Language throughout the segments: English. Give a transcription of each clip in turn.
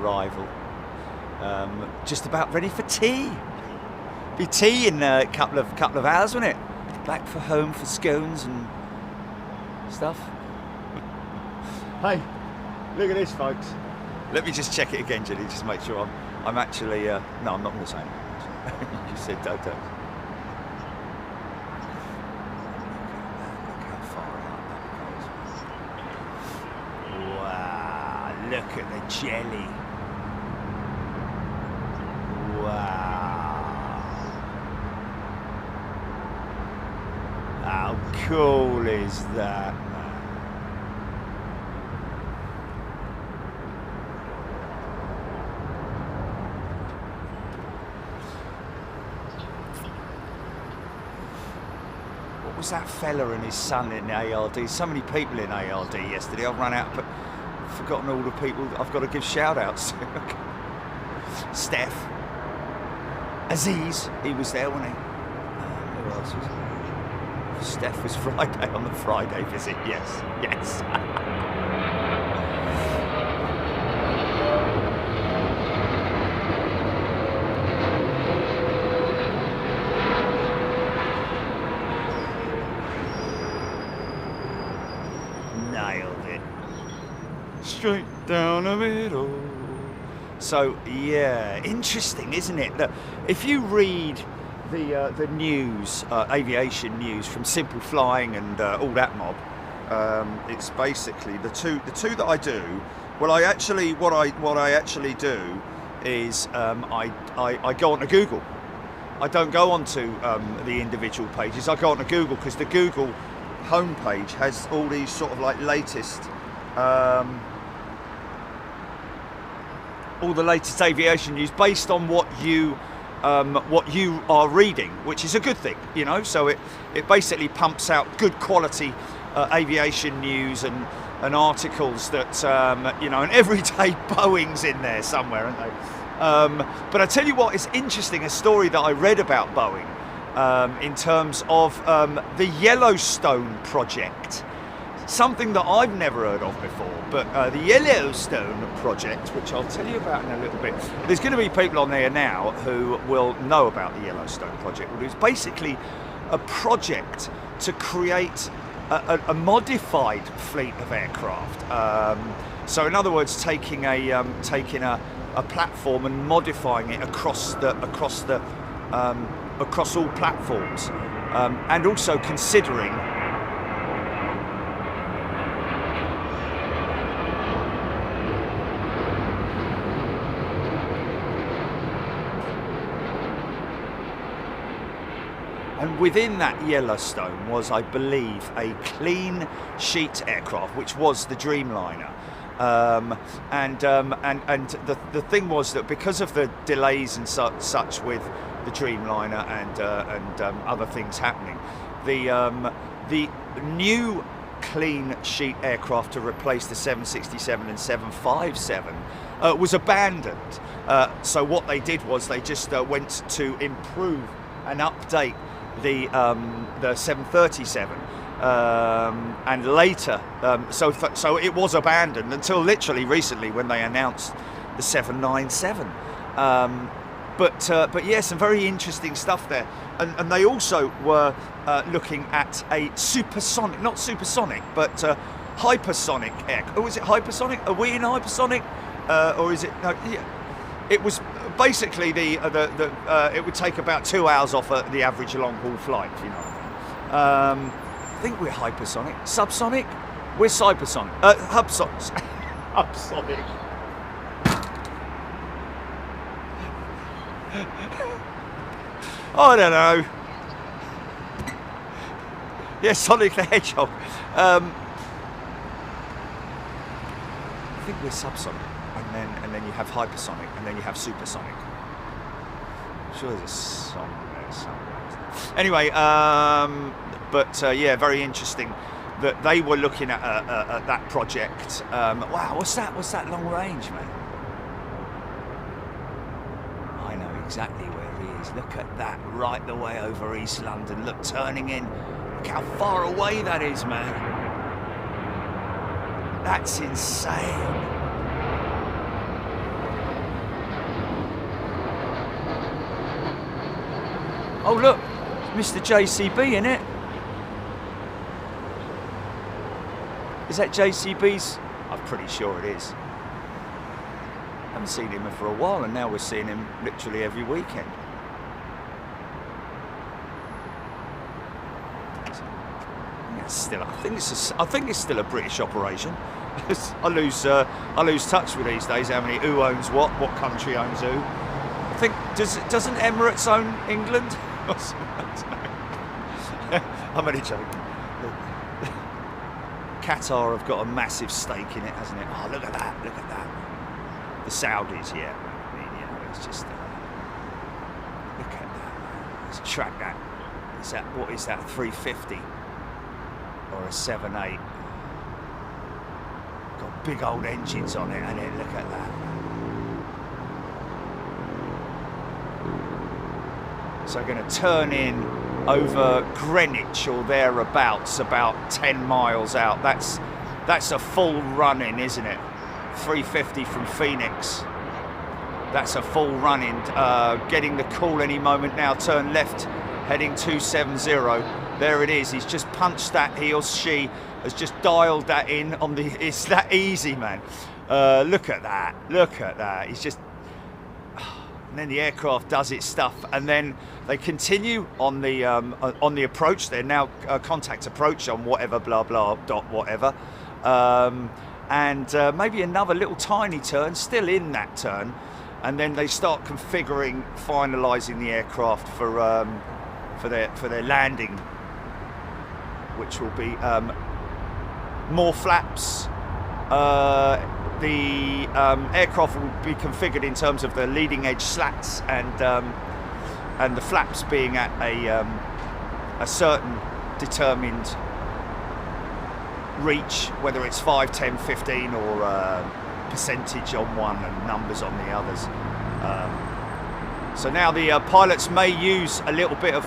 arrival. Just about ready for tea. Be tea in a couple of hours, won't it? Back for home for scones and stuff. Hey, look at this, folks. Let me just check it again, Jenny, just make sure I'm actually. No, I'm not going to say it. You said don't. Look how far out that goes. Wow, look at the jelly. Wow. How cool is that, man? What was that fella and his son in ARD? So many people in ARD yesterday. I've run out, but forgotten all the people I've got to give shout outs to. Steph. Aziz, he was there, wasn't he? Who else was there? Steph was Friday on the Friday visit, yes. Nailed it. Straight down the middle. So yeah, interesting, isn't it? That if you read the news, aviation news from Simple Flying and all that mob, it's basically the two that I do. Well, what I actually do is I go onto Google. I don't go onto the individual pages. I go onto Google because the Google homepage has all these sort of like latest. All the latest aviation news based on what you are reading, which is a good thing, you know. So it basically pumps out good quality aviation news and articles that you know, and every day Boeing's in there somewhere, aren't they? But I tell you what, it's interesting, a story that I read about Boeing in terms of the Yellowstone project. Something that I've never heard of before, but the Yellowstone project, which I'll tell you about in a little bit. There's going to be people on there now who will know about the Yellowstone project. It's basically a project to create a modified fleet of aircraft. So in other words, taking a platform and modifying it across all platforms, and also considering. And within that Yellowstone was, I believe, a clean sheet aircraft, which was the Dreamliner. And the thing was that because of the delays and such with the Dreamliner and other things happening, the new clean sheet aircraft to replace the 767 and 757 was abandoned. So what they did was they just went to improve and update the 737, and later, so it was abandoned until literally recently when they announced the 797. But yeah, some very interesting stuff there, and they also were looking at a supersonic, not supersonic, but hypersonic air. Oh, is it hypersonic? Are we in hypersonic, or is it? No, yeah. It was basically it would take about 2 hours off the average long haul flight, you know. I think we're hypersonic, subsonic. We're cybersonic, hubsonic. Hubsonic. I don't know. Yeah, Sonic the Hedgehog. I think we're subsonic. And then you have hypersonic, and then you have supersonic. I'm sure there's a song there somewhere. Anyway, yeah, very interesting that they were looking at that project. Wow, what's that? What's that long range, man? I know exactly where he is. Look at that, right the way over East London. Look, turning in. Look how far away that is, man. That's insane. Oh look, Mr. JCB in it. Is that JCB's? I'm pretty sure it is. I haven't seen him for a while, and now we're seeing him literally every weekend. I think it's still a British operation. I lose touch with these days. How many who owns what country owns who? I think doesn't Emirates own England? I'm only joking. Qatar have got a massive stake in it, hasn't it? Oh, look at that! Look at that! The Saudis, yeah. I mean, you know, it's just look at that. Let's track that. Is that what is that? 350 or a 78? Got big old engines on it, and then look at that. So I'm going to turn in over Greenwich or thereabouts, about 10 miles out. That's a full run-in, isn't it? 350 from Phoenix. That's a full run-in. Getting the call any moment now. Turn left, heading 270. There it is. He's just punched that. He or she has just dialed that in on the. It's that easy, man. Look at that. Look at that. He's just. And then the aircraft does its stuff, and then they continue on the approach. They're now contact approach on whatever blah blah dot whatever, and maybe another little tiny turn, still in that turn, and then they start configuring, finalising the aircraft for their landing, which will be more flaps. The aircraft will be configured in terms of the leading edge slats and the flaps being at a certain determined reach, whether it's 5, 10, 15 or percentage on one and numbers on the others. So now the pilots may use a little bit of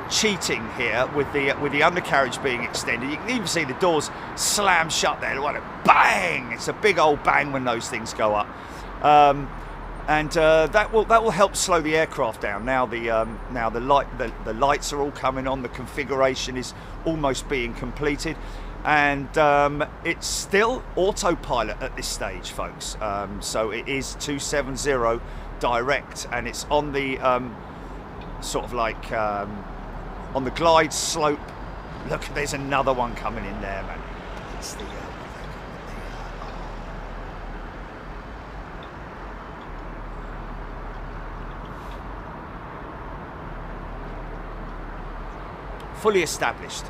cheating here with the undercarriage being extended. You can even see the doors slam shut there. What a bang! It's a big old bang when those things go up, and that will help slow the aircraft down. Now the lights are all coming on. The configuration is almost being completed, and it's still autopilot at this stage, folks. So it is 270 direct, and it's on the sort of like. On the glide slope. Look, there's another one coming in there, man. It's the fully established.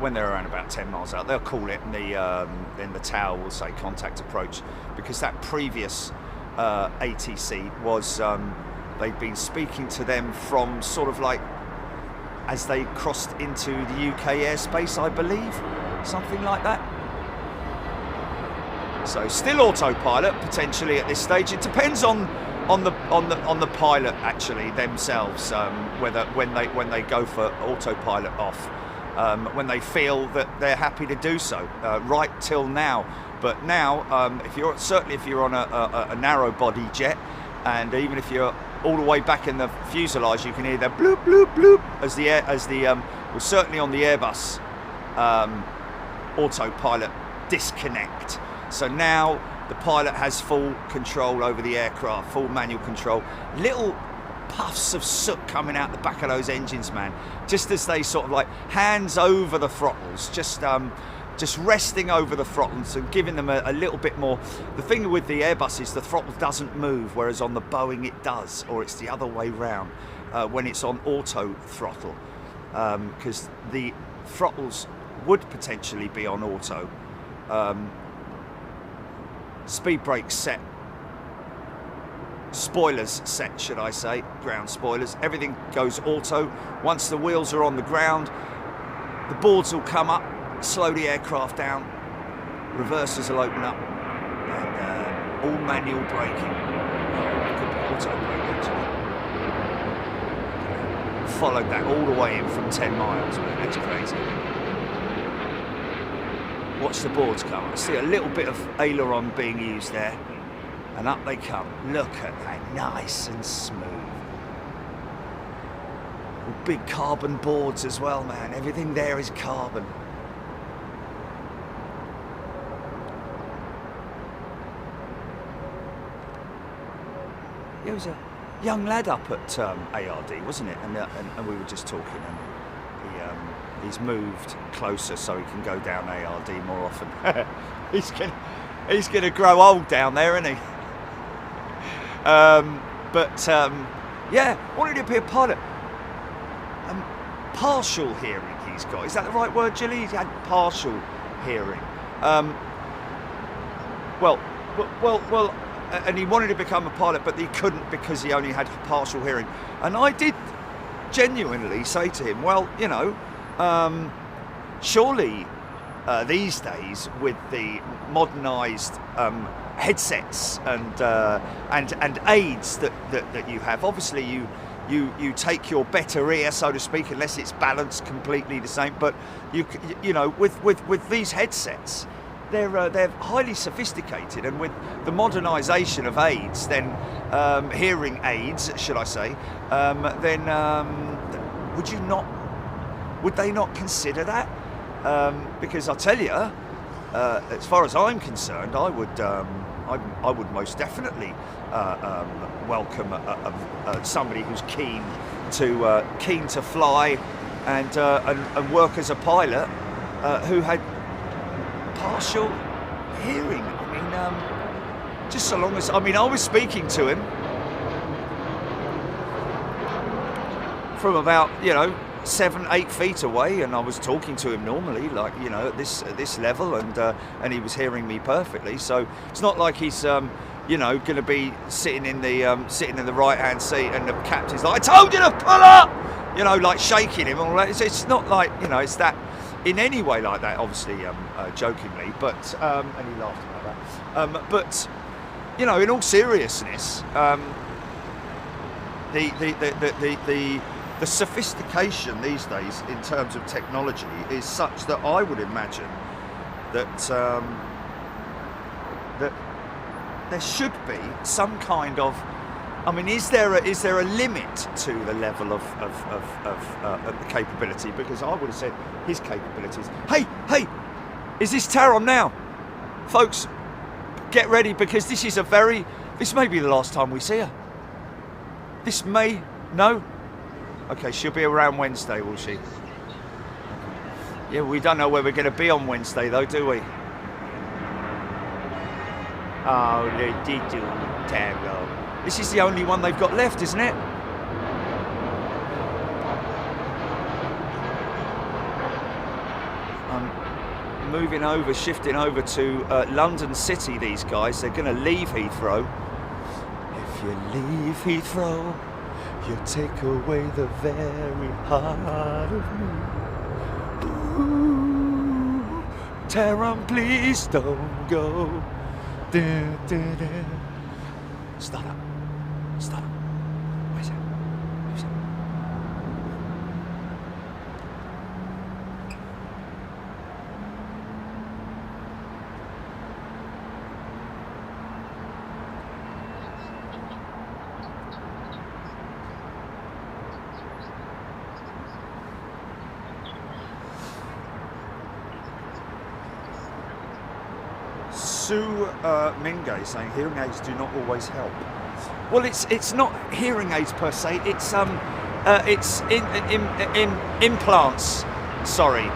When they're around about 10 miles out, they'll call it, and then the tower will say contact approach, because that previous ATC was they'd been speaking to them from sort of like as they crossed into the UK airspace, I believe, something like that. So still autopilot potentially at this stage. It depends on the pilot actually themselves, whether when they go for autopilot off, when they feel that they're happy to do so. Right till now, but now if you're on a narrow body jet, and even if you're all the way back in the fuselage, you can hear the bloop bloop bloop well, certainly on the Airbus autopilot disconnect. So now the pilot has full control over the aircraft, full manual control. Little puffs of soot coming out the back of those engines, man, just as they sort of like hands over the throttles, just resting over the throttles and giving them a little bit more. The thing with the Airbus is the throttle doesn't move, whereas on the Boeing it does, or it's the other way round when it's on auto throttle, because the throttles would potentially be on auto. Speed brakes set, spoilers set, should I say, ground spoilers, everything goes auto. Once the wheels are on the ground, the boards will come up, slow the aircraft down, reversers will open up, and all manual braking. Could be auto brake actually. Followed that all the way in from 10 miles, man, that's crazy. Watch the boards come. I see a little bit of aileron being used there, and up they come. Look at that, nice and smooth. With big carbon boards as well, man. Everything there is carbon. There was a young lad up at ARD, wasn't it? And we were just talking, and he's moved closer so he can go down ARD more often. he's gonna grow old down there, isn't he? Yeah, wanted to be a pilot. Partial hearing he's got. Is that the right word, Gilly? He's had partial hearing. Well, and he wanted to become a pilot, but he couldn't because he only had partial hearing. And I did genuinely say to him, well, you know, surely these days with the modernised headsets and aids that you have, obviously you take your better ear, so to speak, unless it's balanced completely the same. But you know, with these headsets, they're highly sophisticated, and with the modernisation of aids, then hearing aids, should I say, then would they not consider that? Because I tell you, as far as I'm concerned, I would most definitely welcome somebody who's keen to fly and work as a pilot who had partial hearing. I mean, just so long as, I was speaking to him from about 7-8 feet away, and I was talking to him normally, like, at this level, and he was hearing me perfectly. So it's not like he's going to be sitting in the right hand seat and the captain's like, I told you to pull up, like shaking him and all that. It's not like it's that in any way like that, obviously, jokingly, but and he laughed about that. But in all seriousness, the sophistication these days in terms of technology is such that I would imagine that that there should be some kind of, is there a limit to the level of the capability? Because I would have said his capabilities. Hey, is this Taron now? Folks, get ready, because this may be the last time we see her. No? Okay, she'll be around Wednesday, will she? Yeah, we don't know where we're going to be on Wednesday, though, do we? Oh, the digital Tango. This is the only one they've got left, isn't it? I'm shifting over to London City, these guys. They're going to leave Heathrow. If you leave Heathrow, you take away the very heart of me. Ooh, Taron, please don't go. Start up. Where's it? Who's it? Sue Mingay saying hearing aids do not always help. Well, it's not hearing aids per se. It's implants. Sorry,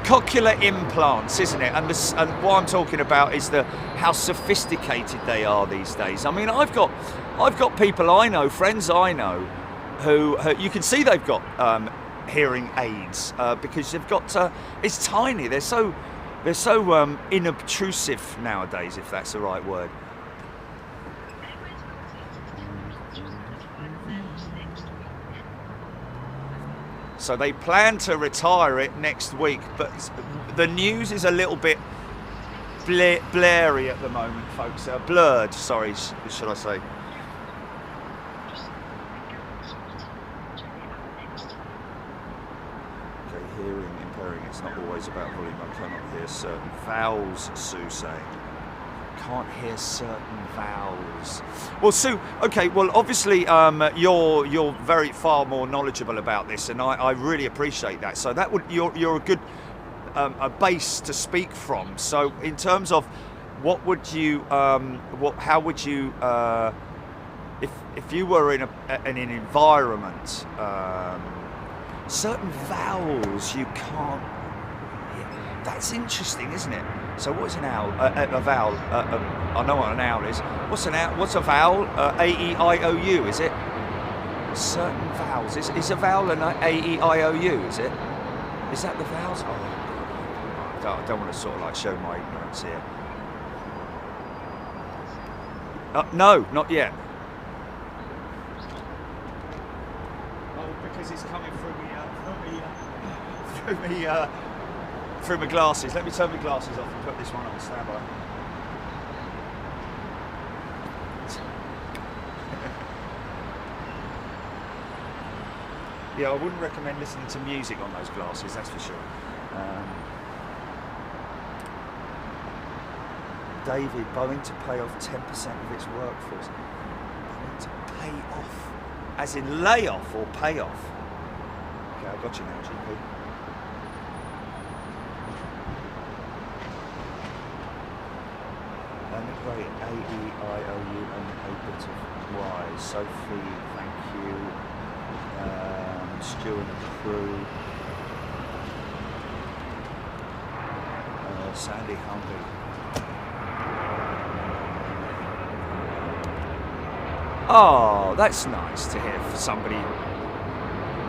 cochlear implants, isn't it? And what I'm talking about is how sophisticated they are these days. I've got people I know, friends I know, who you can see they've got hearing aids because they've got. It's tiny. They're so inobtrusive nowadays, if that's the right word. So they plan to retire it next week, but the news is a little bit blurry at the moment, folks. Blurred, sorry, should I say. Okay, hearing impairing. It's not always about volume. I cannot hear certain vowels, Sue saying. can't hear certain vowels. Well, Sue, okay, well, obviously you're very far more knowledgeable about this, and I really appreciate that. So that would you're a good a base to speak from. So in terms of what would you how would you if you were in an environment, certain vowels you can't. That's interesting, isn't it? So what's an owl? A vowel? I know what an owl is. What's an owl? What's a vowel? A-E-I-O-U, is it? Certain vowels. Is a vowel an A-E-I-O-U, is it? Is that the vowels? Oh, I don't want to sort of like show my ignorance here. No, not yet. Oh, because it's coming through through my glasses. Let me turn my glasses off and put this one on standby. Yeah, I wouldn't recommend listening to music on those glasses, that's for sure. David, Boeing to pay off 10% of its workforce. Boeing to pay off, as in lay off or pay off. Okay, I got you now, GP. Great, A-E-I-O-U and a bit of Y. Sophie, thank you. Stu and the crew. Sandy, hungry. Oh, that's nice to hear for somebody.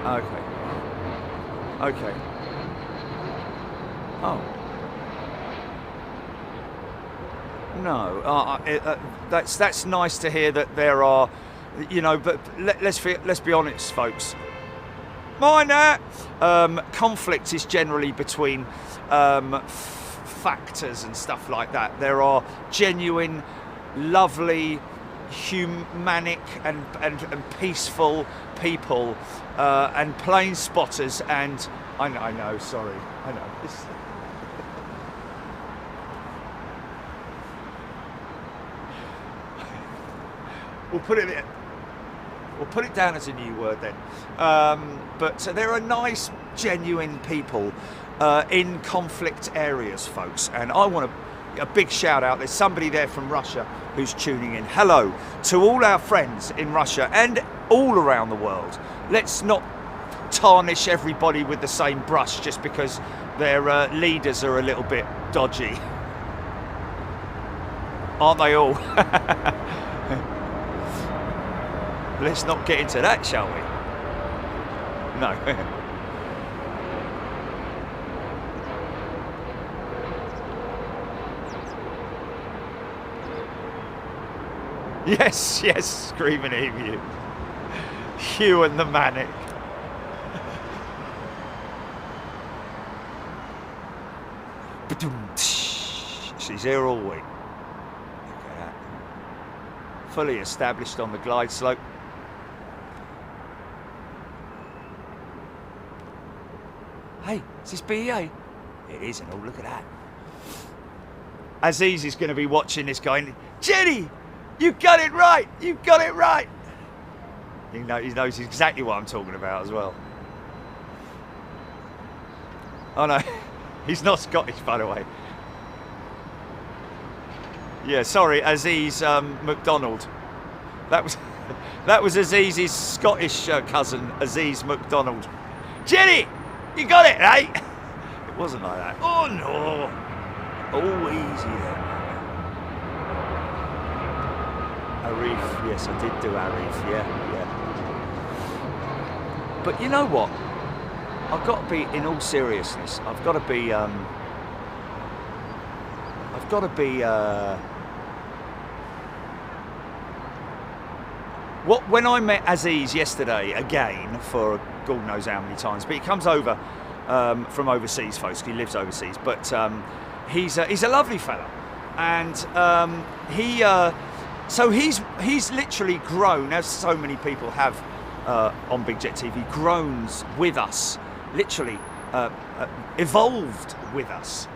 Okay. Okay. Oh. No, that's nice to hear that there are, you know. But let's be honest, folks. Conflict is generally between factors and stuff like that. There are genuine, lovely, humanic and peaceful people and plane spotters. And I know. Sorry, I know. We'll put it down as a new word then. But there are nice, genuine people in conflict areas, folks. And I want a big shout out. There's somebody there from Russia who's tuning in. Hello to all our friends in Russia and all around the world. Let's not tarnish everybody with the same brush just because their leaders are a little bit dodgy. Aren't they all? Let's not get into that, shall we? No. Yes, screaming at you. Hugh and the Manic. She's here all week. Look at that. Fully established on the glide slope. Hey, is this BEA? It isn't. Oh, look at that. Aziz is going to be watching this going, Jenny, you got it right. You got it right. He knows exactly what I'm talking about as well. Oh, no. He's not Scottish, by the way. Yeah, sorry, Aziz McDonald. That was Aziz's Scottish cousin, Aziz McDonald. Jenny! You got it, right? It wasn't like that. Oh no! Oh, easy then. Arif, yes, I did do Arif, yeah. But you know what? I've got to be, in all seriousness, I've got to be, when I met Aziz yesterday, again, for God knows how many times, but he comes over from overseas, folks. He lives overseas, but he's a lovely fella, and he's literally grown, as so many people have on Big Jet TV, grown with us, literally evolved with us.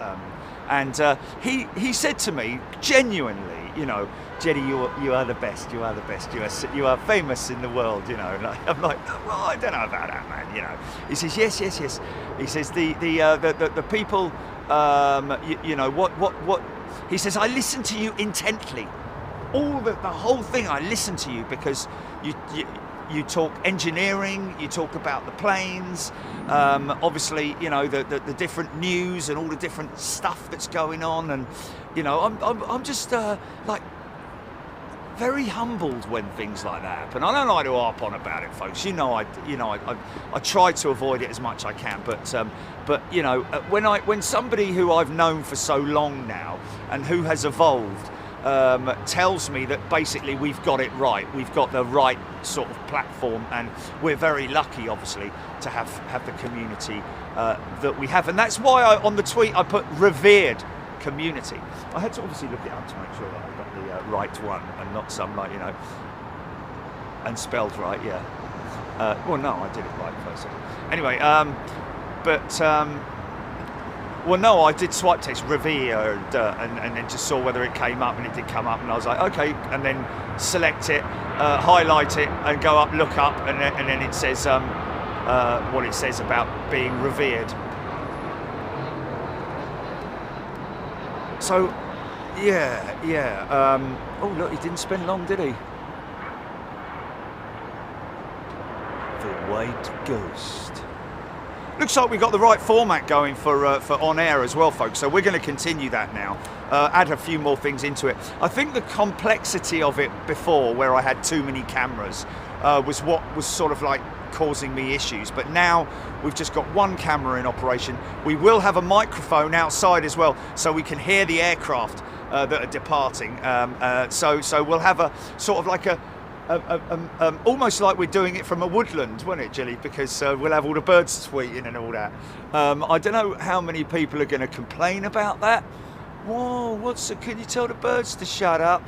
And he said to me genuinely, you know, Jenny, you are the best. You are the best. You are famous in the world. You know. And I'm like, well, I don't know about that, man. You know. He says, yes. He says the people, you know, what. He says, I listen to you intently. The whole thing, I listen to you because you talk engineering, you talk about the planes, obviously, you know, the different news and all the different stuff that's going on, and you know, I'm just like very humbled when things like that happen. I don't like to harp on about it, folks. You know, I try to avoid it as much as I can, but you know, when somebody who I've known for so long now and who has evolved tells me that basically we've got it right, we've got the right sort of platform, and we're very lucky, obviously, to have the community that we have. And that's why on the tweet I put revered community. I had to obviously look it up to make sure that I got the right one and not some, like, you know, and spelled right, yeah. Well, no, I did it right first. Anyway, well, no, I did swipe text revered and then just saw whether it came up, and it did come up, and I was like, okay, and then select it, highlight it, and go up, look up, and then it says what it says about being revered. So, yeah. Oh, look, he didn't spend long, did he? The White Ghost. Looks like we got the right format going for on air as well, folks. So we're going to continue that now. Add a few more things into it. I think the complexity of it before, where I had too many cameras, was what was sort of like causing me issues. But now we've just got one camera in operation. We will have a microphone outside as well, so we can hear the aircraft that are departing. So we'll have a sort of like almost like we're doing it from a woodland, won't it, Jilly? Because we'll have all the birds tweeting and all that. I don't know how many people are going to complain about that. Whoa, can you tell the birds to shut up?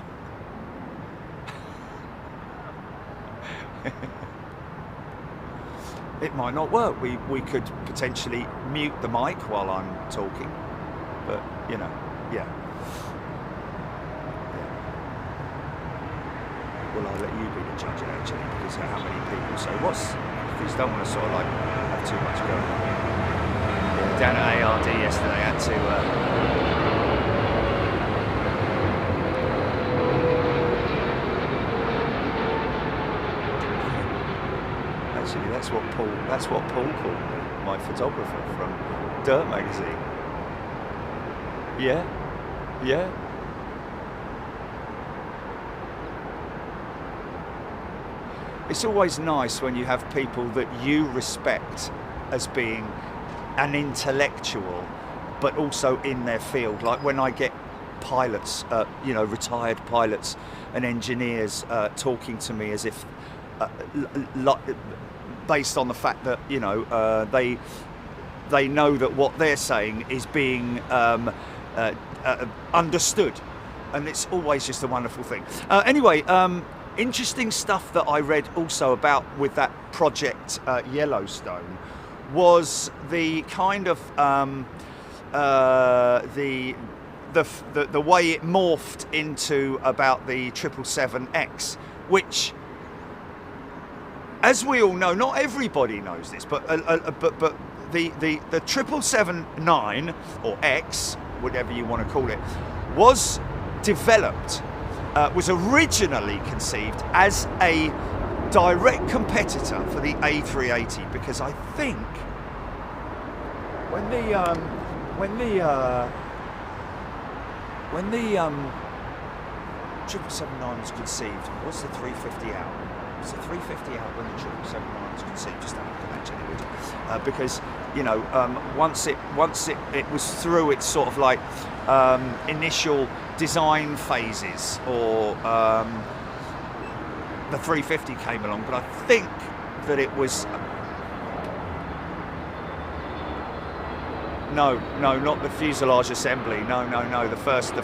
It might not work. We could potentially mute the mic while I'm talking, but you know, yeah. Well, I'll let you be the judge actually, because of how many people say because don't want to sort of like have too much going on. Yeah, down at ARD yesterday, I had to. Actually, that's what Paul called me, my photographer from Dirt magazine. Yeah. It's always nice when you have people that you respect as being an intellectual, but also in their field. Like when I get pilots, you know, retired pilots and engineers talking to me as if, based on the fact that, you know, they know that what they're saying is being understood, and it's always just a wonderful thing. Anyway. Interesting stuff that I read also about with that project Yellowstone was the kind of the way it morphed into about the 777X, which, as we all know, not everybody knows this, but the 777-9 or X, whatever you want to call it, was developed. Was originally conceived as a direct competitor for the A380, because I think when the 777-9 was conceived, was the 350 out? Was the 350 out when the 777-9 was conceived? Just have a look at that, Jenny, would you? Because, you know, once it was through its sort of like initial design phases, or the 350 came along, but I think that it was no, not the fuselage assembly. No. The first.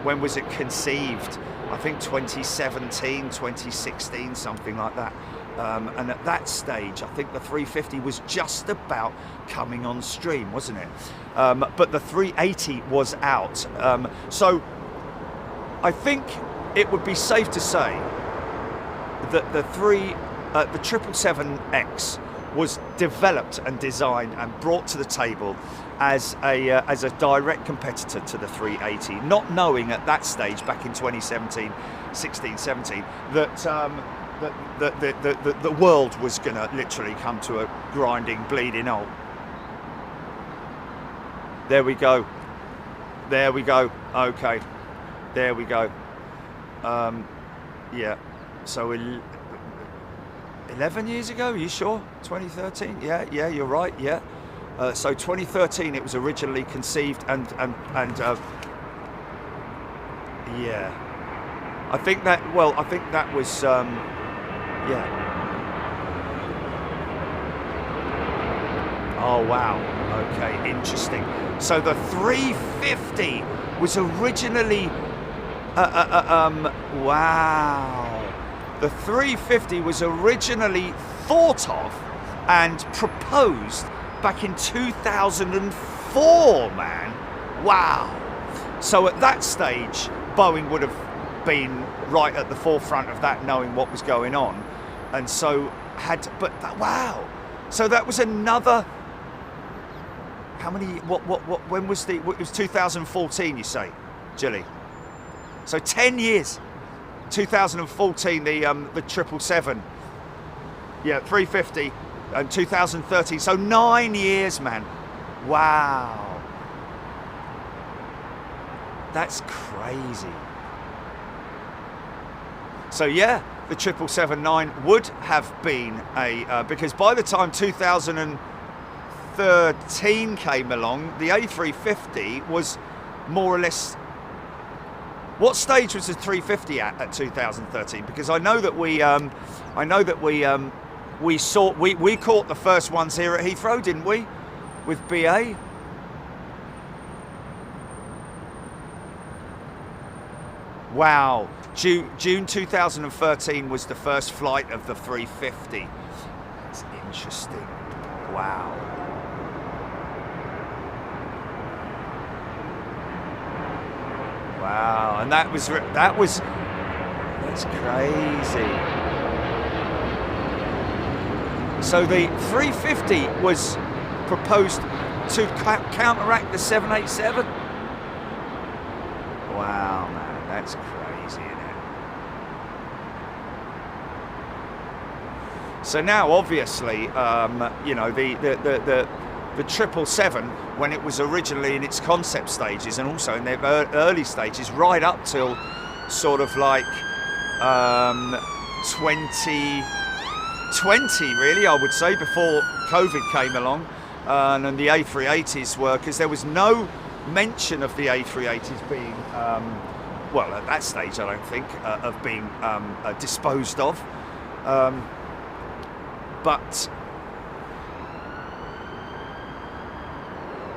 When was it conceived? I think 2017, 2016, something like that. And at that stage, I think the 350 was just about coming on stream, wasn't it? But the 380 was out. So I think it would be safe to say that the 777X was developed and designed and brought to the table as a direct competitor to the 380, not knowing at that stage, back in 2017, 16, 17, that the world was going to literally come to a grinding, bleeding halt. There we go. There we go. Okay. There we go. Yeah. So 11 years ago, are you sure? 2013? Yeah, you're right. Yeah. So 2013, it was originally conceived and yeah. I think that was yeah. Oh wow. Okay, interesting. So the 350 was originally wow. The 350 was originally thought of and proposed back in 2004, man. Wow. So at that stage, Boeing would have been right at the forefront of that, knowing what was going on, and so wow. So that was another. How many? When was it was 2014? You say, Jilly. So 10 years. 2014, the 777. Yeah, 350, and 2013. So 9 years, man. Wow. That's crazy. So yeah, the 777-9 would have been because by the time 2013 came along, the A350 was more or less. What stage was the 350 at 2013? Because I know that we caught the first ones here at Heathrow, didn't we, with BA? Wow, June 2013 was the first flight of the 350. That's interesting. Wow. Wow, and that's crazy. So the 350 was proposed to counteract the 787. Wow, man, that's crazy, isn't it? So now, obviously, you know, the 777, when it was originally in its concept stages and also in their early stages, right up till sort of like 2020, really, I would say, before COVID came along, and the A380s were, because there was no mention of the A380s being, well, at that stage, I don't think, of being disposed of, but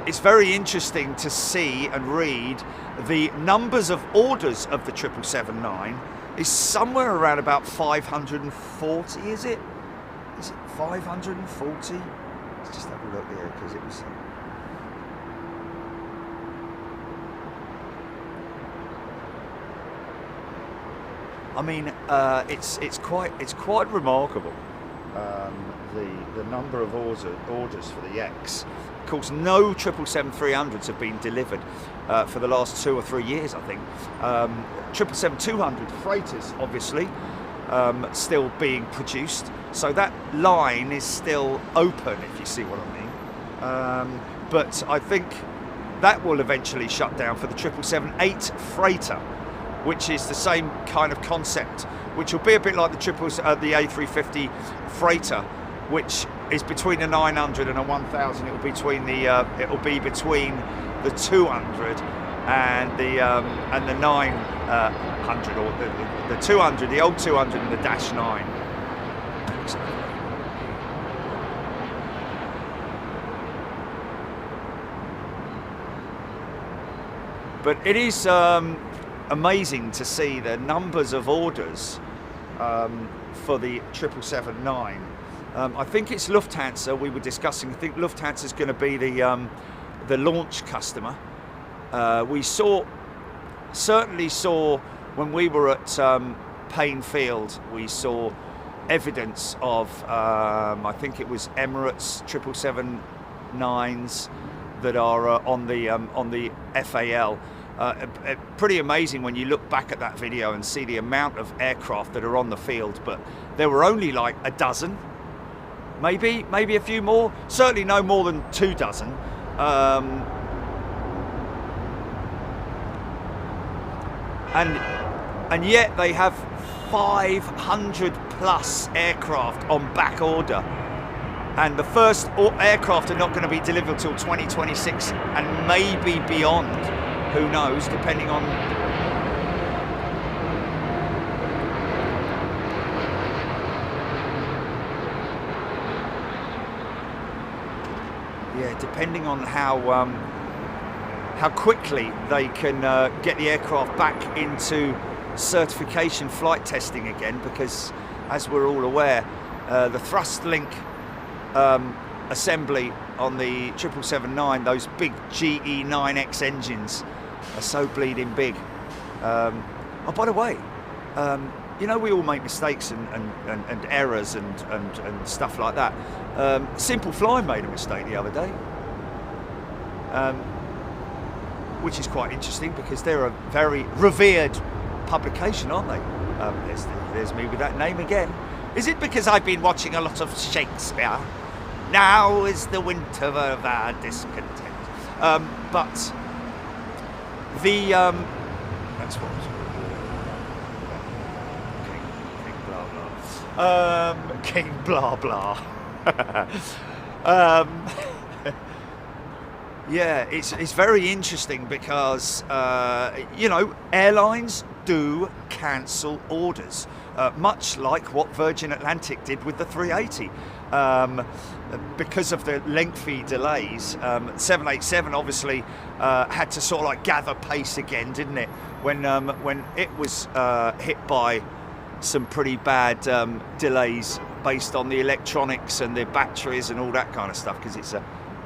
it's very interesting to see and read the numbers of orders of the 777-9 is somewhere around about 540, is it? Is it 540? Let's just have a look here, because it was. I mean, it's quite remarkable. The number of orders for the X. Of course, no 777-300s have been delivered for the last 2 or 3 years, I think. 777-200 freighters, obviously, still being produced. So that line is still open, if you see what I mean. But I think that will eventually shut down for the 777-8 freighter, which is the same kind of concept, which will be a bit like the A350 freighter, which is between a 900 and a 1000. It will be between the 200 and the 900, or the 200, the old 200 and the Dash 9. But it is amazing to see the numbers of orders for the 777-9. I think it's Lufthansa we were discussing. I think Lufthansa is going to be the launch customer. We certainly saw when we were at Payne Field, we saw evidence of I think it was Emirates 777-9s that are on the FAL. Pretty amazing when you look back at that video and see the amount of aircraft that are on the field, but there were only like a dozen, maybe a few more, certainly no more than 2 dozen. And yet they have 500 plus aircraft on back order, and the first aircraft are not going to be delivered till 2026 and maybe beyond. Who knows, depending on depending on how quickly they can get the aircraft back into certification flight testing again, because as we're all aware, the thrust link assembly on the 777-9, those big GE9X engines are so bleeding big. Oh, by the way, you know, we all make mistakes and errors and stuff like that. Simple Fly made a mistake the other day, which is quite interesting because they're a very revered publication, aren't they? There's me with that name again. Is it because I've been watching a lot of Shakespeare? Now is the winter of our discontent. But the that's what King blah blah. Yeah, it's very interesting because you know, airlines do cancel orders, much like what Virgin Atlantic did with the 380. Because of the lengthy delays, 787 obviously had to sort of like gather pace again, didn't it? When it was hit by some pretty bad delays based on the electronics and the batteries and all that kind of stuff, because it's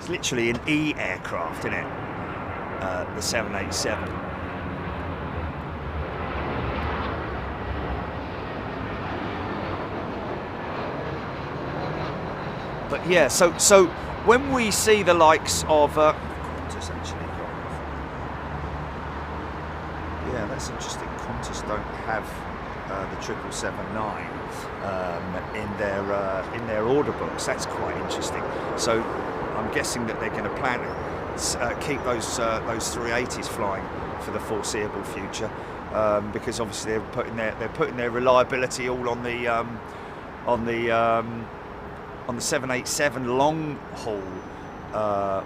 literally an E aircraft, isn't it? The 787. But yeah, so when we see the likes of Qantas actually got, yeah, that's interesting. Qantas don't have the 777-9 in their order books. That's quite interesting. So I'm guessing that they're going to plan to keep those 380s flying for the foreseeable future, because obviously they're putting their reliability all on the 787 long haul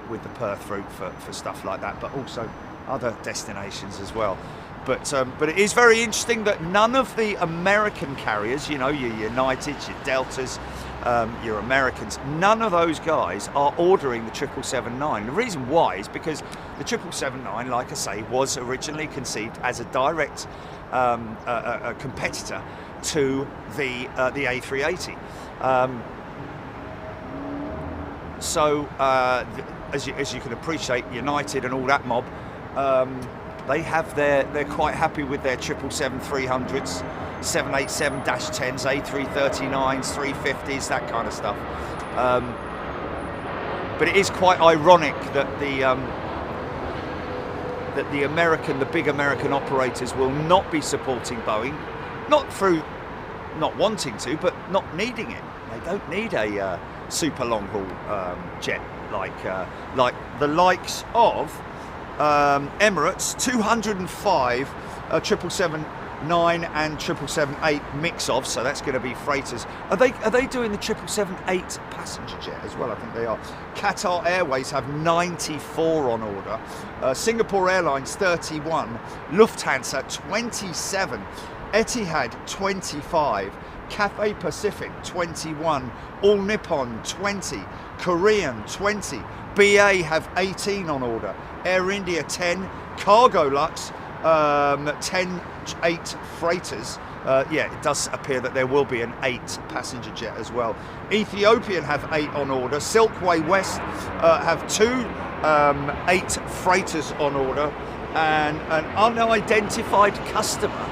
with the Perth route for stuff like that, but also other destinations as well. But it is very interesting that none of the American carriers, you know, your Uniteds, your Deltas, your Americans, none of those guys are ordering the 777-9. The reason why is because the 777-9, like I say, was originally conceived as a direct a competitor to the A380. So as you can appreciate, United and all that mob, they're quite happy with their 777-300s, 787-10s, A330-9s, 350s, that kind of stuff. But it is quite ironic that the big American operators will not be supporting Boeing, not through not wanting to, but not needing it. They don't need a super long haul jet like the likes of Emirates 205 777-9 and 777-8 mix of, so that's going to be freighters. Are they doing the 777-8 passenger jet as well? I think they are. Qatar Airways have 94 on order. Singapore Airlines 31, Lufthansa 27, Etihad 25, Cathay Pacific 21, All Nippon 20, Korean 20, BA have 18 on order, Air India 10, Cargo Lux 10 8 freighters, yeah, it does appear that there will be an 8-passenger jet as well. Ethiopian have 8 on order. Silkway West have 2 8 freighters on order, and an unidentified customer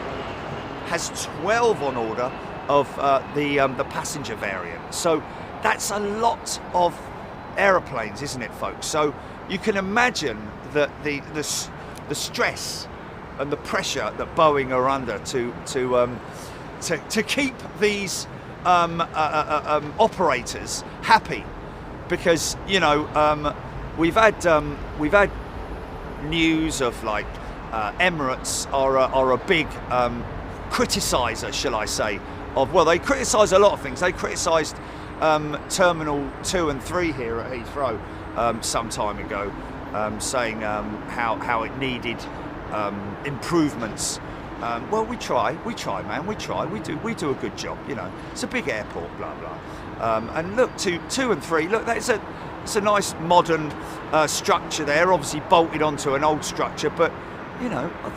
has 12 on order of the passenger variant. So that's a lot of aeroplanes, isn't it, folks? So you can imagine that the stress and the pressure that Boeing are under to keep these operators happy, because you know we've had news of like Emirates are a big criticiser, shall I say, of, well, they criticise a lot of things. They criticised Terminal 2 and 3 here at Heathrow some time ago, saying how it needed improvements. Well, we try, man, we do a good job, you know. It's a big airport, blah blah. And look, 2 and 3, look, it's a nice modern structure there, obviously bolted onto an old structure, but you know, I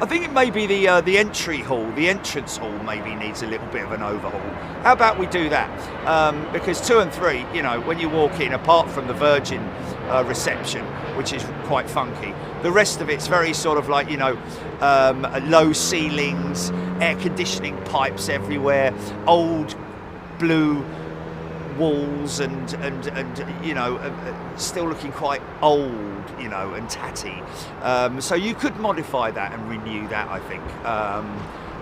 think it may be the entry hall, the entrance hall maybe needs a little bit of an overhaul. How about we do that? Because 2 and 3, you know, when you walk in, apart from the Virgin reception, which is quite funky, the rest of it's very sort of like, you know, low ceilings, air conditioning pipes everywhere, old blue walls, and you know, still looking quite old, you know, and tatty. So you could modify that and renew that, I think.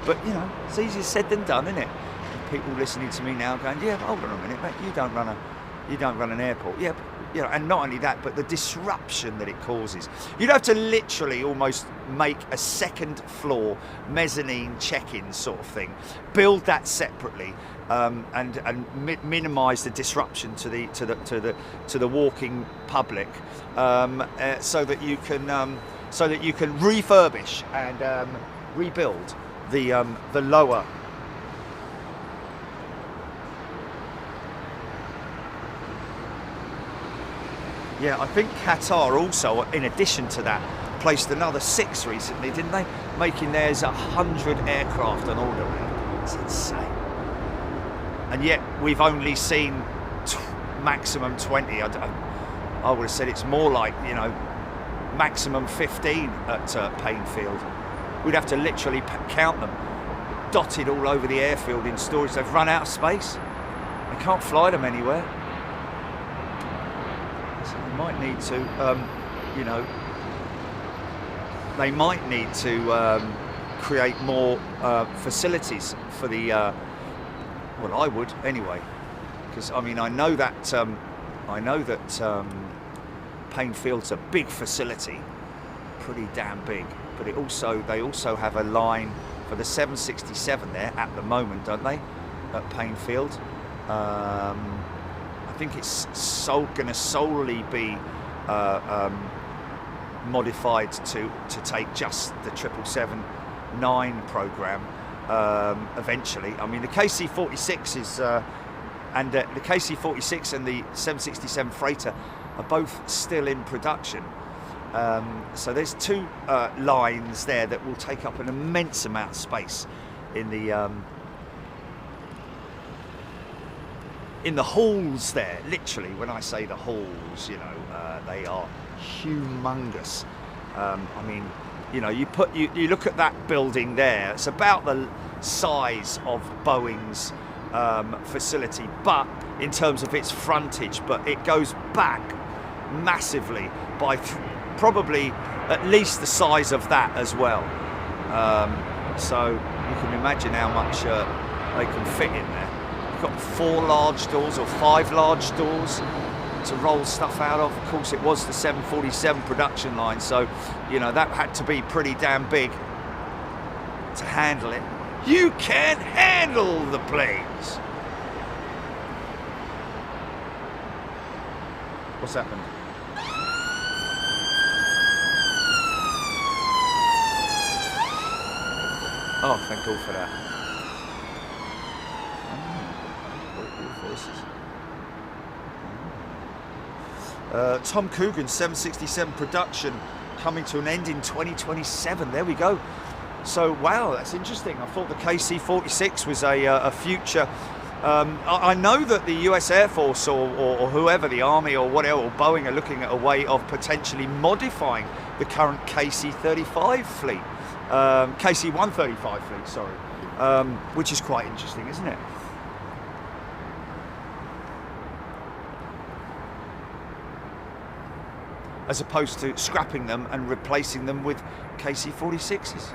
But you know, it's easier said than done, isn't it? People listening to me now going, yeah, hold on a minute, mate, you don't run an airport. Yeah, but, you know, and not only that, but the disruption that it causes. You'd have to literally almost make a second floor mezzanine check-in sort of thing, build that separately, and minimise the disruption to the walking public, so that you can refurbish and rebuild the lower. Yeah, I think Qatar also, in addition to that, placed another 6 recently, didn't they? Making theirs 100 aircraft on order. It's insane. And yet we've only seen maximum 20. I would have said it's more like, you know, maximum 15 at Painfield. We'd have to literally count them, dotted all over the airfield in storage. They've run out of space. They can't fly them anywhere. Might need to, you know, they might need to create more facilities for the. Well, I would anyway, because I mean I know that Painfield's a big facility, pretty damn big. But they also have a line for the 767 there at the moment, don't they? At Painfield. I think it's going to solely be modified to take just the 777-9 program eventually. I mean, the KC-46 is and the KC-46 and the 767 freighter are both still in production. So there's 2 lines there that will take up an immense amount of space in the halls there. Literally, when I say the halls, you know, they are humongous. I mean, you know, you look at that building there, it's about the size of Boeing's facility, but in terms of its frontage, but it goes back massively by probably at least the size of that as well. So you can imagine how much they can fit in there. You've got 4 large doors or 5 large doors to roll stuff out of. Of course, it was the 747 production line, so you know that had to be pretty damn big to handle it. You can't handle the planes. What's happened? Oh, thank God for that. Tom Coogan, 767 production coming to an end in 2027. There we go. So wow, that's interesting. I thought the KC-46 was a future. I know that the US Air Force or whoever, the Army or whatever, or Boeing, are looking at a way of potentially modifying the current KC-35 fleet, KC-135 fleet, sorry, which is quite interesting, isn't it? As opposed to scrapping them and replacing them with KC-46s.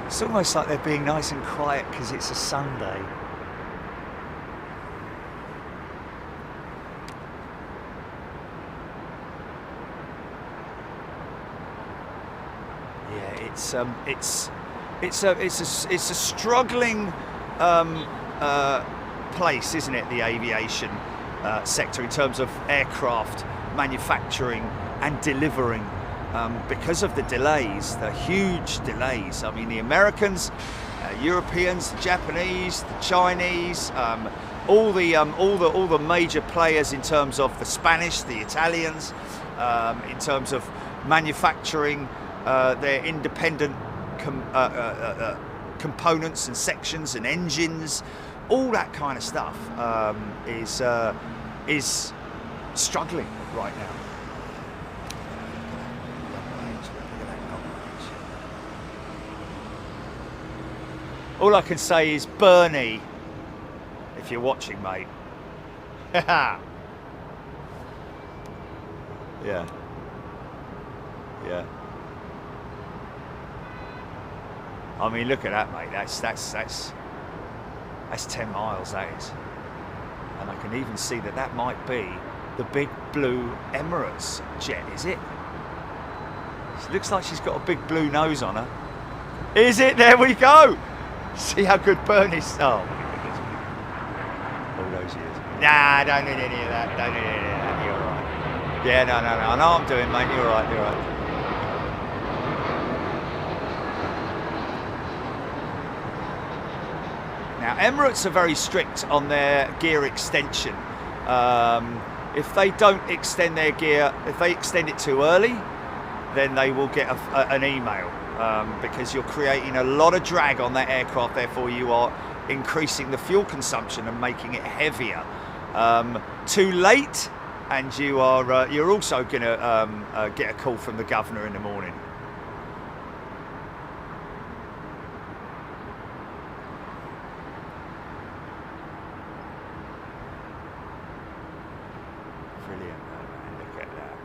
It's almost like they're being nice and quiet because it's a Sunday. Yeah, it's a struggling place, isn't it? The aviation sector in terms of aircraft manufacturing and delivering. Because of the delays, the huge delays. I mean, the Americans, Europeans, the Japanese, the Chinese, all the major players in terms of the Spanish, the Italians, in terms of manufacturing their independent components and sections and engines, all that kind of stuff is struggling right now. All I can say is Bernie, if you're watching, mate. Yeah. Yeah. I mean, look at that, mate. That's 10 miles, that is. And I can even see that might be the big blue Emirates jet, is it? It looks like she's got a big blue nose on her. Is it? There we go. See how good Bernie's. Oh my goodness. All those years. Nah, don't need any of that. Don't need any of that. You're right. Yeah, no. I know what I'm doing, mate. You're right. Now, Emirates are very strict on their gear extension. If they don't extend their gear, if they extend it too early, then they will get an email. Because you're creating a lot of drag on that aircraft, therefore you are increasing the fuel consumption and making it heavier. Too late, and you're also going to get a call from the governor in the morning. Brilliant, man. Look at that.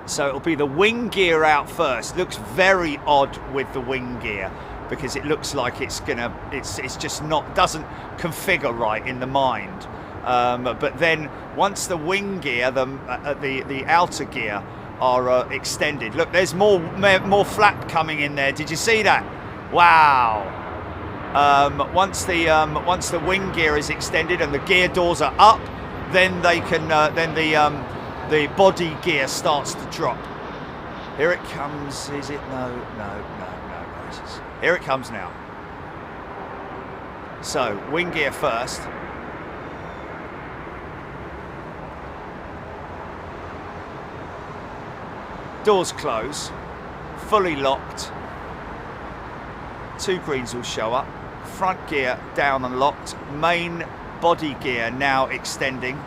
So it'll be the wing gear out first. Looks very odd with the wing gear because it looks like it's just doesn't configure right in the mind. But then once the wing gear, the outer gear are extended. Look, there's more flap coming in there. Did you see that? Wow. Once the wing gear is extended and the gear doors are up, then they can the body gear starts to drop. Here it comes. Is it? No, guys. Here it comes now. So, wing gear first. Doors close. Fully locked. 2 greens will show up. Front gear down and locked. Main body gear now extending.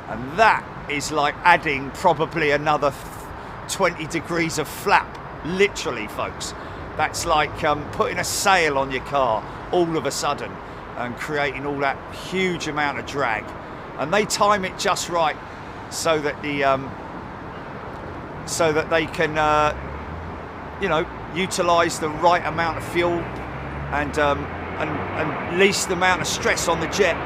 And that is like adding probably another 20 degrees of flap, literally, folks. That's like putting a sail on your car all of a sudden and creating all that huge amount of drag. And they time it just right so that they can, utilise the right amount of fuel and least amount of stress on the jet.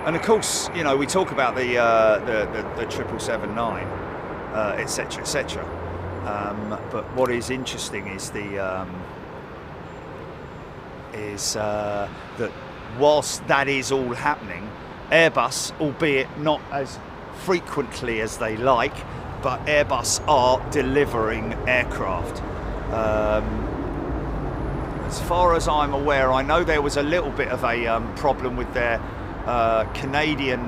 And of course, you know, we talk about the 777-9, etc., etc. But what is interesting is that whilst that is all happening, Airbus, albeit not as frequently as they like, but Airbus are delivering aircraft. As far as I'm aware, I know there was a little bit of a problem with their Canadian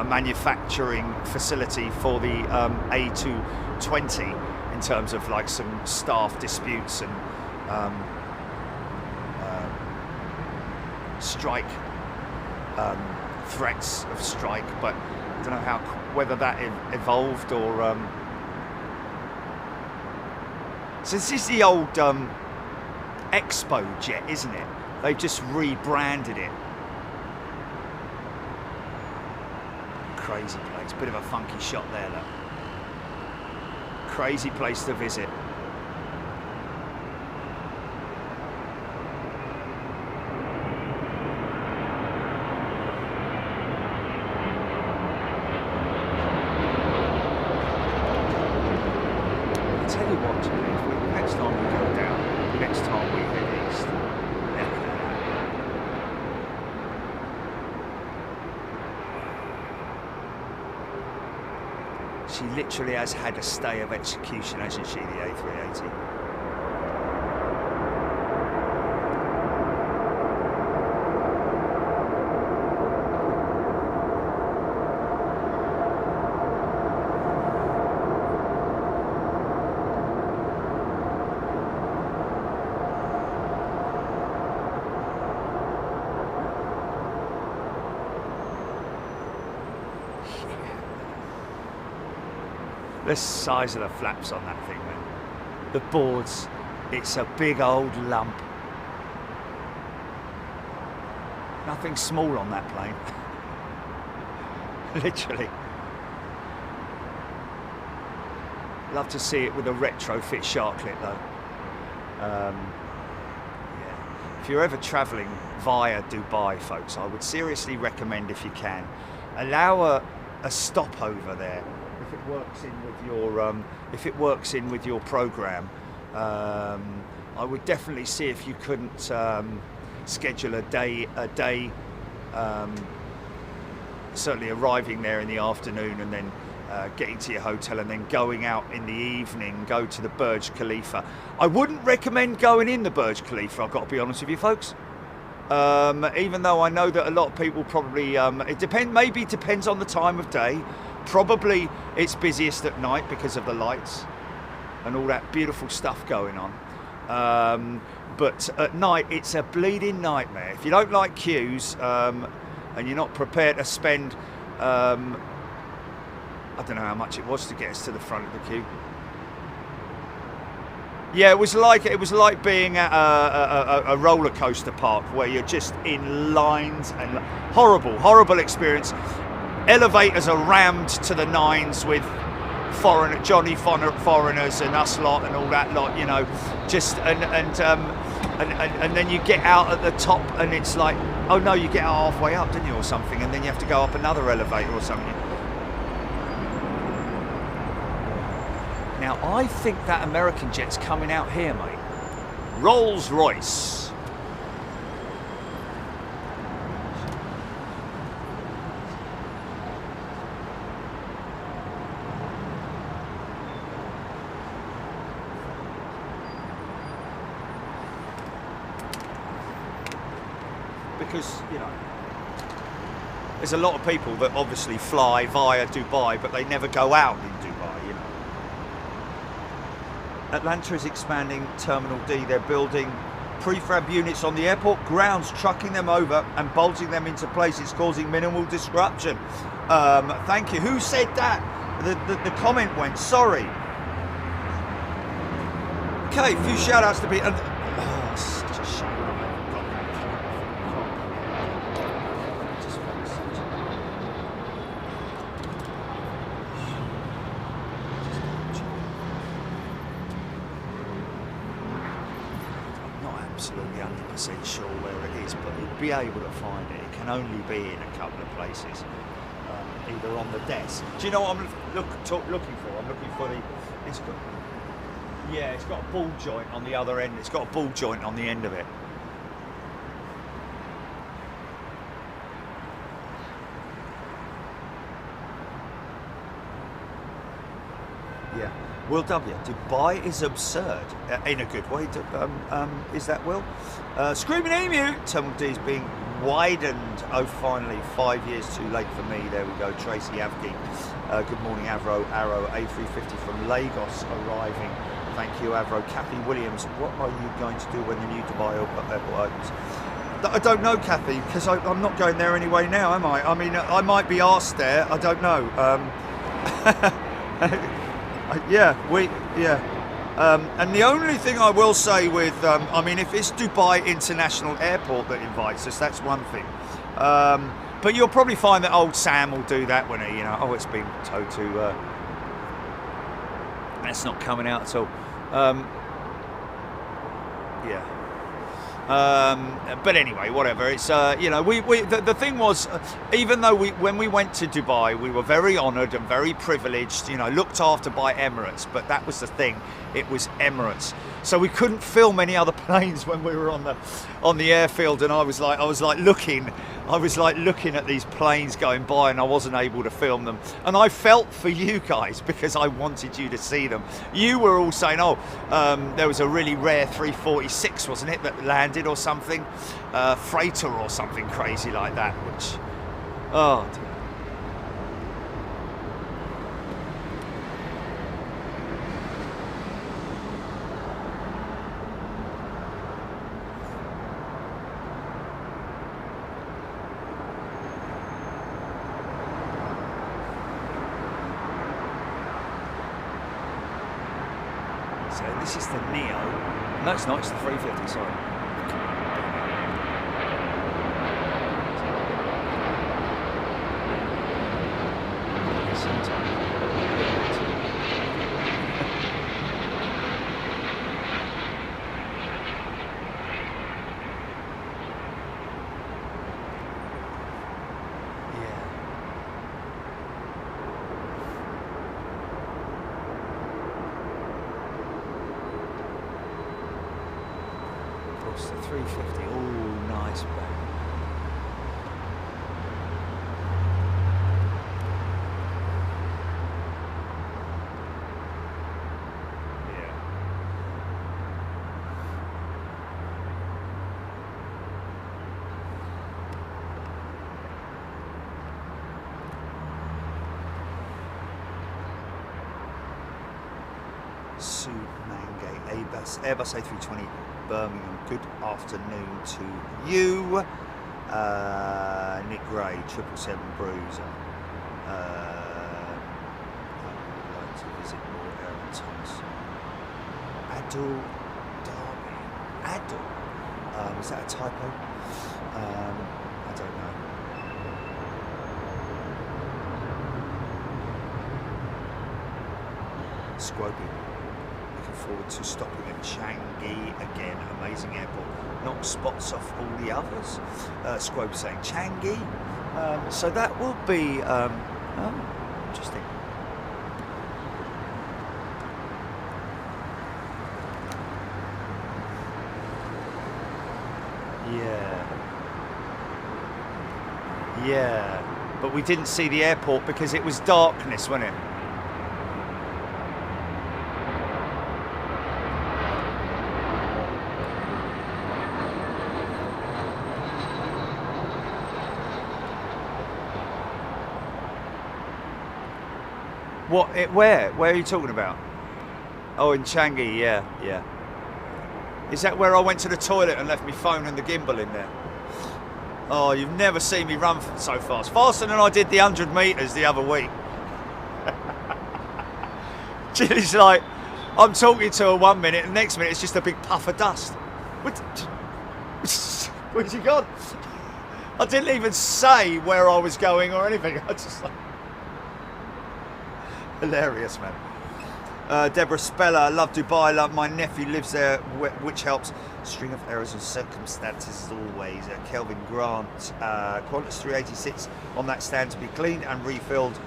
manufacturing facility for the A220 in terms of like some staff disputes and strike threats of strike, but I don't know whether that evolved or. So this is the old Expo jet, isn't it? They've just rebranded it. Crazy place, bit of a funky shot there, look. Crazy place to visit. I'll tell you what, next time we go down, next time we head east, she literally has had a stay of execution, hasn't she, the A380? The size of the flaps on that thing, man. The boards, it's a big old lump. Nothing small on that plane. Literally. Love to see it with a retrofit sharklet though. Yeah. If you're ever travelling via Dubai, folks, I would seriously recommend, if you can, allow a stopover there. If it works in with your program, I would definitely see if you couldn't schedule a day. Certainly arriving there in the afternoon and then getting to your hotel and then going out in the evening, go to the Burj Khalifa. I wouldn't recommend going in the Burj Khalifa, I've got to be honest with you, folks. Even though I know that a lot of people probably, maybe depends on the time of day. Probably it's busiest at night because of the lights and all that beautiful stuff going on. But at night, it's a bleeding nightmare. If you don't like queues and you're not prepared to spend, I don't know how much it was to get us to the front of the queue. Yeah, it was like being at a roller coaster park where you're just in lines and horrible experience. Elevators are rammed to the nines with foreigners and us lot and all that lot, you know. Just and then you get out at the top and it's like, oh no, you get out halfway up, didn't you, or something, and then you have to go up another elevator or something. Now I think that American jet's coming out here, mate. Rolls-Royce. Because, you know, there's a lot of people that obviously fly via Dubai, but they never go out in Dubai, you know. Atlanta is expanding Terminal D. They're building prefab units on the airport grounds, trucking them over and bolting them into place. It's causing minimal disruption. Thank you. Who said that? The comment went, sorry. Okay, a few shout outs to be... such a shame. absolutely 100% sure where it is, but you'll be able to find it. It can only be in a couple of places, either on the desk. Do you know what I'm looking for? I'm looking for it's got a ball joint on the other end. It's got a ball joint on the end of it. Yeah. Will W. Dubai is absurd in a good way. Is that Will? Screaming Emu. Terminal D is being widened. Oh, finally, 5 years too late for me. There we go. Tracy Avgi. Good morning, Avro. Arrow A350 from Lagos arriving. Thank you, Avro. Kathy Williams. What are you going to do when the new Dubai airport opens? I don't know, Kathy, because I'm not going there anyway now, am I? I mean, I might be asked there. I don't know. And the only thing I will say with, I mean, if it's Dubai International Airport that invites us, that's one thing. But you'll probably find that old Sam will do that when he, it's been towed to, that's not coming out at all. But anyway, whatever. It's the thing was, even though when we went to Dubai, we were very honoured and very privileged, looked after by Emirates. But that was the thing; it was Emirates, so we couldn't film any other planes when we were on the airfield. And I was like looking at these planes going by, and I wasn't able to film them. And I felt for you guys because I wanted you to see them. You were all saying, there was a really rare 346, wasn't it, that landed or something, freighter or something crazy like that, which, oh dear. So this is the Neo. No, it's not. It's the 350. Sorry. The 350, oh, nice bag. Yeah. Sue Mangay, Airbus A320. Birmingham, good afternoon to you. Nick Gray, 777 Bruiser. I would like to visit more Aaron Thomas. Adil Derby. Adil? Is that a typo? I don't know. Squobby. Forward to stopping at Changi again. Amazing airport. Knocks spots off all the others. Squobe saying Changi. So that will be interesting. Yeah. But we didn't see the airport because it was darkness, wasn't it? What? Where? Where are you talking about? Oh, in Changi, yeah. Is that where I went to the toilet and left my phone and the gimbal in there? Oh, you've never seen me run so fast. Faster than I did the 100 metres the other week. It's like, I'm talking to her 1 minute, and the next minute it's just a big puff of dust. Where's he gone? I didn't even say where I was going or anything. I just like... Hilarious, man. Deborah Speller, love Dubai, love my nephew lives there, which helps. String of errors and circumstances as always. Kelvin Grant, Qantas 380 sits on that stand to be cleaned and refilled,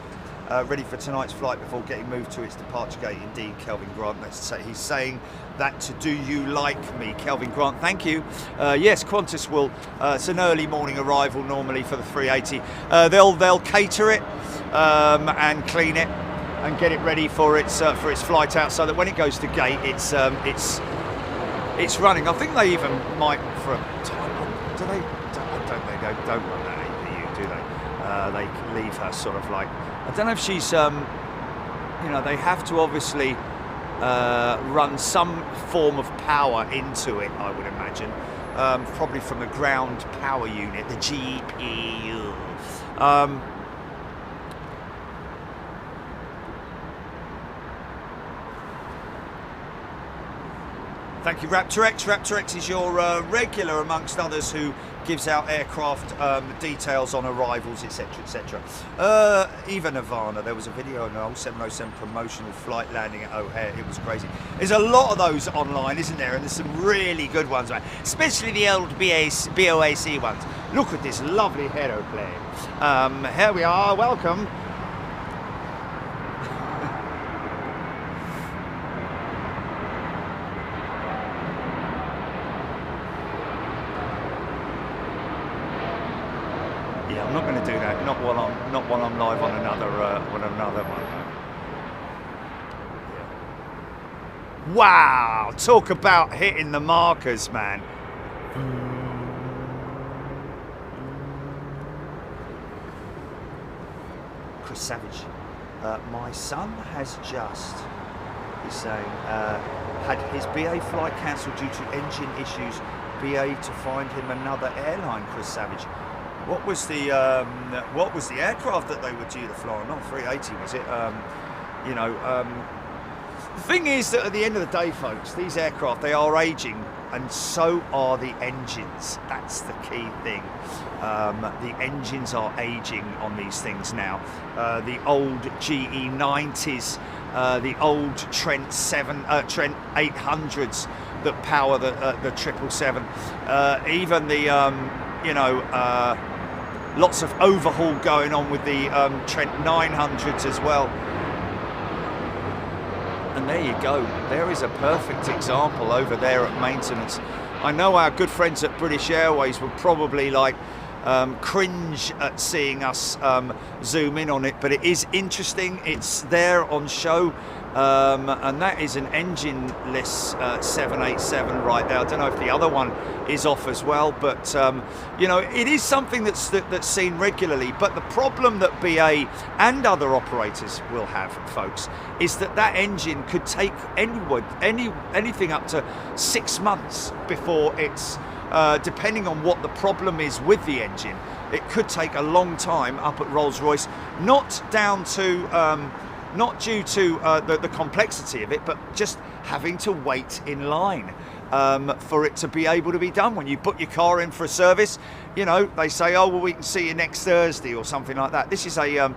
ready for tonight's flight before getting moved to its departure gate. Indeed, Kelvin Grant, he's saying that to do you like me. Kelvin Grant, thank you. Yes, Qantas will, it's an early morning arrival normally for the 380. They'll cater it and clean it and get it ready for its flight out, so that when it goes to gate, it's running. I think they even might for a time. Do they? Don't run that APU, do they? They leave her sort of like. I don't know if she's. You know, they have to obviously run some form of power into it, I would imagine. Probably from the ground power unit, the GPU. Thank you, Raptor X. Raptor X is your regular, amongst others, who gives out aircraft details on arrivals, etc., etc. Eva Nirvana, there was a video on an 0707 promotional flight landing at O'Hare. It was crazy. There's a lot of those online, isn't there? And there's some really good ones, right? Especially the old BOAC ones. Look at this lovely aeroplane. Here we are. Welcome. I'm not going to do that. Not while I'm live on another one. Yeah. Wow! Talk about hitting the markers, man. Chris Savage. My son has just, he's saying, had his BA flight cancelled due to engine issues. BA to find him another airline. Chris Savage. What was the aircraft that they were due to fly? Not 380, was it? You know, the thing is that at the end of the day, folks, these aircraft, they are aging, and so are the engines. That's the key thing. The engines are aging on these things now. The old GE90s, the old Trent 800s that power the 777, even the you know. Lots of overhaul going on with the Trent 900s as well. And there you go. There is a perfect example over there at maintenance. I know our good friends at British Airways would probably like cringe at seeing us zoom in on it, but it is interesting. It's there on show. And that is an engine-less 787 right there. I don't know if the other one is off as well, but you know, it is something that's seen regularly. But the problem that BA and other operators will have, folks, is that engine could take anything up to 6 months before it's, depending on what the problem is with the engine, it could take a long time up at Rolls-Royce, not due to the complexity of it, but just having to wait in line for it to be able to be done. When you book your car in for a service, you know, they say, oh, well, we can see you next Thursday or something like that. This is a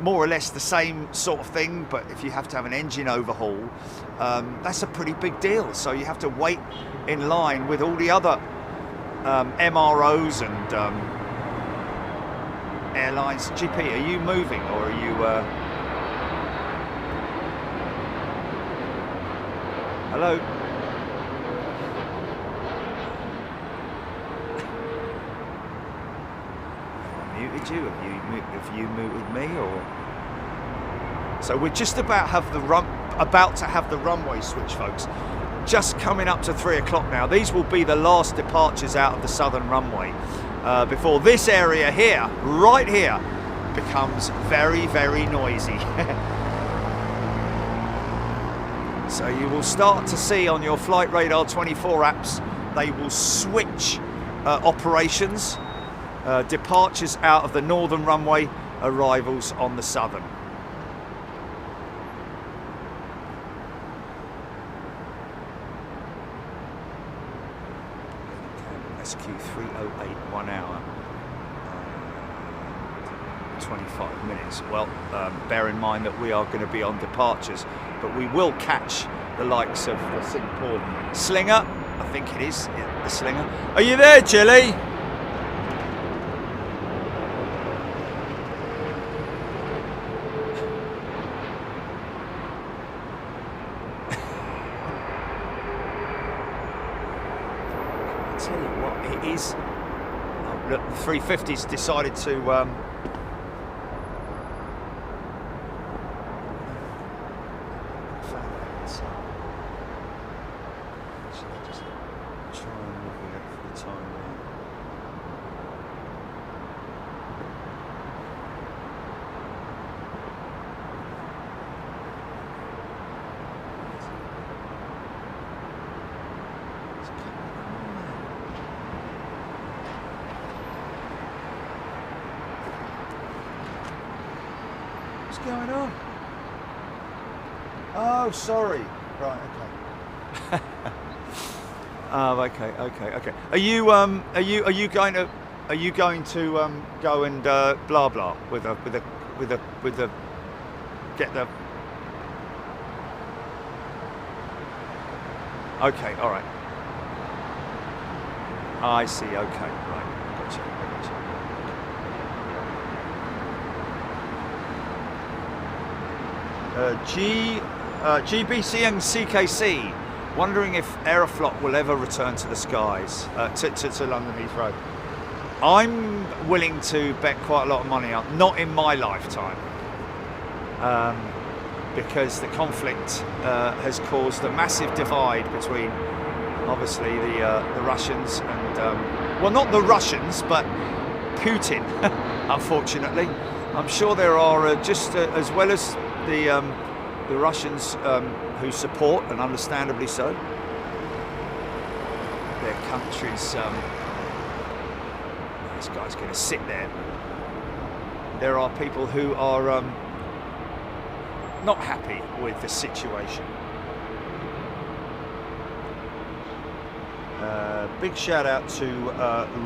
more or less the same sort of thing, but if you have to have an engine overhaul, that's a pretty big deal. So you have to wait in line with all the other MROs and airlines. GP, are you moving or are you... Hello? I muted you? Have you muted me? Or so we're just about to have the runway switch, folks. Just coming up to 3 o'clock now. These will be the last departures out of the southern runway before this area here, right here, becomes very, very noisy. So you will start to see on your Flight Radar 24 apps, they will switch operations, departures out of the northern runway, arrivals on the southern. SQ308, 1 hour. 25 minutes. Well, bear in mind that we are going to be on departures, but we will catch the likes of the Singapore Slinger. I think it is the Slinger. Are you there, Chile? Tell you what, it is. Oh, look, the 350's decided to. Just try and look at it for the time. What's going on? Oh, sorry. Right. Okay. Oh, okay. Are you going to go and blah blah with the get the. Okay. All right. I see. Okay. Right. Gotcha. GBC and CKC wondering if Aeroflot will ever return to the skies, to London Heathrow. I'm willing to bet quite a lot of money on, not in my lifetime, because the conflict has caused a massive divide between, obviously, the Russians and, well, not the Russians, but Putin, unfortunately. I'm sure there are, just as well as the Russians who support, and understandably so, their countries. This guy's going to sit there. There are people who are not happy with the situation. Big shout out to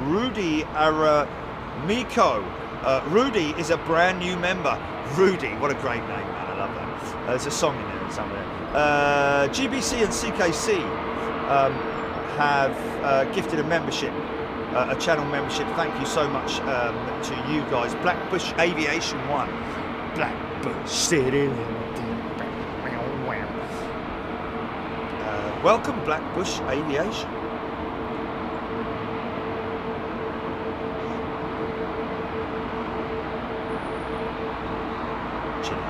Rudy Aramiko. Rudy is a brand new member. Rudy, what a great name, man. I love that. There's a song in there somewhere. GBC and CKC have gifted a membership, a channel membership. Thank you so much to you guys. Blackbush Aviation 1. Blackbush City. Welcome, Blackbush Aviation.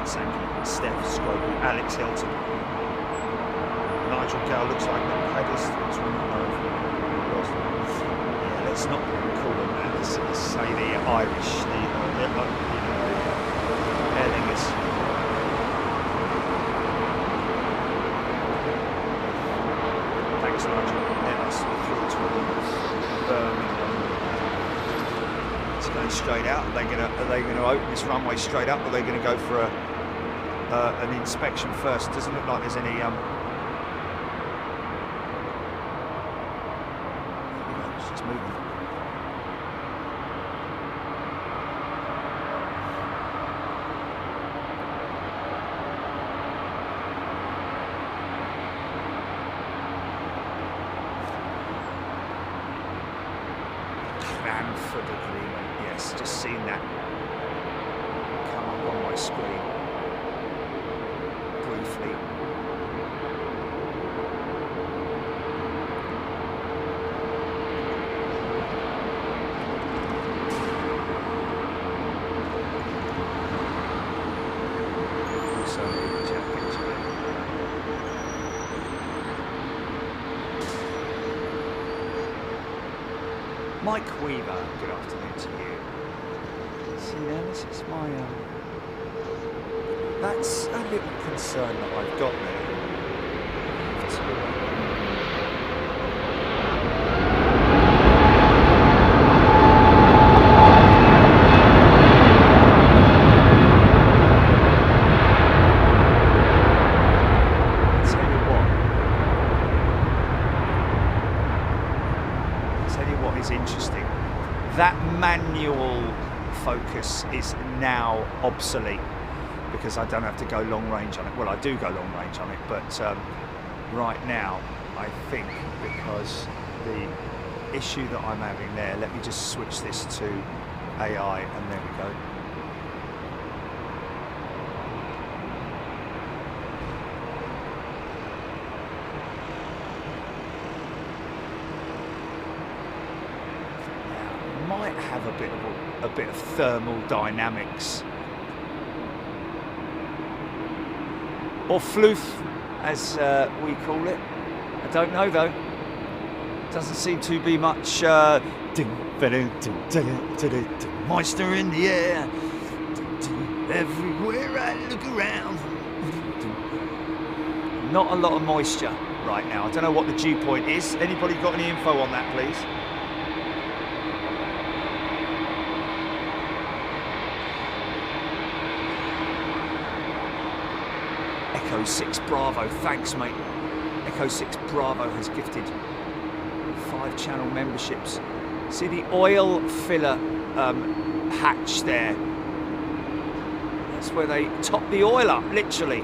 Sankey, Steph, Scroby, Alex Hilton, Nigel Gale looks like the headers. Yeah, let's not call them that. Let's say the Irish, the Aer Lingus. Thanks, Nigel. Then us through to Birmingham. It's going straight out. Are they going to open this runway straight up, or are they going to go for an inspection first? Doesn't look like there's any it's just moving. Cranford agreement, yes, just seen that come up on my screen briefly. Mike Weaver, good afternoon to you. See there, this is my, that's a little concern that I've got there. autofocus is now obsolete because I don't have to go long range on it. Well, I do go long range on it, but right now I think because the issue that I'm having there, let me just switch this to AI, and there we go. Might have a bit of thermal dynamics, or floof as we call it. I don't know though. Doesn't seem to be much moisture in the air. Everywhere I look around. Not a lot of moisture right now. I don't know what the dew point is. Anybody got any info on that, please? Echo 6 Bravo, thanks mate. Echo 6 Bravo has gifted 5 channel memberships. See the oil filler hatch there? That's where they top the oil up, literally.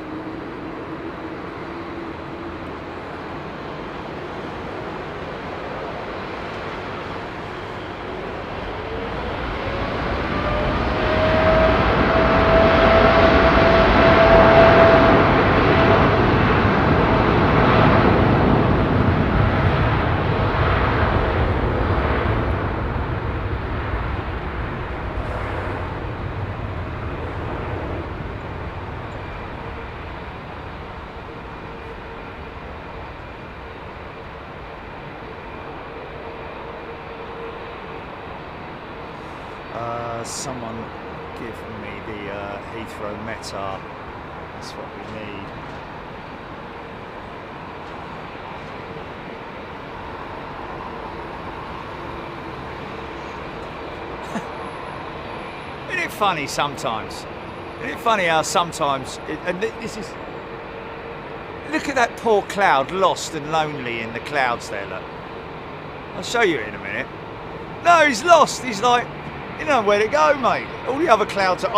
Someone give me the Heathrow Meta. That's what we need. Isn't it funny sometimes? Isn't it funny how sometimes, and this is, look at that poor cloud, lost and lonely in the clouds there, look. I'll show you it in a minute. No, he's lost, he's like, you know where to go, mate. All the other clouds are,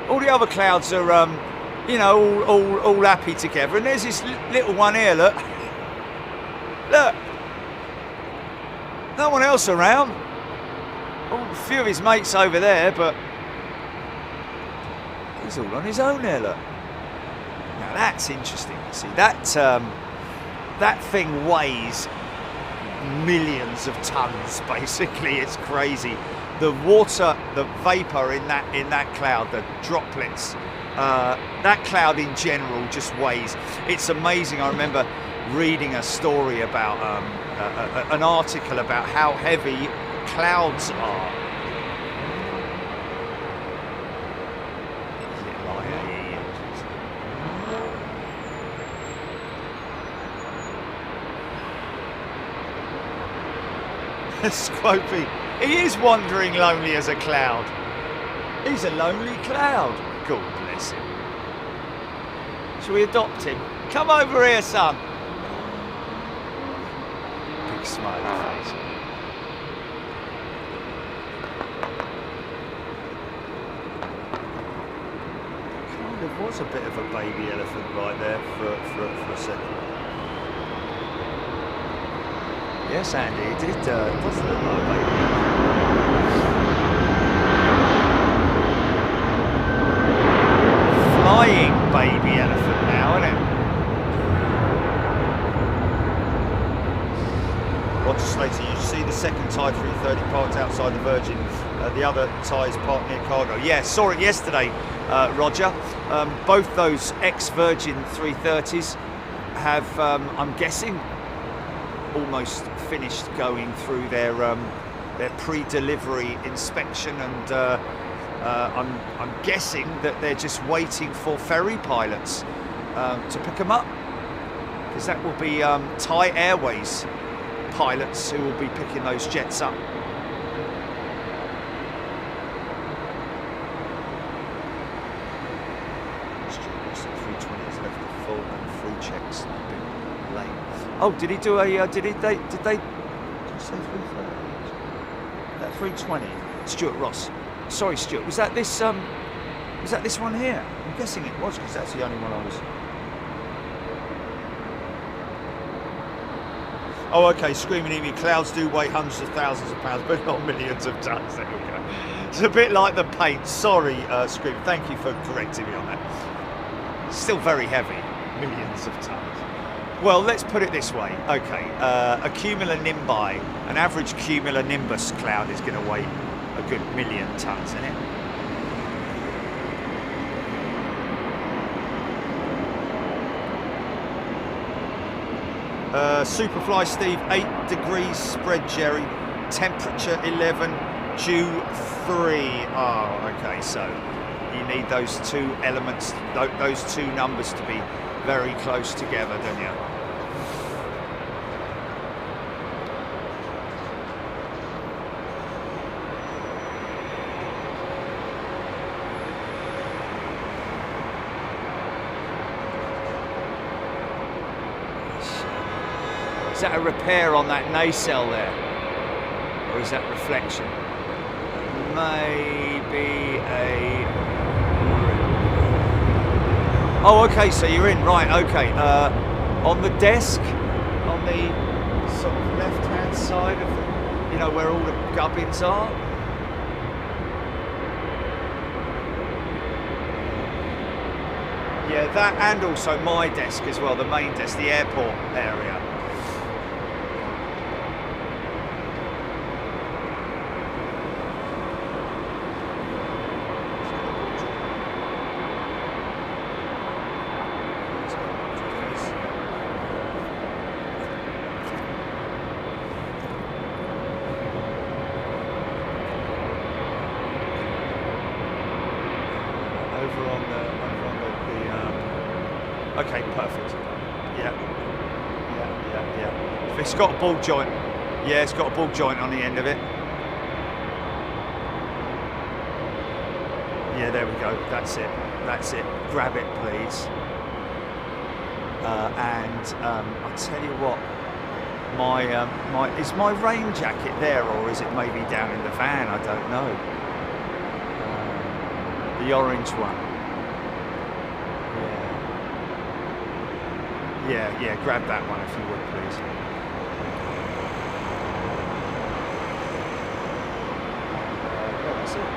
all the other clouds are, you know, all happy together. And there's this little one here, look. Look. No one else around. A few of his mates over there, but he's all on his own there, look. Now that's interesting. See, that thing weighs millions of tons, basically. It's crazy. The water, the vapor in that cloud, the droplets, that cloud in general just weighs. It's amazing. I remember reading a story about an article about how heavy clouds are. Scopey, he is wandering lonely as a cloud. He's a lonely cloud. God bless him. Shall we adopt him? Come over here, son. Big smiley face. Kind of was a bit of a baby elephant right there for a second. Yes, Andy, it did. It does look like a baby. Flying baby elephant now, isn't it? Roger Slater, you see the second Thai 330 parked outside the Virgin. The other Thai's parked near cargo. Yeah, saw it yesterday, Roger. Both those ex-Virgin 330s have, I'm guessing, almost finished going through their pre-delivery inspection, and I'm guessing that they're just waiting for ferry pilots to pick them up, because that will be Thai Airways pilots who will be picking those jets up. Oh, did he do a? Did they say 330? That 320. Stuart Ross. Sorry, Stuart. Was that this one here? I'm guessing it was because that's the only one I was. Oh, okay. Screaming at me. Clouds do weigh hundreds of thousands of pounds, but not millions of tons. There we go. It's a bit like the paint. Sorry, Scream. Thank you for correcting me on that. Still very heavy. Millions of tons. Well, let's put it this way. Okay, a cumulonimbus, an average cumulonimbus cloud is going to weigh a good 1,000,000 tons, isn't it? Superfly Steve, 8 degrees spread Jerry, temperature 11, dew 3. Oh, okay, so you need those two elements, those two numbers to be very close together, don't you? Is that a repair on that nacelle there? Or is that reflection? Maybe a... Oh, okay, so you're in, right, okay. On the desk, on the sort of left-hand side of the, you know, where all the gubbins are. Yeah, that, and also my desk as well, the main desk, the airport area. Okay, perfect. Yeah. If it's got a ball joint, yeah, it's got a ball joint on the end of it. Yeah, there we go. That's it. That's it. Grab it, please. I'll tell you what. Is my rain jacket there, or is it maybe down in the van? I don't know. The orange one. Yeah, grab that one if you would, please. That's it.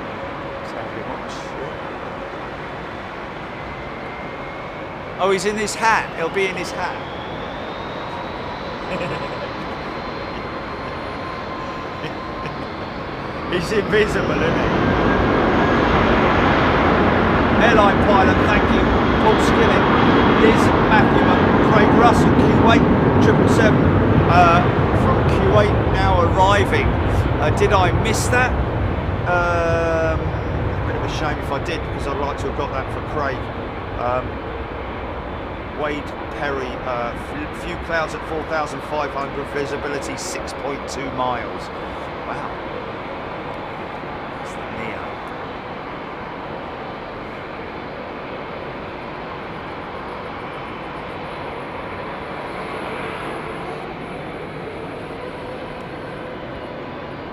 Thank you very much. Oh, he's in his hat. He'll be in his hat. He's invisible, isn't he? Airline pilot, thank you. Paul Skilling, Liz Matthew, Craig Russell, Kuwait 777 from Kuwait now arriving. Did I miss that? A bit of a shame if I did, because I'd like to have got that for Craig. Wade Perry, few clouds at 4,500, visibility 6.2 miles. Wow. That's the Neo.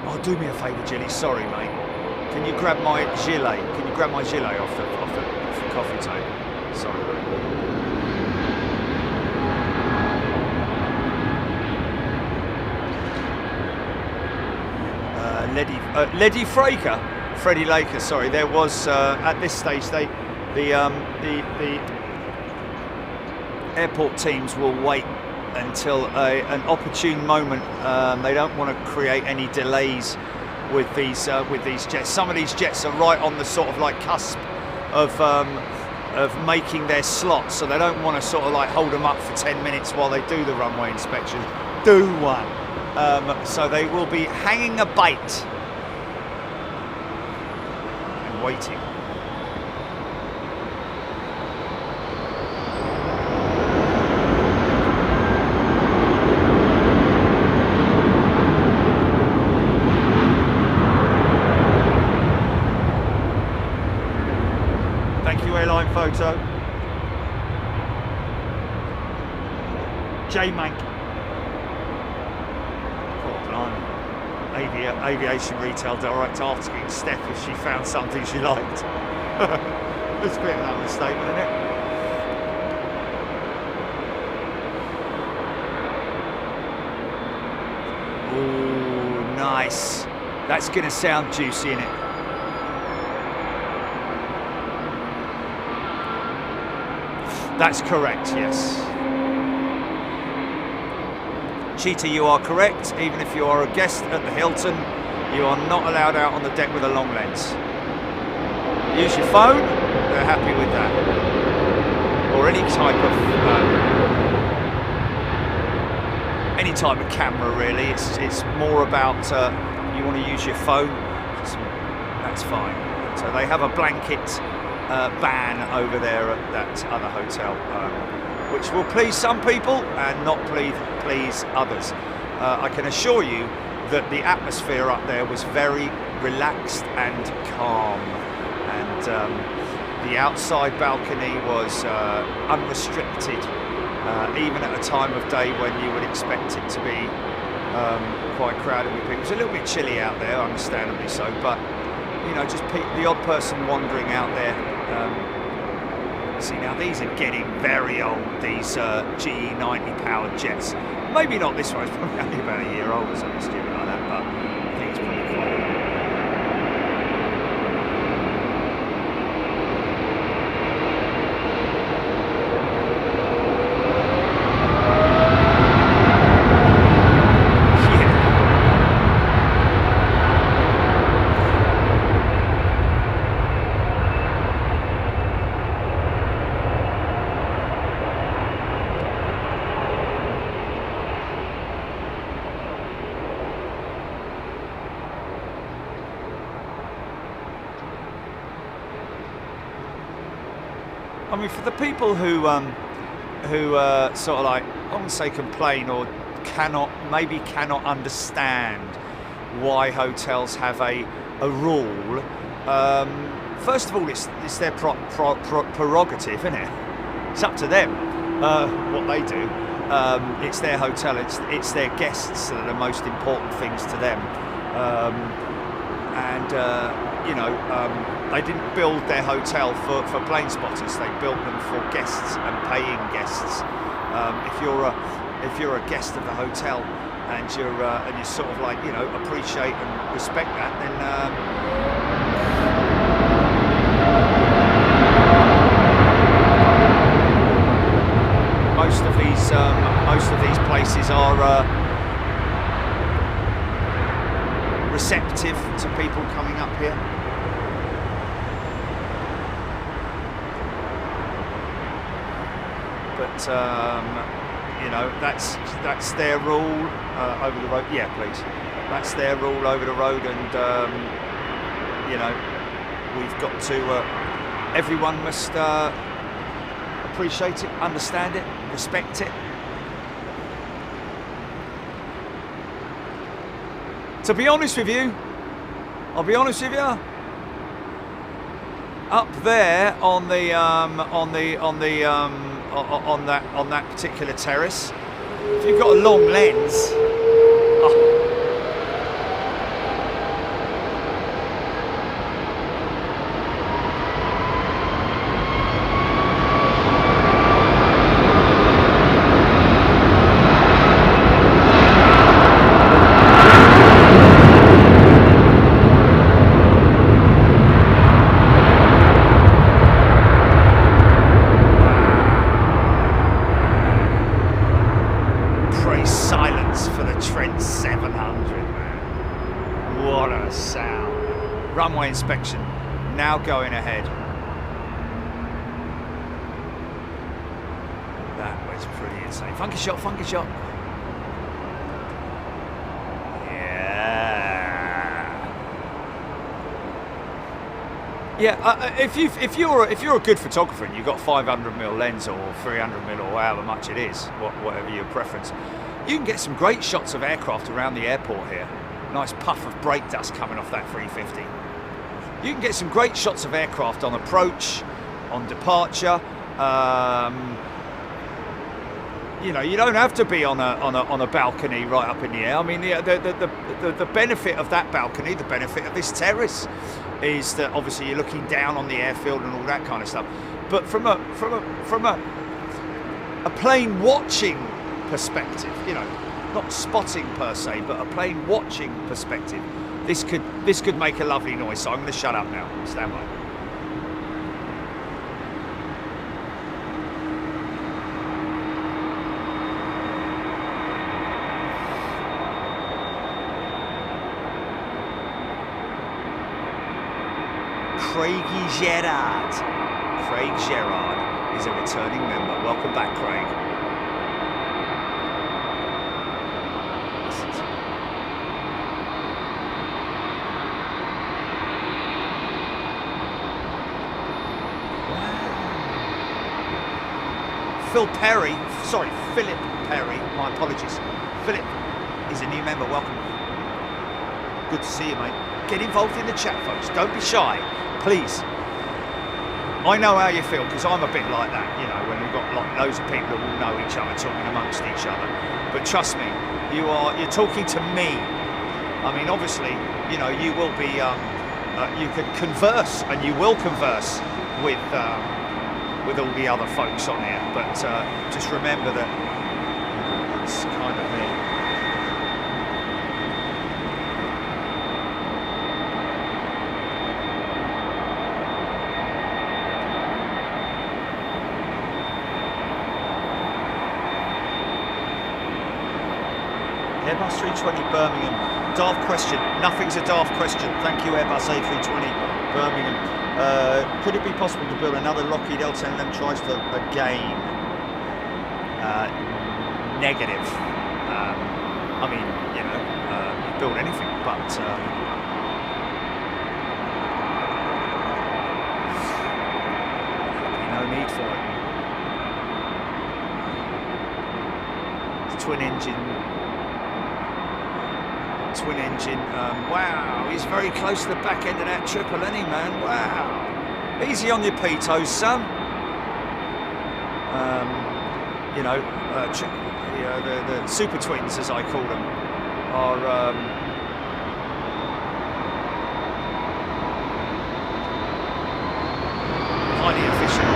Oh, do me a favour, Jilly. Sorry, mate. Can you grab my gilet? Can you grab my gilet off the coffee table? Sorry. Leddy Fraker, Freddie Laker. Sorry, there was at this stage the airport teams will wait until an opportune moment. They don't want to create any delays with these jets. Some of these jets are right on the sort of like cusp of making their slots, so they don't want to sort of like hold them up for 10 minutes while they do the runway inspection. Do one. So they will be hanging a bait and waiting. Thank you, Airline Photo. J Mank. aviation retail director asking Steph if she found something she liked. It's a bit of an understatement, isn't it? Oh, nice. That's going to sound juicy, innit? That's correct, yes. Cheetah, you are correct. Even if you are a guest at the Hilton, you are not allowed out on the deck with a long lens. Use your phone, they're happy with that. Or any type of camera, really. It's more about you want to use your phone, that's fine. So they have a blanket ban over there at that other hotel, which will please some people and not please others. I can assure you that the atmosphere up there was very relaxed and calm, and the outside balcony was unrestricted, even at a time of day when you would expect it to be quite crowded with people. It's a little bit chilly out there, understandably so, but you know, just the odd person wandering out there. See, now these are getting very old, these GE 90 powered jets. Maybe not this one, it's probably only about a year old or something stupid like that, but I think it's pretty cool. I mean, for the people who sort of like, I wouldn't say complain or maybe cannot understand why hotels have a rule. First of all, it's their prerogative, isn't it? It's up to them what they do. It's their hotel. It's their guests that are the most important things to them. They didn't build their hotel for plane spotters. They built them for guests and paying guests. If you're a guest of the hotel and you sort of like, you know, appreciate and respect that, then most of these places are receptive to people coming up here. But you know, that's their rule over the road. Yeah, please. That's their rule over the road, and you know, we've got to. Everyone must appreciate it, understand it, respect it. To be honest with you, I'll be honest with you. Up there on that particular terrace, if you've got a long lens, runway inspection now going ahead. That was pretty insane. Funky shot, funky shot. Yeah, if you're a good photographer and you've got 500mm lens or 300mm or however much it is, whatever your preference, you can get some great shots of aircraft around the airport here. Nice puff of brake dust coming off that 350. You can get some great shots of aircraft on approach, on departure. you know, you don't have to be on a balcony right up in the air. I mean, the benefit of that balcony, the benefit of this terrace, is that obviously you're looking down on the airfield and all that kind of stuff. But from a plane watching perspective, you know, not spotting per se, but a plane watching perspective, this could make a lovely noise. So I'm going to shut up now. Stand by. Craig Gerard is a returning member. Welcome back, Craig. Philip Perry, my apologies. Philip is a new member. Welcome. Good to see you, mate. Get involved in the chat, folks. Don't be shy. Please. I know how you feel, because I'm a bit like that, you know, when we've got loads of people that all know each other talking amongst each other. But trust me, you're talking to me. I mean, obviously, you know, you will be, you can converse, and you will converse with all the other folks on here. But just remember that it's kind of me. Airbus 320 Birmingham. Daft question. Nothing's a daft question. Thank you, Airbus A320 Birmingham. Could it be possible to build another Lockheed L10LM TriStar again? Negative. I mean, you know, you build anything, but no need for it. Twin engine. Wow, he's very close to the back end of that triple, isn't he, man? Wow. Easy on your pitos, son. You know, the super twins, as I call them, are highly efficient.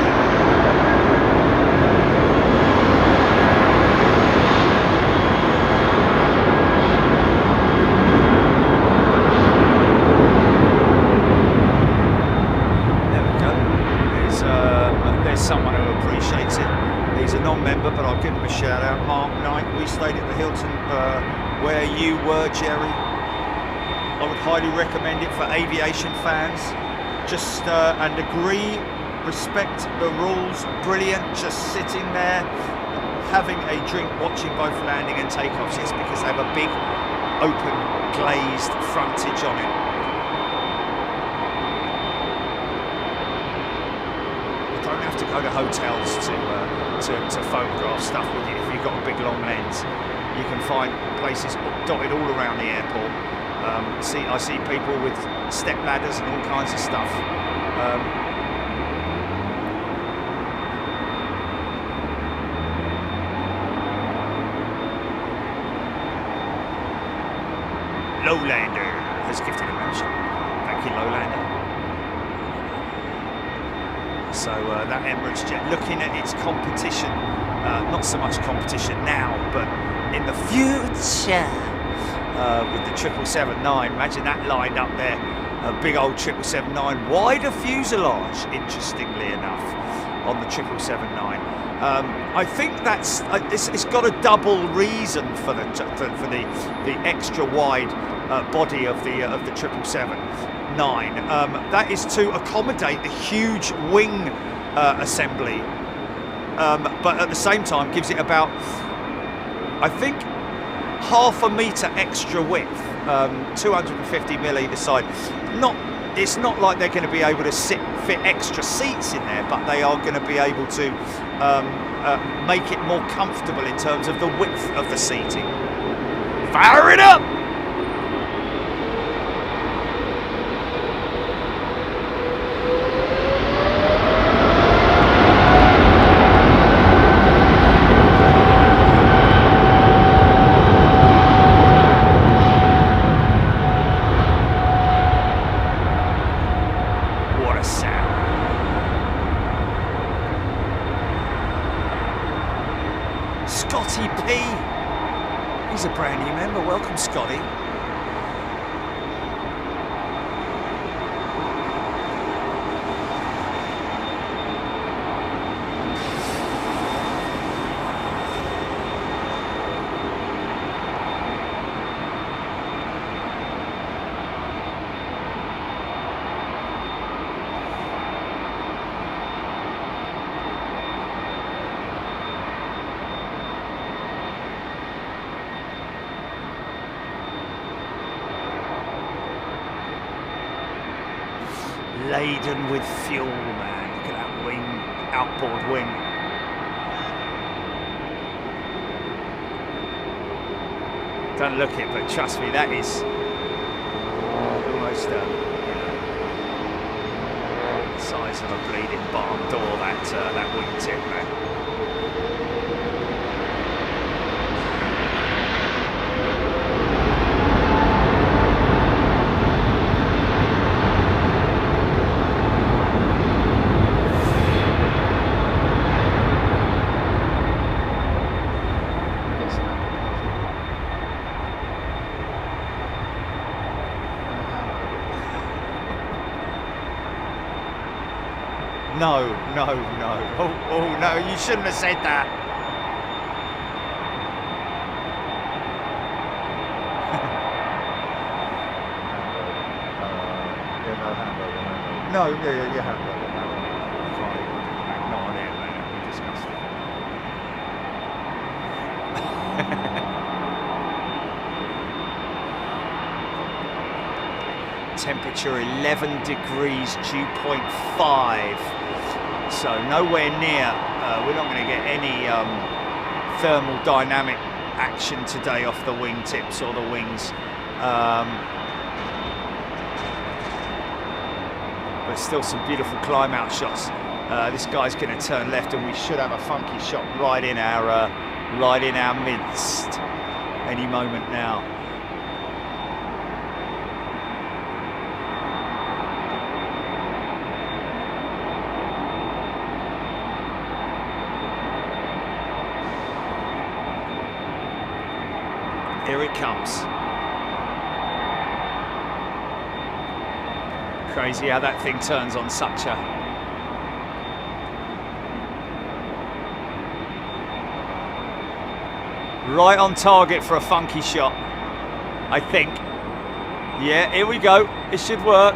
Someone who appreciates it. He's a non-member, but I'll give him a shout out. Mark Knight. We stayed at the Hilton where you were, Jerry. I would highly recommend it for aviation fans. Just and agree, respect the rules. Brilliant. Just sitting there, having a drink, watching both landing and takeoffs. Yes, because they have a big, open, glazed frontage on it. To go to hotels to photograph stuff with you. If you've got a big long lens, you can find places dotted all around the airport. I see people with step ladders and all kinds of stuff. Lowlander has gifted a membership. Thank you, Lowlander. So that Emirates jet, looking at its competition, not so much competition now, but in the future with the 777-9. Imagine that lined up there, a big old 777-9, wider fuselage, interestingly enough, on the 777-9. I think that's it's got a double reason for the extra wide body of the 777-9. That is to accommodate the huge wing assembly, but at the same time gives it about, I think, half a metre extra width, 250mm either side. It's not like they're going to be able to fit extra seats in there, but they are going to be able to make it more comfortable in terms of the width of the seating. Fire it up! Scotty P. He's a brand new member. Welcome, Scotty. Laden with fuel, man. Look at that wing, outboard wing. Don't look it, but trust me, that is almost the size of a bleeding barn door, that wingtip, man. No. Oh no, you shouldn't have said that. No, yeah, you have. Not on air, man. That'd be disgusting. Temperature 11 degrees, dew point 5. So nowhere near, we're not going to get any thermal dynamic action today off the wingtips or the wings. But still some beautiful climb out shots. This guy's going to turn left and we should have a funky shot right in our midst any moment now. Here it comes. Crazy how that thing turns on such a... Right on target for a funky shot, I think. Yeah, here we go. It should work.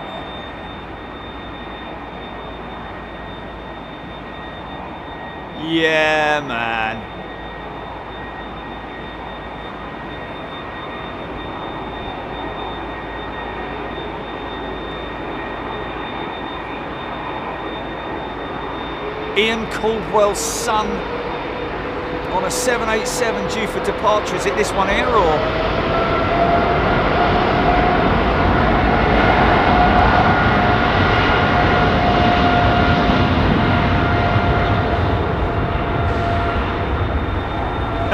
Yeah, man. Ian Caldwell's son on a 787 due for departure. Is it this one here or?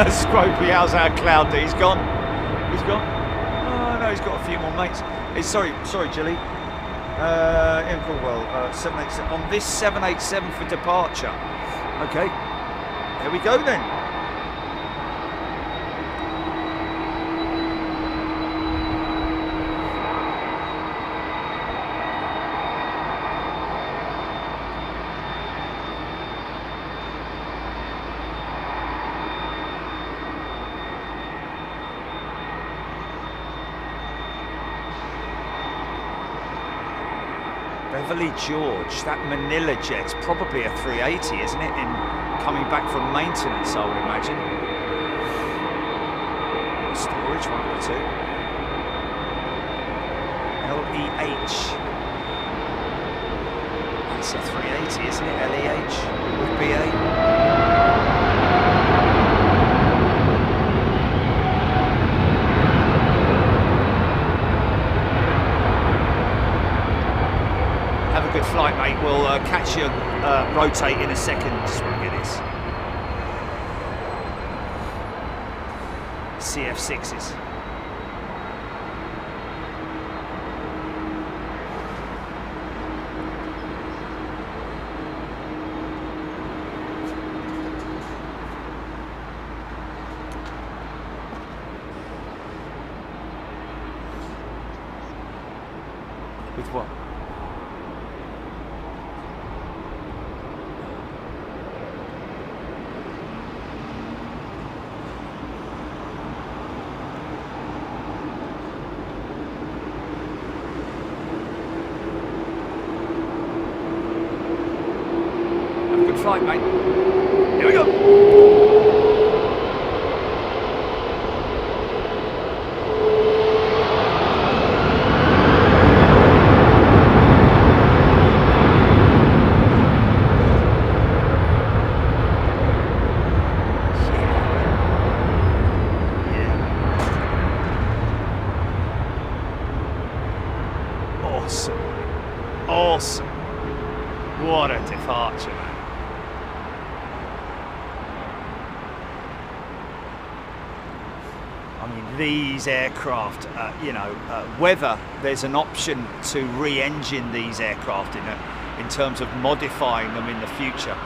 Scropey, how's our cloud? He's gone. He's gone. Oh no, he's got a few more mates. Sorry, Gilly. Ian Caldwell, 787 on this 787 for departure. Okay, here we go then. Beverly George, that Manila jet's probably a 380, isn't it? In coming back from maintenance, I would imagine. Storage, 1 or 2. LEH. That's a 380, isn't it? LEH with BA. Good flight, mate. We'll catch you rotate in a second. Just want to get this. CF6s. With what? Have a good flight, mate. Here we go. Awesome. What a departure, man. I mean, these aircraft, whether there's an option to re-engine these aircraft in terms of modifying them in the future,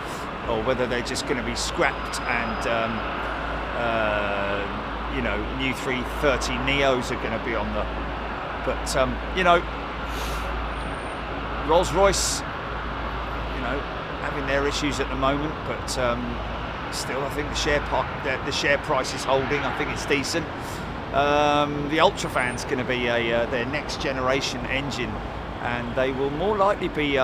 or whether they're just going to be scrapped and, new 330 Neos are going to be on the... But, Rolls-Royce, having their issues at the moment, but still, I think the share price is holding. I think it's decent. The Ultrafan's going to be their next generation engine, and they will more likely be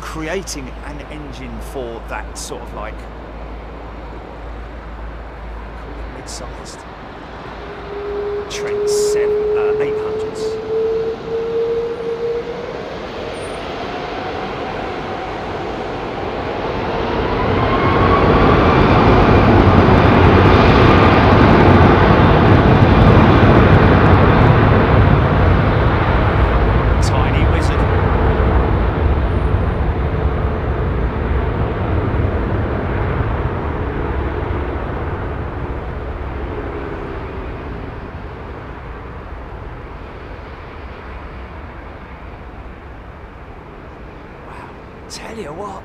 creating an engine for that sort of like mid-sized Trent 800s. Tiny wizard. Tell you what.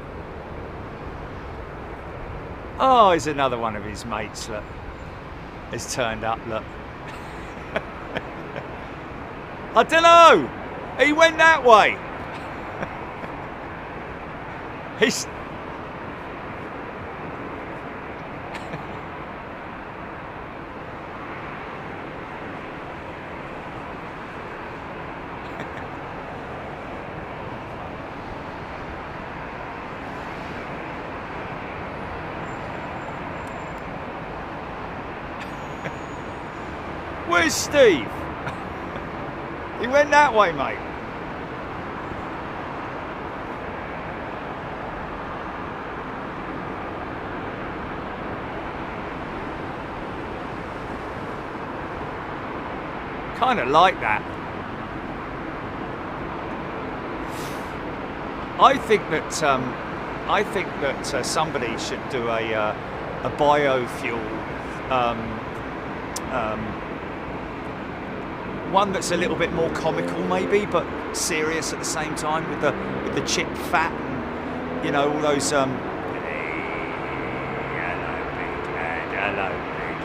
Oh, here's another one of his mates, look. Has turned up, look. I don't know. He went that way. He's... Where's Steve? He went that way, mate. Kind of like that. I think that somebody should do a biofuel. One that's a little bit more comical, maybe, but serious at the same time, with the chip fat and all those. Hello, big lad. Hello, big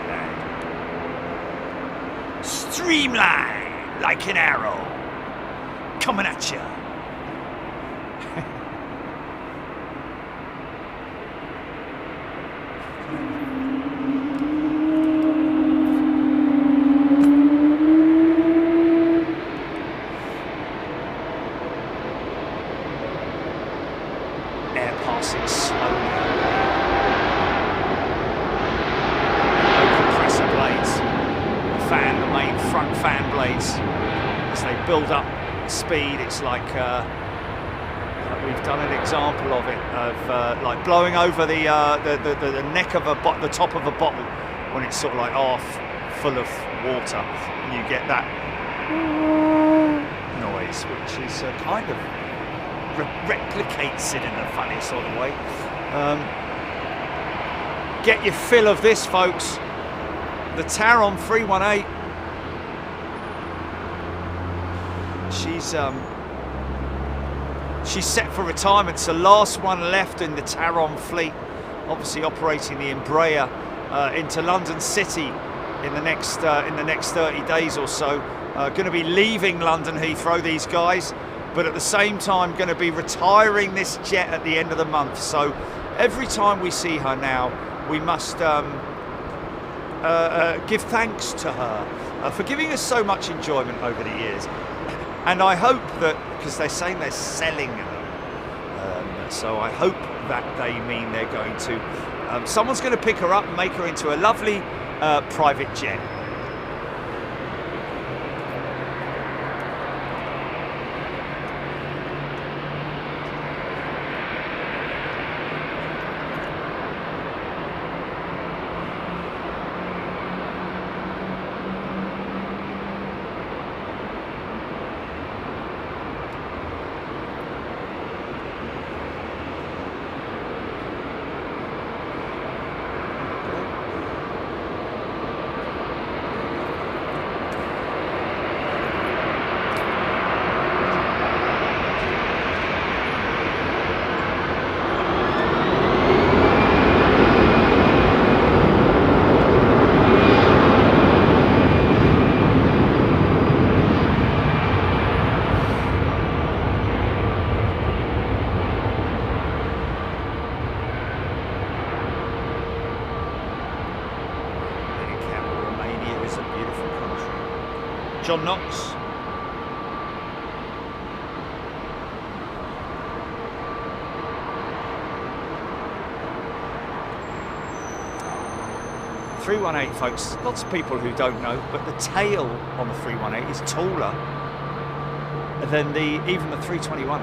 lad. Streamline like an arrow, coming at you. Build up speed. It's like we've done an example of it, of like blowing over the neck of the top of a bottle when it's sort of like half full of water, and you get that noise, which is kind of replicates it in a funny sort of way. Get your fill of this, folks. The Taron 318. She's set for retirement. It's the last one left in the Taron fleet, obviously operating the Embraer into London City in the next 30 days or so. Going to be leaving London Heathrow, these guys, but at the same time going to be retiring this jet at the end of the month. So every time we see her now, we must give thanks to her for giving us so much enjoyment over the years. And I hope that, because they're saying they're selling them, so I hope that they mean they're going to, someone's going to pick her up and make her into a lovely private jet. John Knox. .318, folks. Lots of people who don't know, but the tail on the 318 is taller than even the 321.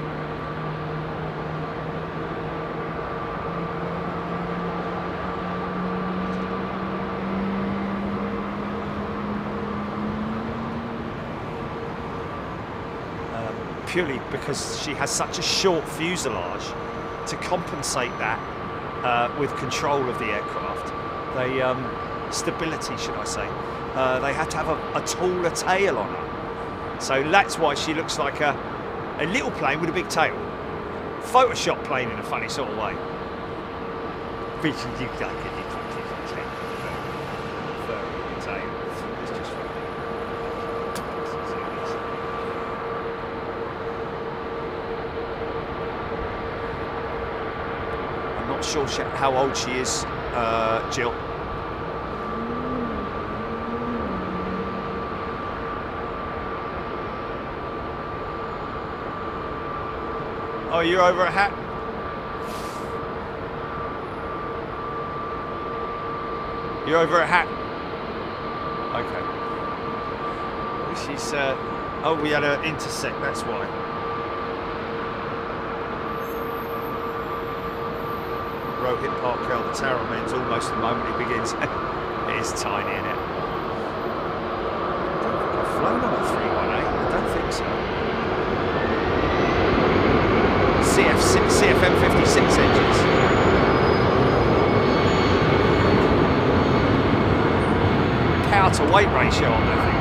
Purely because she has such a short fuselage. To compensate that with control of the aircraft, stability, should I say, they had to have a taller tail on her. So that's why she looks like a little plane with a big tail. Photoshop plane in a funny sort of way. Sure how old she is, Jill. Oh, you're over at Hat? You're over at Hat? Okay. She's, oh, we had an intersect, that's why. Rohit Parkel, the tower remains almost the moment he begins. It is tiny, isn't it? I don't think I've flown on a 318. I don't think so. CFM 56 engines. Power to weight ratio on that thing,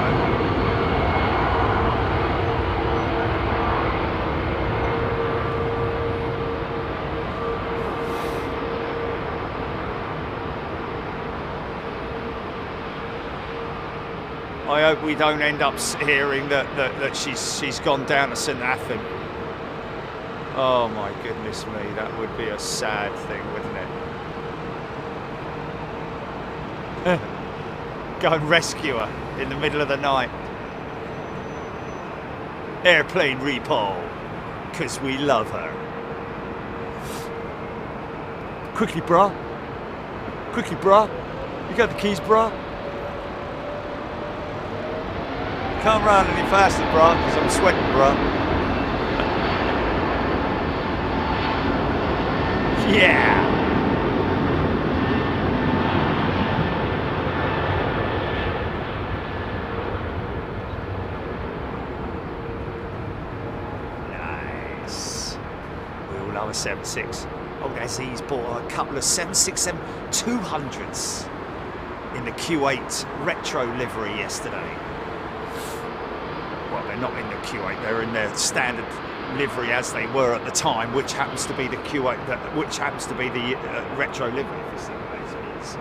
I hope we don't end up hearing that she's gone down to St Athan. Oh my goodness me, that would be a sad thing, wouldn't it? Go and rescue her in the middle of the night. Airplane repo, because we love her. Quickly, brah. Quickly, brah. You got the keys, brah? Can't run any faster, bro, because I'm sweating, bro. Yeah! Nice. We all love a 76. Oh, he's bought a couple of 767-200s in the Kuwait retro livery yesterday. Well, they're not in the Kuwait, they're in their standard livery as they were at the time, which happens to be the Kuwait, which happens to be the retro livery. If you see what it is.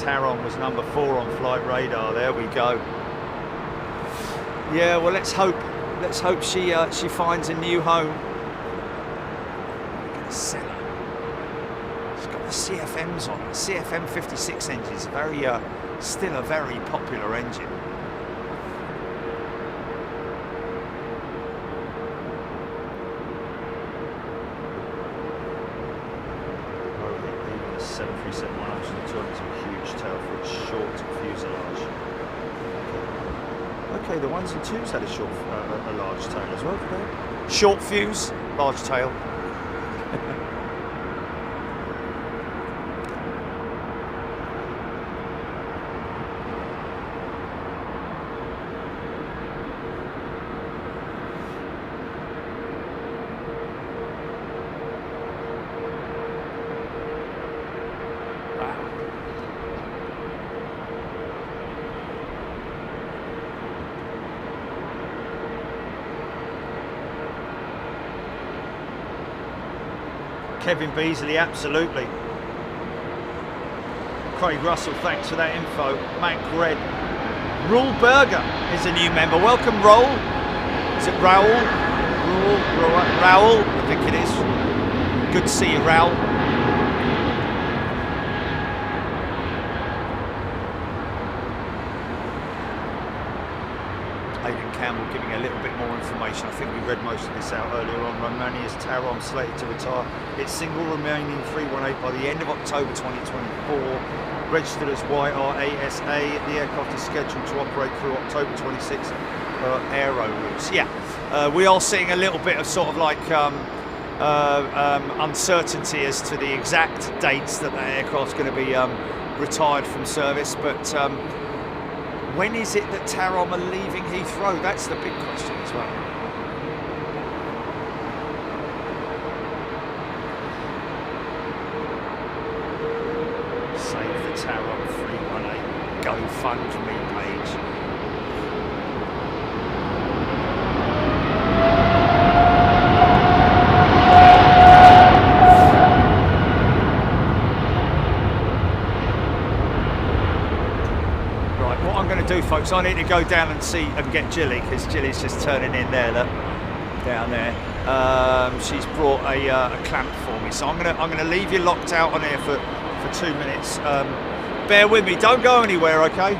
Taron was number 4 on flight radar. There we go. Yeah, well, let's hope she finds a new home. Look at the Sella. It's got the CFMs on it. CFM 56 engine is very still a very popular engine. Even the 737-100 is a huge tail for its short fuselage. Okay, the 1s and 2s had a large tail as well today. Short fuse, large tail. Kevin Beasley, absolutely. Craig Russell, thanks for that info. Matt Gred. Raul Berger is a new member. Welcome, Raul. Is it Raul? Raul, I think it is. Good to see you, Raul. Campbell giving a little bit more information. I think we read most of this out earlier on. Romania's Taron slated to retire its single remaining 318 by the end of October 2024. Registered as YRASA, the aircraft is scheduled to operate through October 26 per aero routes. Yeah, we are seeing a little bit of sort of like uncertainty as to the exact dates that aircraft's going to be retired from service, but when is it that Taron are leaving Heathrow? That's the big question as well. Save the Taron 318 GoFundMe page. Folks, I need to go down and see and get Jilly, because Jilly's just turning in there, look, down there. She's brought a clamp for me, so I'm gonna leave you locked out on here for 2 minutes. Bear with me, don't go anywhere, okay?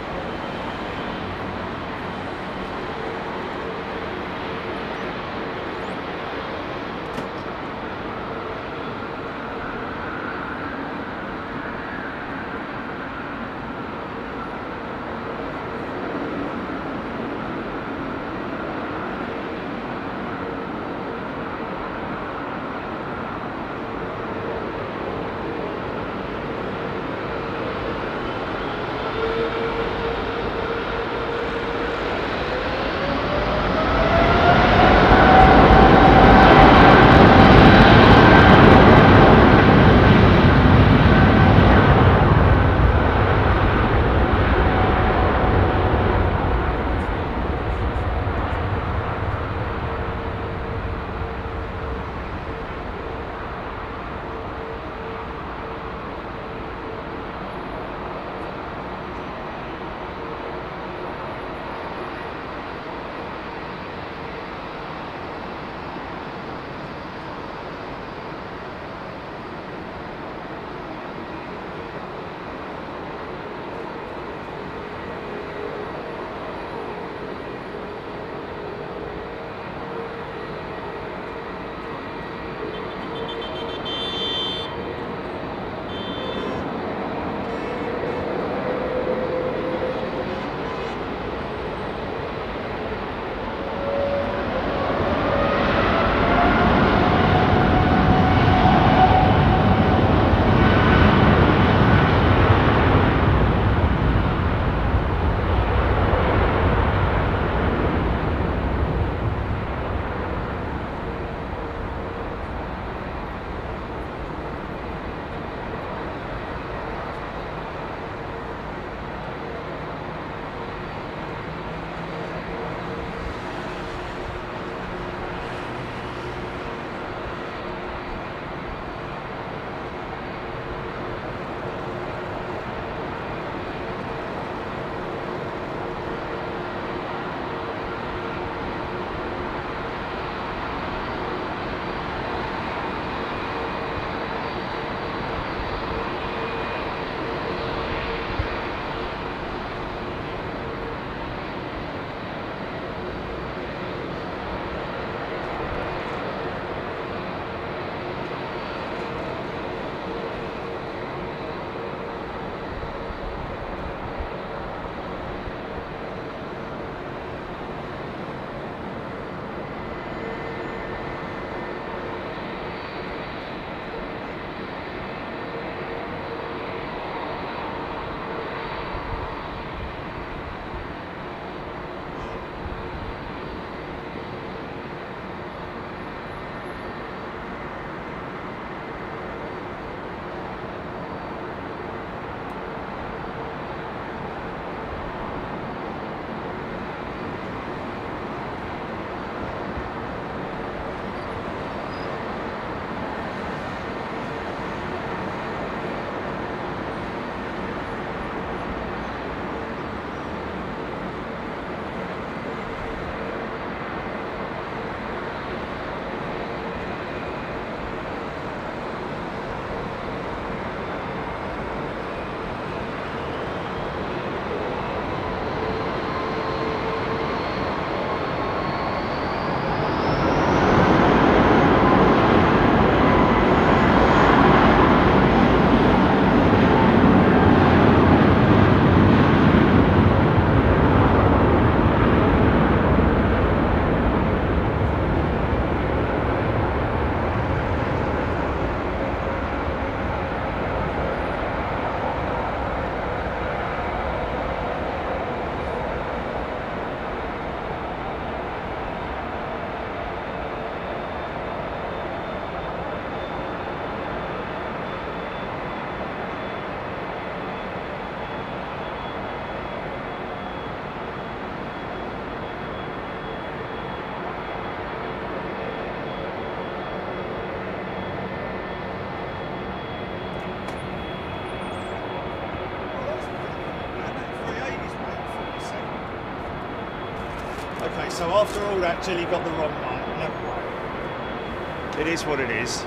so after all that, Jilly got the wrong one. Never mind. It is what it is.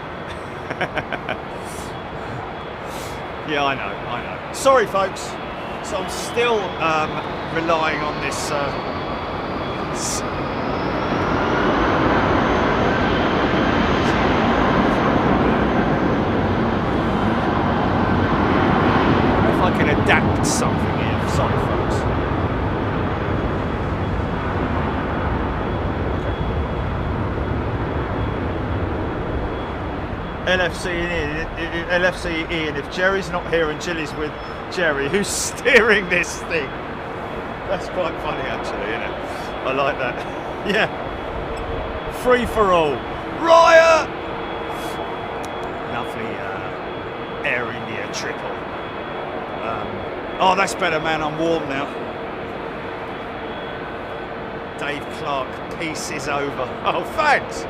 Yeah, I know. Sorry, folks. So I'm still relying on this. If I can adapt something here. Sorry, folks. LFC Ian, if Jerry's not here and Jilly's with Jerry, who's steering this thing? That's quite funny actually, isn't it? I like that. Yeah. Free for all. Riot! Lovely Air India triple. Oh, that's better, man. I'm warm now. Dave Clark, peace is over. Oh, thanks!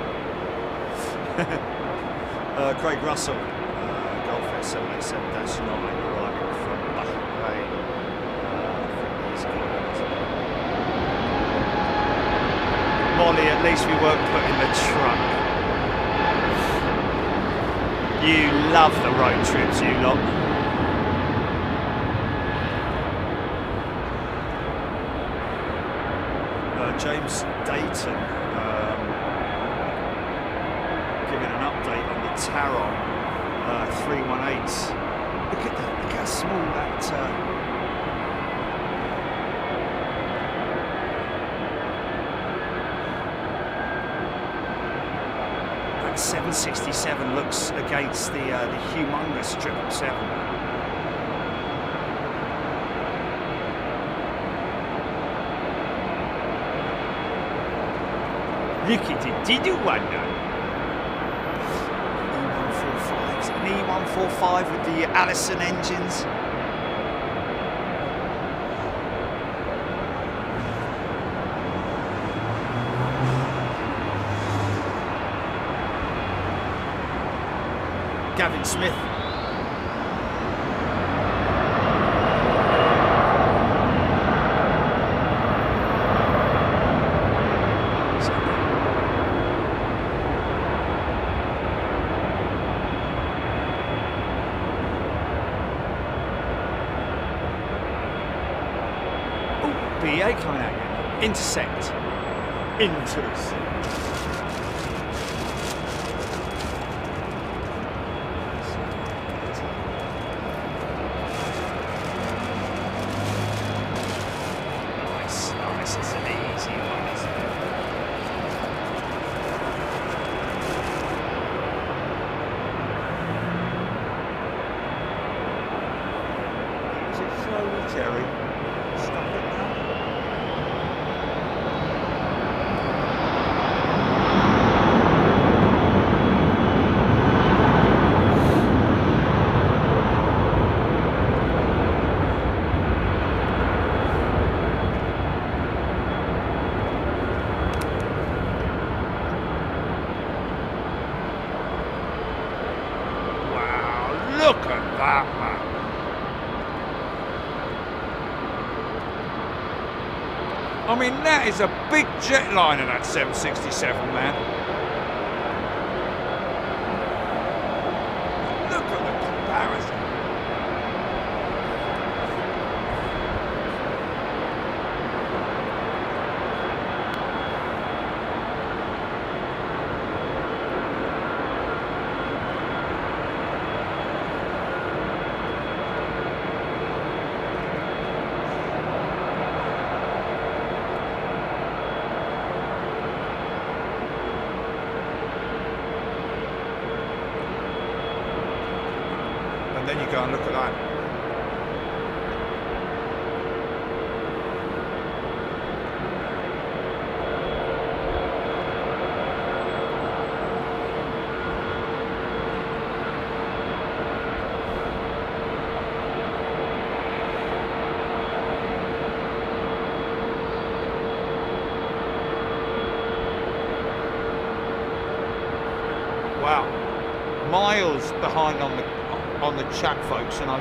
Craig Russell, Gulf Air 787-9, arriving from Bahrain. Molly, at least we weren't put in the trunk. You love the road trips, you lot. James Dayton. Giving an update on the Taron 318s. Look at that, look how small that that 767 looks against the humongous 777. Look at it, did you wonder? E145s, an E145 with the Allison engines. Gavin Smith. BA coming out again. Intersect. Nice. It's an easy one, isn't it? Use it slowly, Terry. Stop it now. Look at that, man. I mean, that is a big jetliner, that 767, man. Look at the comparison. And then you go and look at that. Wow, miles behind on the chat, folks, and I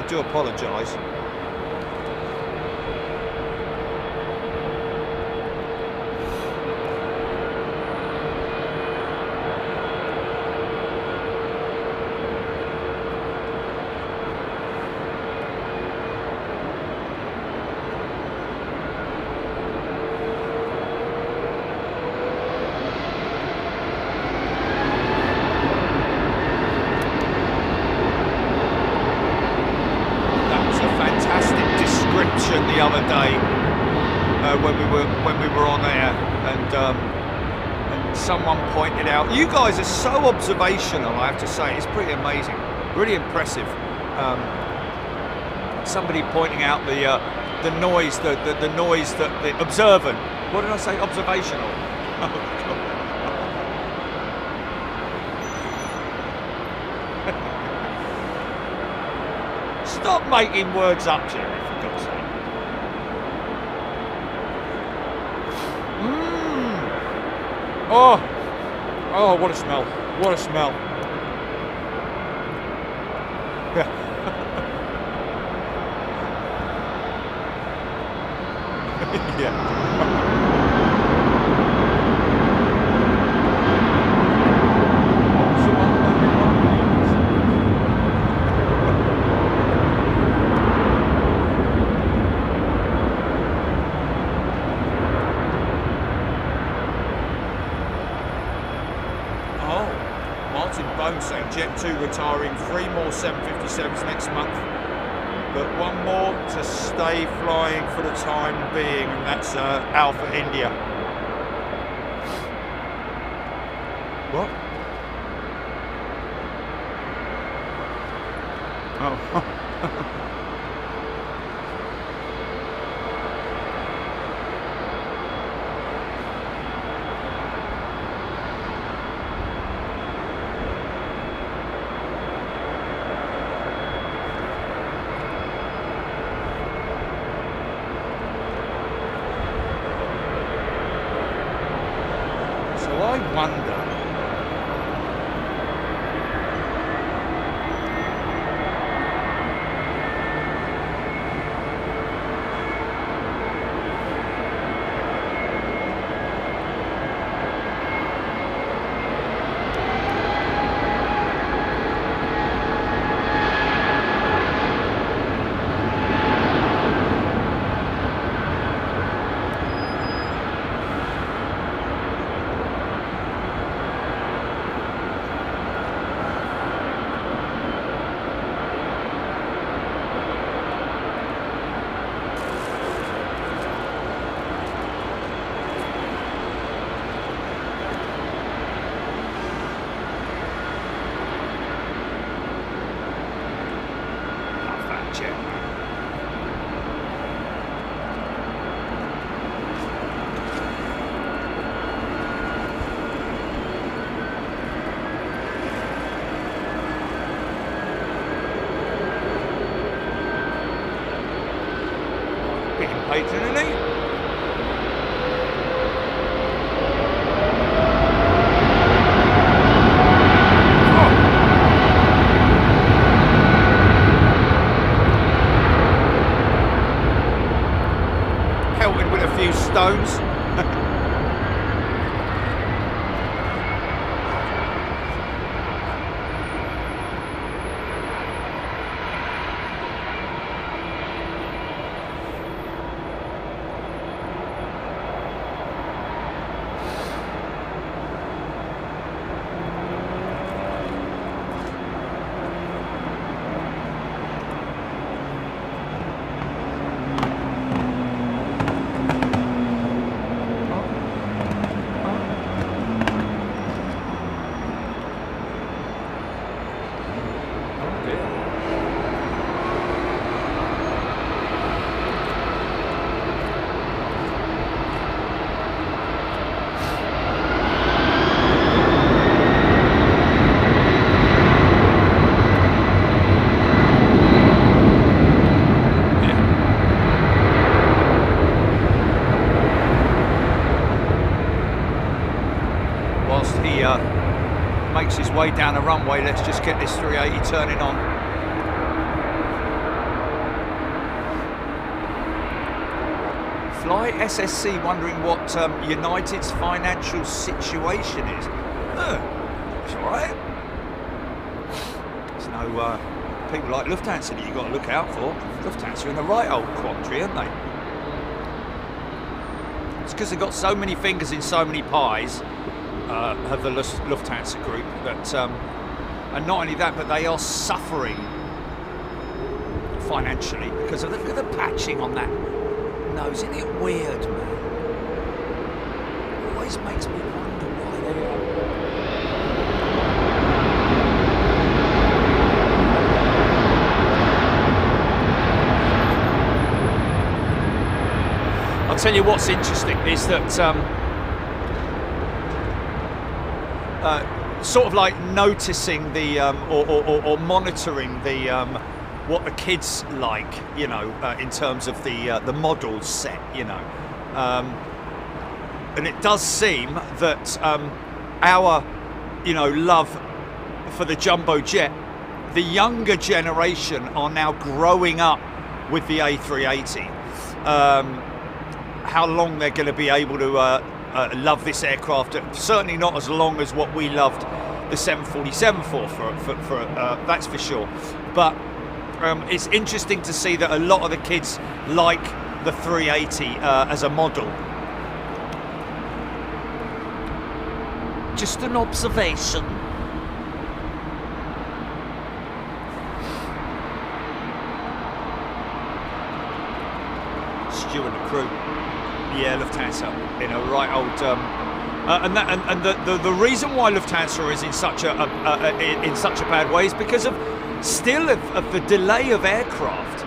do apologise. the other day when we were on air, and someone pointed out, you guys are so observational. I have to say, it's pretty amazing, really impressive. Somebody pointing out the noise, the noise that the observant. What did I say? Observational. Stop making words up, Jerry, for God's sake. Oh, what a smell. What a smell. Yeah. Yeah. Saying Jet2 retiring 3 more 757s next month, but 1 more to stay flying for the time being, and that's Alpha India. What? Oh. I wonder. Patronally. Pelted with a few stones. Makes his way down the runway, let's just get this 380 turning on. Fly SSC wondering what United's financial situation is. That's right. There's no people like Lufthansa that you've got to look out for. Lufthansa are in the right old quandary, aren't they? It's because they've got so many fingers in so many pies. Of the Lufthansa group, that and not only that, but they are suffering financially because of the patching on that those, isn't it weird, man? Always makes me wonder why they are. I'll tell you what's interesting is that sort of like noticing the or monitoring the what the kids like, you know, in terms of the models set, you know, and it does seem that our, you know, love for the jumbo jet, the younger generation are now growing up with the A380. How long they're going to be able to love this aircraft? Certainly not as long as what we loved the 747 for that's for sure. But it's interesting to see that a lot of the kids like the 380 as a model. Just an observation. Stew and the crew. Yeah, Lufthansa, you know, right old, and the reason why Lufthansa is in such a bad way is because of the delay of aircraft.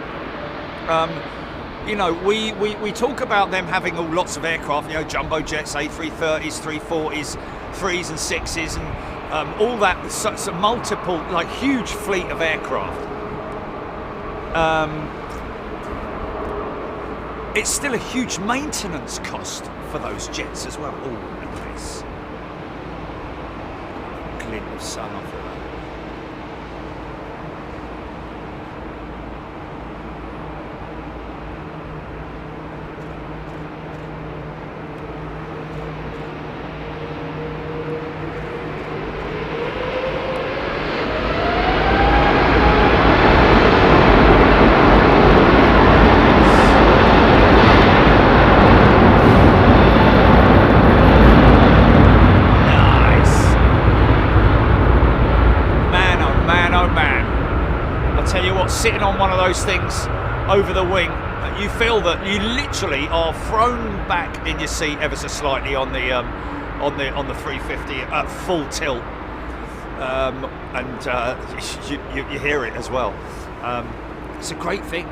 You know, we talk about them having lots of aircraft, you know, jumbo jets, A330s, 340s, 3s and 6s, and all that, such a multiple, like, huge fleet of aircraft. It's still a huge maintenance cost for those jets as well. Oh, nice. Glint of sun off of that. Sitting on one of those things over the wing, you feel that you literally are thrown back in your seat ever so slightly on the 350 at full tilt, and you hear it as well. It's a great thing.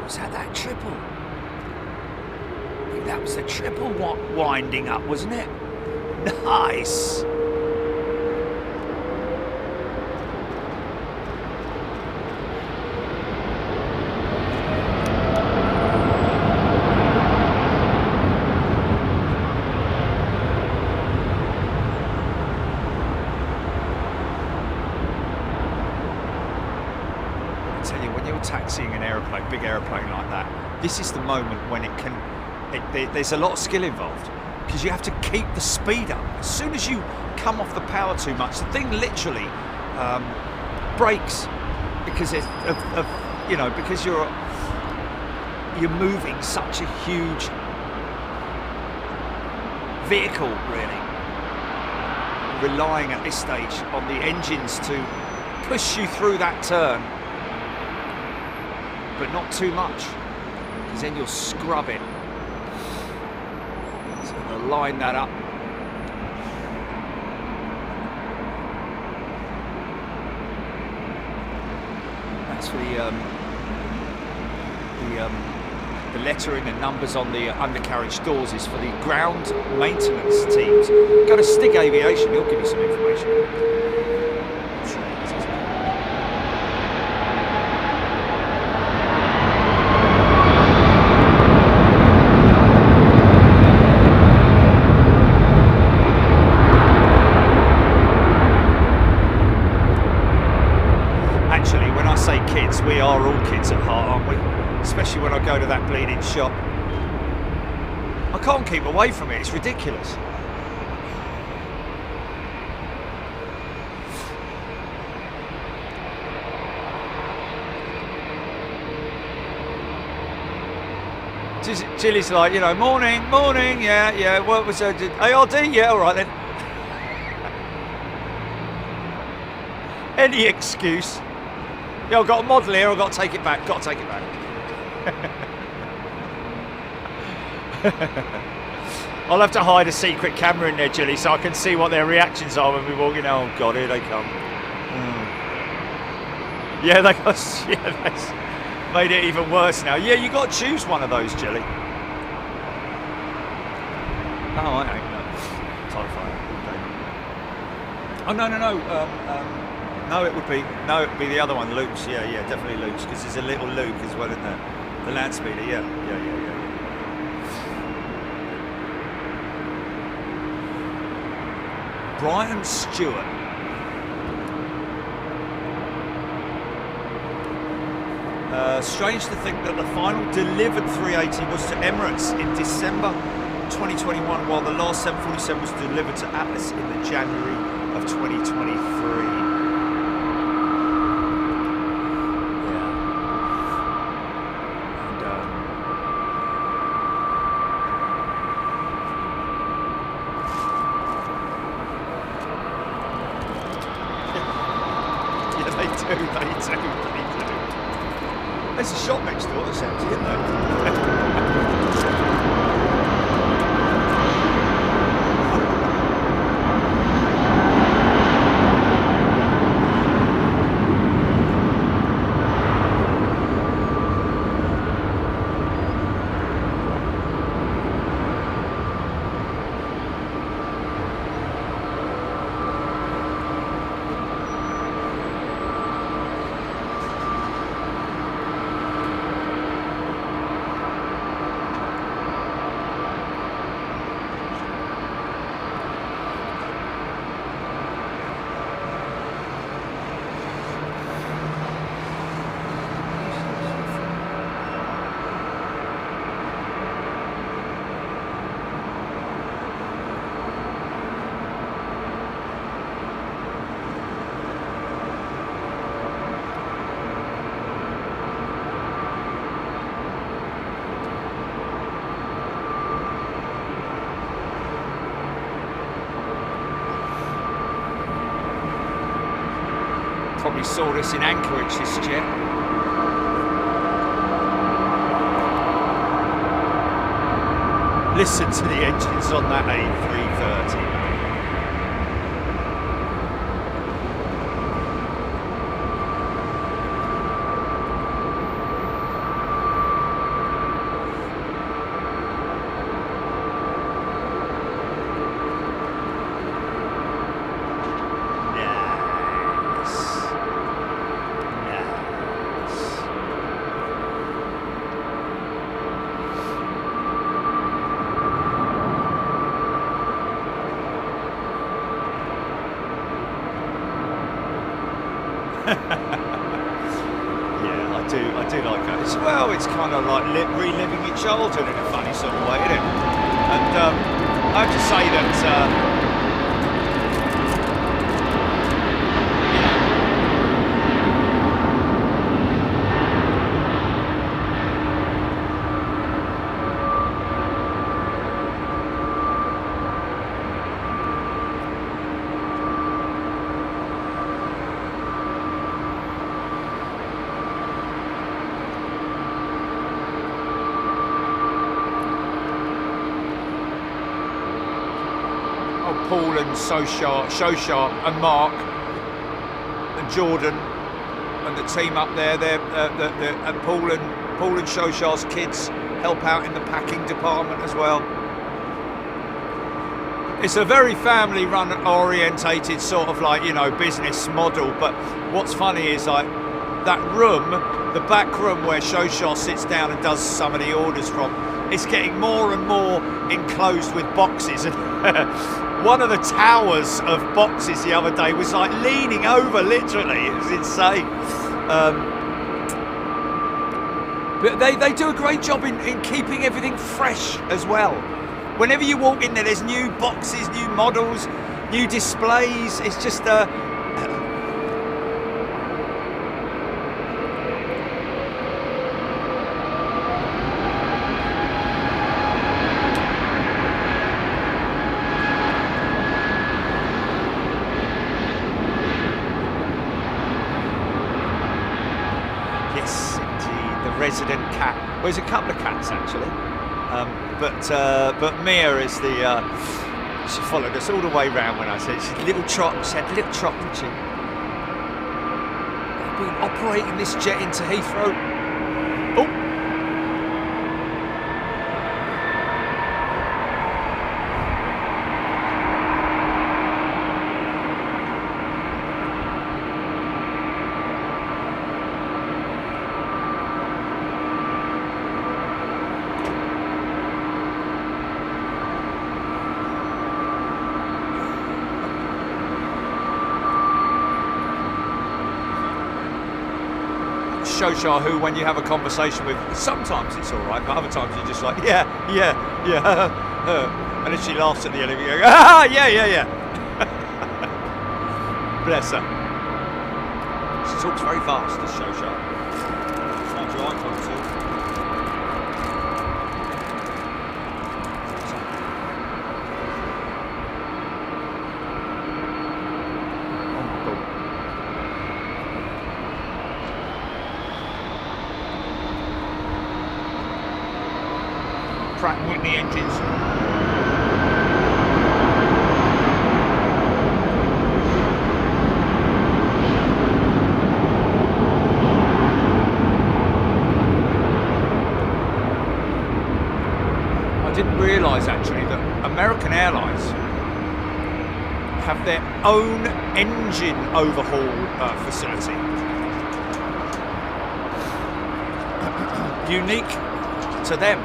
Was that triple? I think that was the triple winding up, wasn't it? Nice. Taxiing an aeroplane, big aeroplane like that, this is the moment when there's a lot of skill involved, because you have to keep the speed up. As soon as you come off the power too much, the thing literally breaks, because you know, because you're moving such a huge vehicle, really, relying at this stage on the engines to push you through that turn. But not too much, because then you'll scrub it. So they'll line that up. That's for the lettering and numbers on the undercarriage doors is for the ground maintenance teams. Go to Stig Aviation, he'll give you some information. We are all kids at heart, aren't we? Especially when I go to that bleeding shop. I can't keep away from it, it's ridiculous. Chili's like, you know, morning, yeah. What was ARD? Yeah, all right then. Any excuse. Yeah, I've got a model here. I've got to take it back. I'll have to hide a secret camera in there, Chili, so I can see what their reactions are when we walk in. Oh God, here they come. Yeah, that's made it even worse now. Yeah, you got to choose one of those, Chili. Oh, I ain't. Oh no. No, it would be the other one, Luke's. Yeah, definitely Luke's, because there's a little Luke as well in there. The land speeder. Yeah. Brian Stewart. Strange to think that the final delivered 380 was to Emirates in December 2021, while the last 747 was delivered to Atlas in the January of 2023. They do. There's a shop next door that's empty, isn't there? Probably saw this in Anchorage, this jet. Listen to the engines on that A330. I do like that. It's kind of like reliving your childhood in a funny sort of way, isn't it? And I have to say that Paul and So Sharp and Mark and Jordan and the team up there, and Paul and Shoshar's kids help out in the packing department as well. It's a very family run orientated sort of like, you know, business model, but what's funny is like that room, the back room where Shoshar sits down and does some of the orders from, it's getting more and more enclosed with boxes, and one of the towers of boxes the other day was like leaning over, literally. It was insane. But they do a great job in keeping everything fresh as well. Whenever you walk in there, there's new boxes, new models, new displays. It's just resident cat. Well, there's a couple of cats actually, but Mia is the. She followed us all the way round when I said she had a little trot. She had a little trot, didn't she? They've been operating this jet into Heathrow. Oh. Shoshar, who when you have a conversation with, sometimes it's all right, but other times you're just like, yeah, and then she laughs at the end of you, go, yeah. Bless her. She talks very fast, this Shoshar. Find your icon too. Pratt & Whitney engines. I didn't realise actually that American Airlines have their own engine overhaul facility. Unique to them.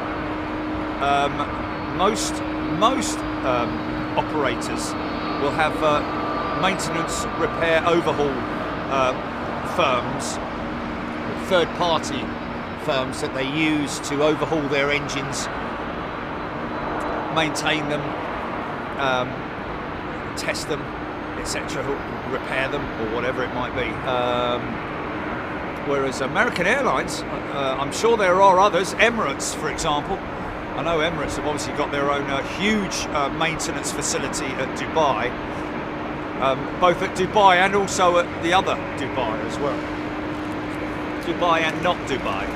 Most operators will have maintenance, repair, overhaul firms, third-party firms that they use to overhaul their engines, maintain them, test them, etc., repair them, or whatever it might be. Whereas American Airlines, I'm sure there are others, Emirates, for example. I know Emirates have obviously got their own huge maintenance facility at Dubai, both at Dubai and also at the other Dubai as well. Dubai and not Dubai.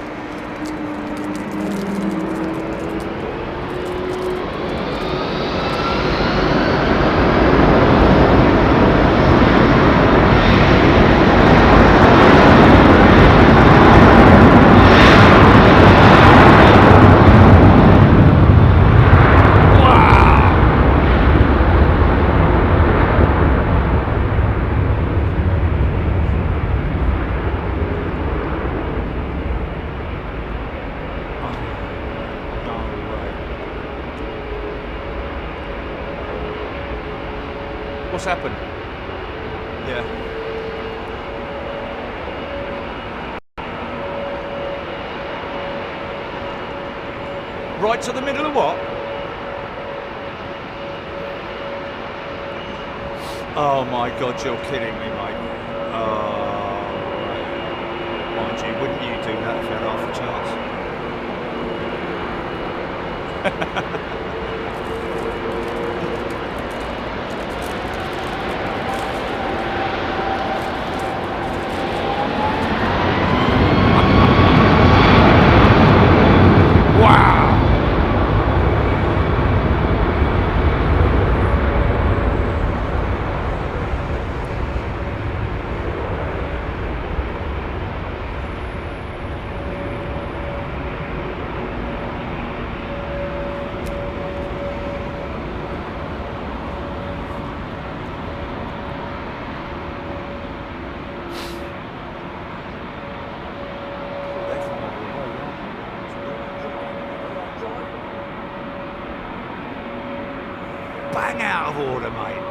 What's happened? Yeah. Right to the middle of what? Oh my God, you're kidding me, mate. Mind you, wouldn't you do that if you had half a chance? Bang out of order, mate.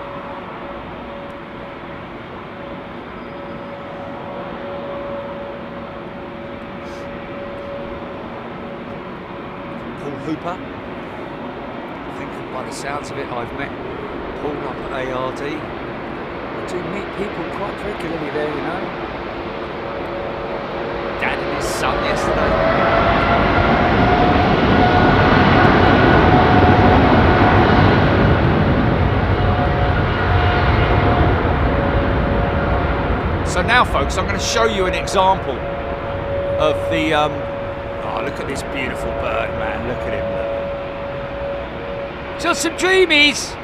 Paul Hooper. I think by the sounds of it, I've met Paul up at ARD. I do meet people quite regularly there, you know. Dad and his son yesterday. So now, folks, I'm going to show you an example of the look at this beautiful bird, man. Look at him. Just some dreamies.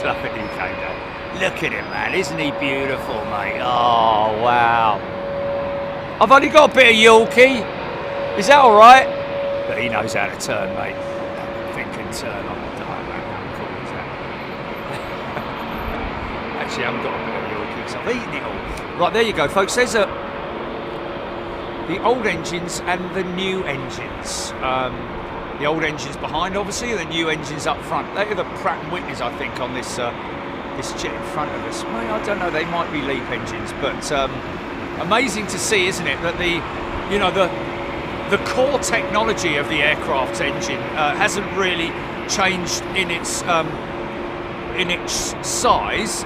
Love it, he came down. Look at him, man. Isn't he beautiful, mate? Oh, wow. I've only got a bit of Yorkie. Is that all right? But he knows how to turn, mate. Think and turn on the dial, man. How cool is that? Actually, I haven't got a bit of Yorkie because I've eaten it all. Right, there you go, folks. There's the old engines and the new engines. The old engines behind, obviously, and the new engines up front. They are the Pratt & Whitneys, I think, on this this jet in front of us. Well, I don't know. They might be LEAP engines, but amazing to see, isn't it? That the core technology of the aircraft's engine hasn't really changed in its size.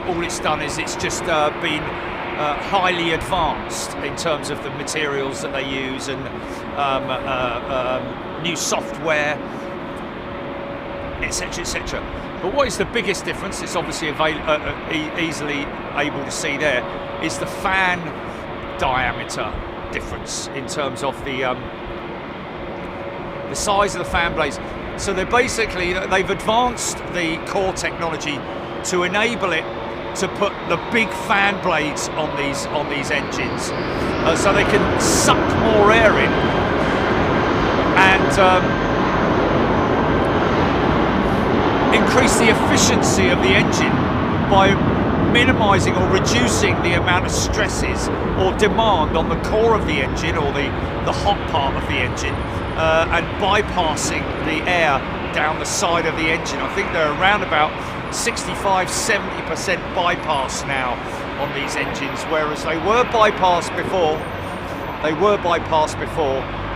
All it's done is it's just been highly advanced in terms of the materials that they use and new software, etc., etc. But what is the biggest difference? It's obviously easily able to see there. Is the fan diameter difference in terms of the size of the fan blades. So they've advanced the core technology to enable it to put the big fan blades on these engines, so they can suck more air in and increase the efficiency of the engine by minimising or reducing the amount of stresses or demand on the core of the engine or the hot part of the engine, and bypassing the air down the side of the engine. I think they're around about 65-70% bypass now on these engines, whereas they were bypassed before.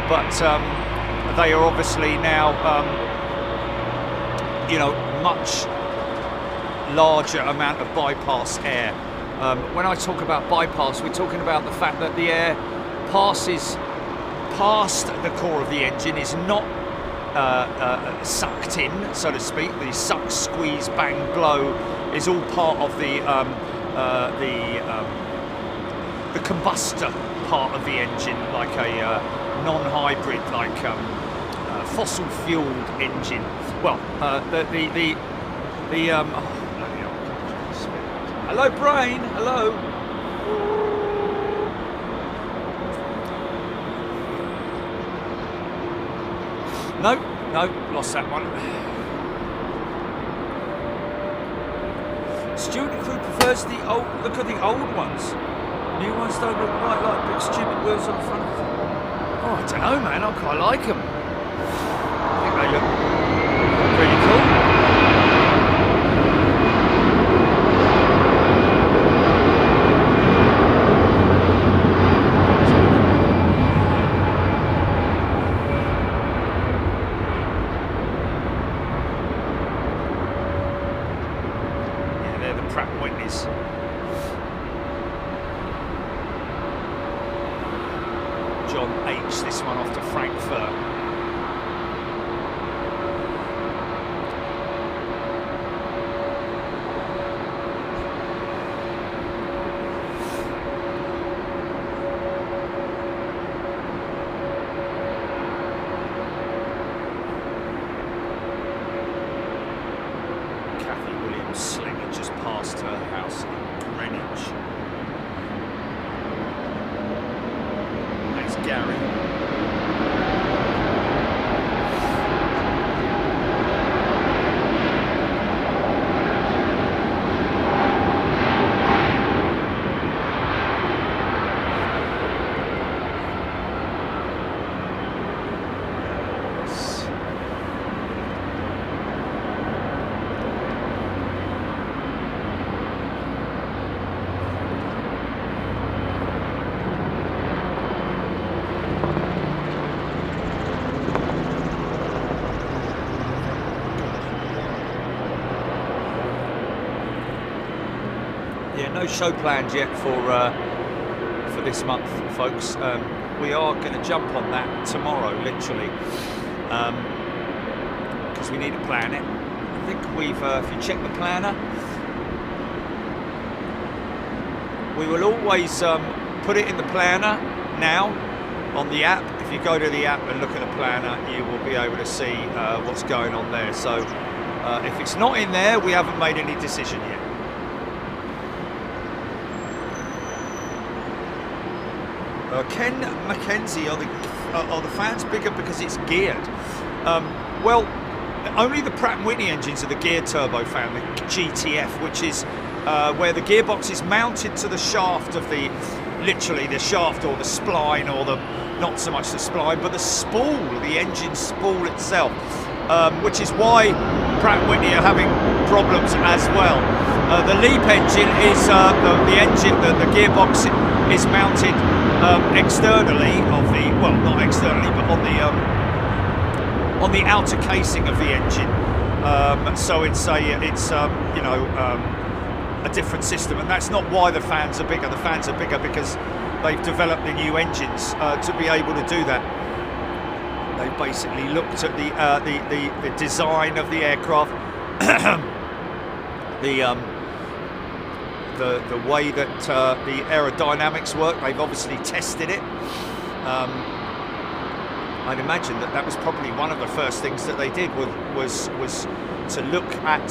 But they are obviously now, much larger amount of bypass air. When I talk about bypass, we're talking about the fact that the air passes past the core of the engine, is not sucked in, so to speak. The suck, squeeze, bang, blow is all part of the combustor part of the engine, like a non-hybrid, like fossil-fueled engine. Well, hello, brain. Hello. No, lost that one. Student crew prefers the old. Look at the old ones. New ones don't look quite like big stupid wheels on the front. Oh, I don't know, man. I quite like them. I think they look pretty cool. This one off to Frankfurt. Kathy Williams slinging just past her house in Greenwich. There's Gary. No show planned yet for this month, folks. We are going to jump on that tomorrow, literally, because we need to plan it. I think we've, if you check the planner, We will always put it in the planner now on the app. If you go to the app and look at the planner, you will be able to see what's going on there. So if it's not in there, we haven't made any decision yet. Ken Mackenzie, are the fans bigger because it's geared? Well, only the Pratt & Whitney engines are the geared turbofan, the GTF, which is where the gearbox is mounted to the shaft of literally the shaft or the spline, or not so much the spline, but the spool, the engine spool itself, which is why Pratt & Whitney are having problems as well. The LEAP engine is the gearbox is mounted externally well, not externally, but on the outer casing of the engine. So it's a different system, and that's not why the fans are bigger. The fans are bigger because they've developed the new engines to be able to do that. They've basically looked at the design of the aircraft, the way that the aerodynamics work. They've obviously tested it. I'd imagine that was probably one of the first things that they did was to look at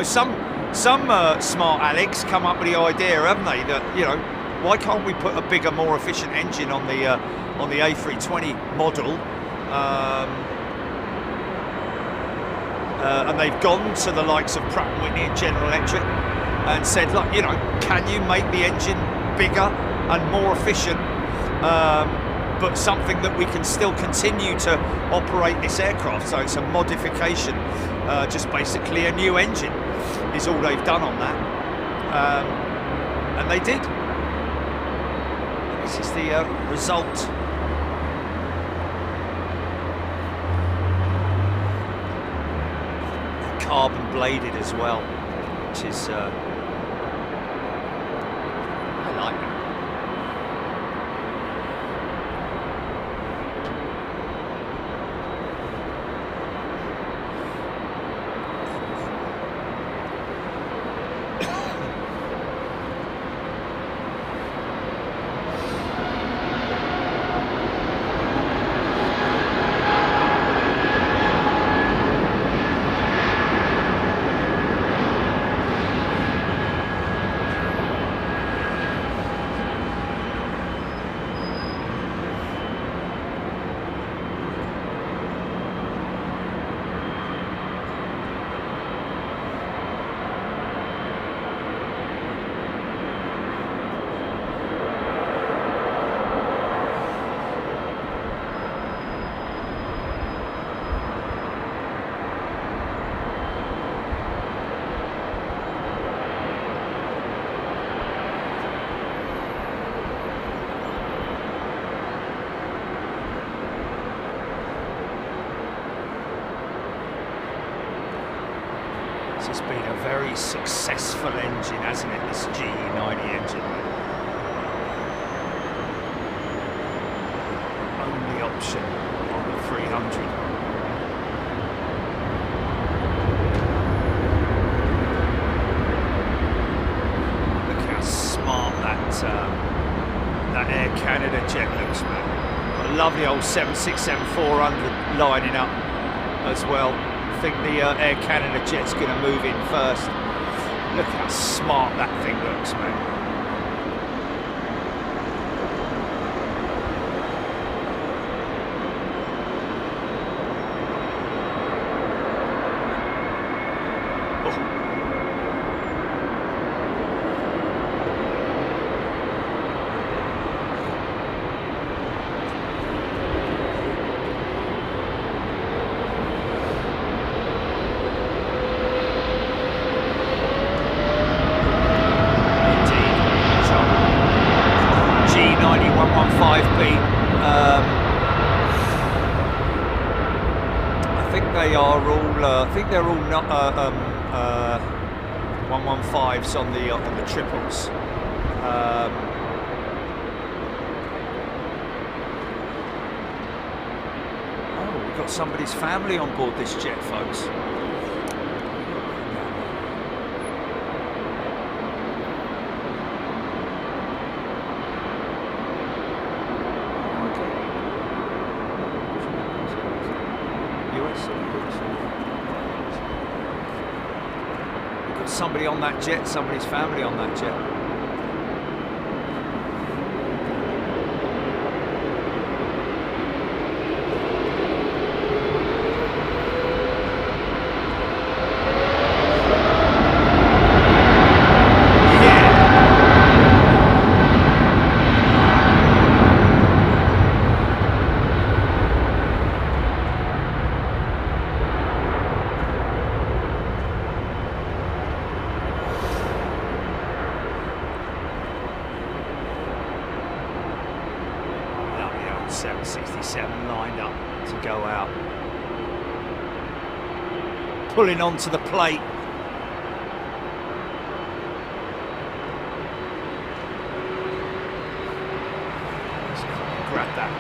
some smart Alex come up with the idea, haven't they, that why can't we put a bigger, more efficient engine on the A320 model, and they've gone to the likes of Pratt & Whitney and General Electric and said, look, can you make the engine bigger and more efficient, but something that we can still continue to operate this aircraft? So it's a modification, just basically a new engine is all they've done on that, and they did. This is the result. Carbon bladed as well, which is I like it. It's been a very successful engine, hasn't it, this GE90 engine? Only option on the 300. Look how smart that Air Canada jet looks, man. I love the old 767-400 lining up as well. I think the Air Canada jet's going to move in first. Look how smart that thing looks, man. I think they're all not 115s on the triples. Oh, we've got somebody's family on board this jet, folks. We've got somebody on that jet, somebody's family on that jet. lined up to go out. Pulling onto the plate. Let's grab that.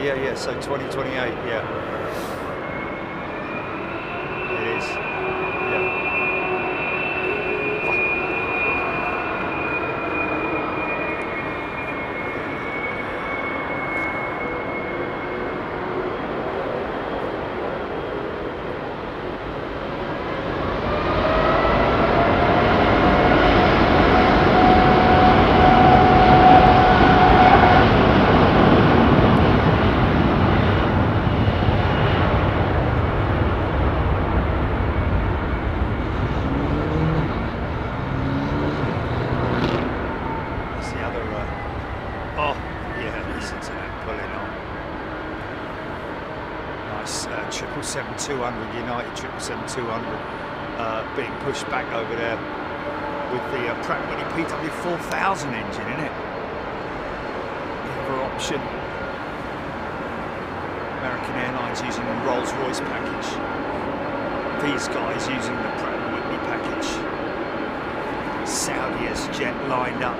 Yeah, so 2028, yeah. It is, yeah. United 777-200 being pushed back over there with the Pratt & Whitney PW4000 engine in it. The other option, American Airlines using the Rolls-Royce package. These guys using the Pratt & Whitney package. Saudi's jet lined up.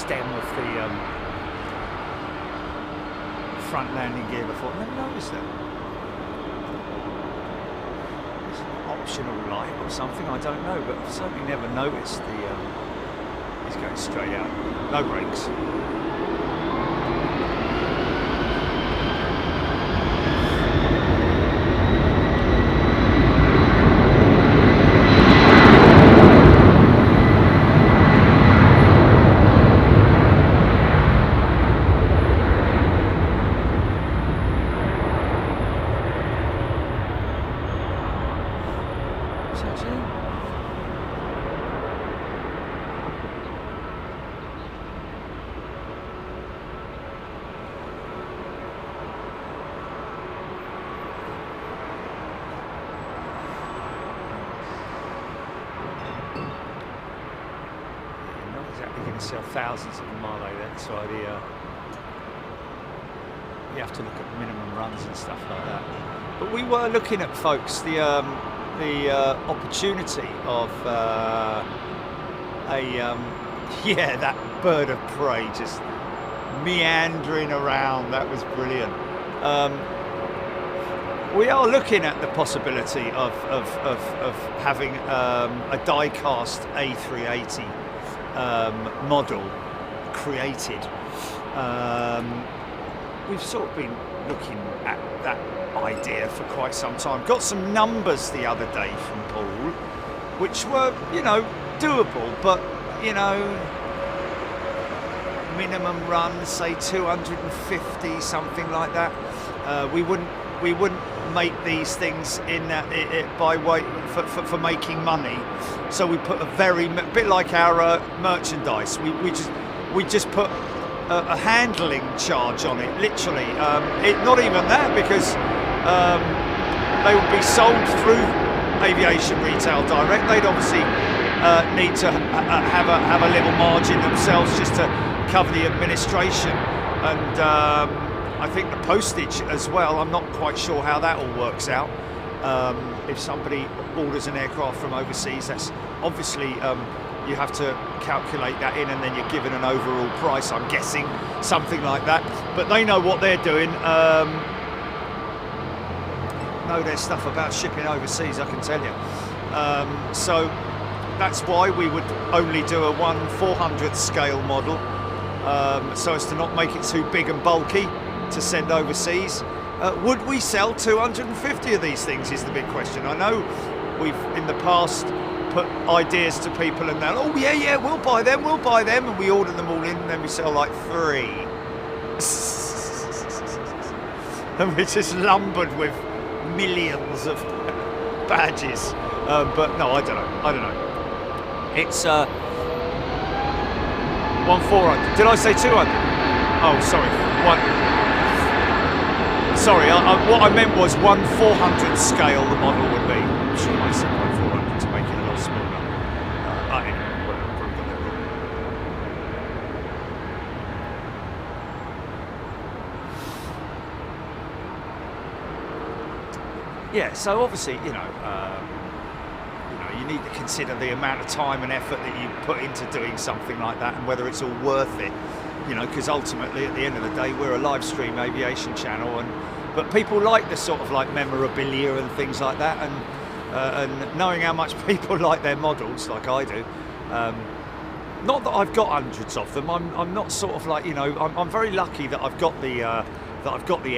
stem of the front landing gear before. I never noticed that. It's an optional light or something, I don't know, but I've certainly never noticed he's going straight out. No brakes. Sell thousands of them, are they? That's why you have to look at minimum runs and stuff like that. But we were looking at, folks, the opportunity of that bird of prey just meandering around. That was brilliant. We are looking at the possibility of having a die-cast A380 model created. We've sort of been looking at that idea for quite some time. Got some numbers the other day from Paul, which were, doable, but, minimum run, say 250, something like that. We wouldn't make these things in by way for making money. So we put a bit like our merchandise. We just put a handling charge on it, literally. Not even that, because they would be sold through Aviation Retail Direct. They'd obviously need to have a little margin themselves just to cover the administration, and I think the postage as well. I'm not quite sure how that all works out. If somebody orders an aircraft from overseas, that's obviously you have to calculate that in, and then you're given an overall price, I'm guessing, something like that. But they know what they're doing. Know their stuff about shipping overseas, I can tell you. So that's why we would only do a 1/400th scale model, so as to not make it too big and bulky to send overseas. Would we sell 250 of these things is the big question. I know we've in the past put ideas to people and they're, oh yeah, we'll buy them, and we order them all in, and then we sell like 3. And we're just lumbered with millions of badges. But no, I don't know. It's 1/400. Did I say 200? Oh, sorry. Sorry, what I meant was 1/400th scale the model would be. I'm sure I said 1/400 to make it a lot smaller. Anyway, whatever. Yeah, so obviously, you need to consider the amount of time and effort that you put into doing something like that, and whether it's all worth it. Because ultimately, at the end of the day, we're a live stream aviation channel, but people like the sort of like memorabilia and things like that, and knowing how much people like their models, like I do. Not that I've got hundreds of them. I'm not sort of like I'm very lucky that I've got the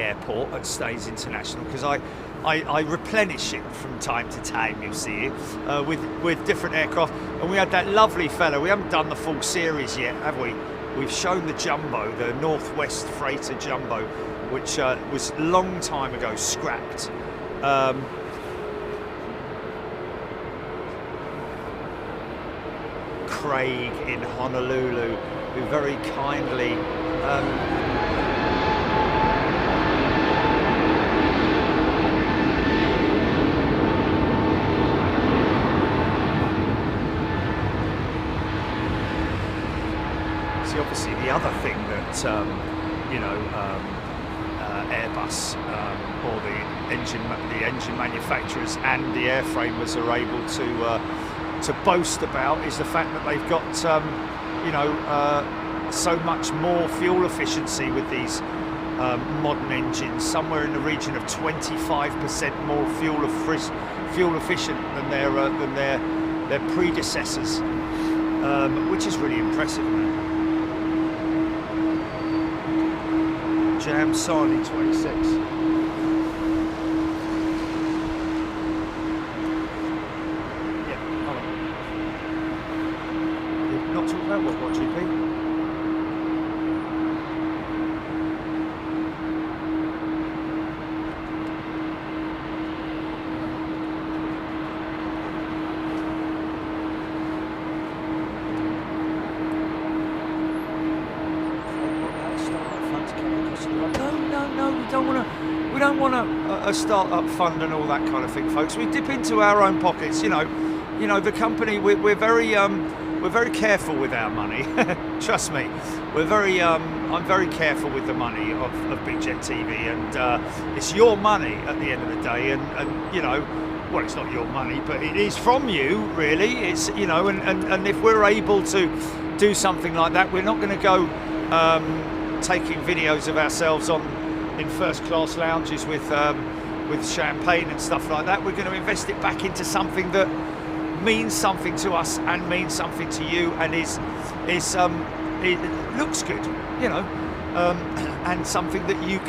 airport at Staines International, because I replenish it from time to time, you see, with different aircraft. And we had that lovely fellow. We haven't done the full series yet, have we? We've shown the Jumbo, the Northwest Freighter Jumbo, which was a long time ago scrapped. Craig in Honolulu, who very kindly obviously the other thing that Airbus or the engine manufacturers and the airframers are able to boast about is the fact that they've got so much more fuel efficiency with these modern engines, somewhere in the region of 25% more fuel efficient than their predecessors, which is really impressive. Jam Sani 26. What GP? No, we don't want a start-up fund and all that kind of thing, folks. We dip into our own pockets, you know. The company, we're very careful with our money. Trust me, I'm very careful with the money of Big Jet TV, and it's your money at the end of the day. And you know, well, it's not your money, but it is from you, really. It's, you know, and if we're able to do something like that, we're not going to go taking videos of ourselves in first-class lounges with champagne and stuff like that. We're going to invest it back into something that means something to us and means something to you, and it looks good, you know, and something that you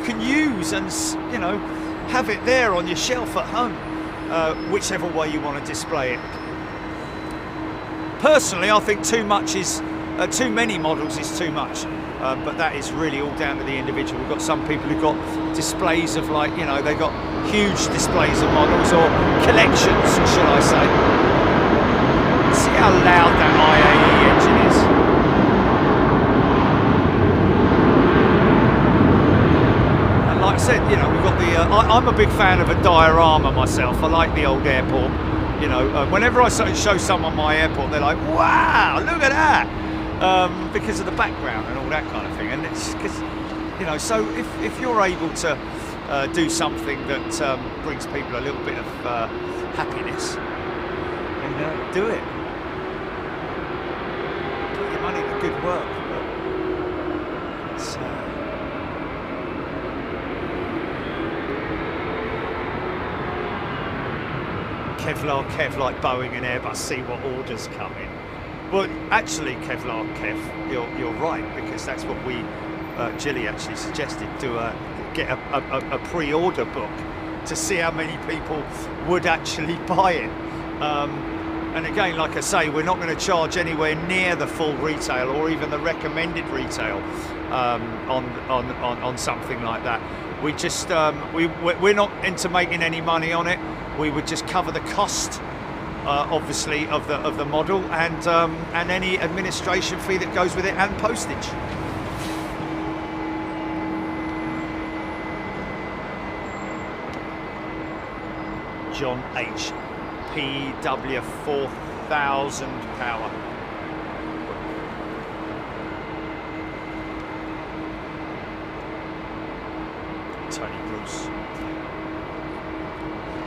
can use and, you know, have it there on your shelf at home, whichever way you want to display it. Personally, I think too many models is too much, but that is really all down to the individual. We've got some people who've got displays of, like, you know, they've got huge displays of models, or collections, should I say. See how loud that IAE engine is. And like I said, you know, we've got the I'm a big fan of a diorama myself. I like the old airport, you know. Whenever I show someone my airport, they're like, wow, look at that, because of the background and all that kind of thing. And it's because, you know, so if you're able to do something that brings people a little bit of happiness, and do it. Put your money to good work. It's, Kevlar Kev, like Boeing and Airbus, see what orders come in. Well, actually, Kevlar Kev, you're right, because that's what we, Jilly actually suggested, to get a pre-order book to see how many people would actually buy it. And again, like I say, we're not going to charge anywhere near the full retail or even the recommended retail on something like that. We just we're not into making any money on it. We would just cover the cost, obviously, of the model, and any administration fee that goes with it, and postage. John H. PW 4000 power. Tony Bruce.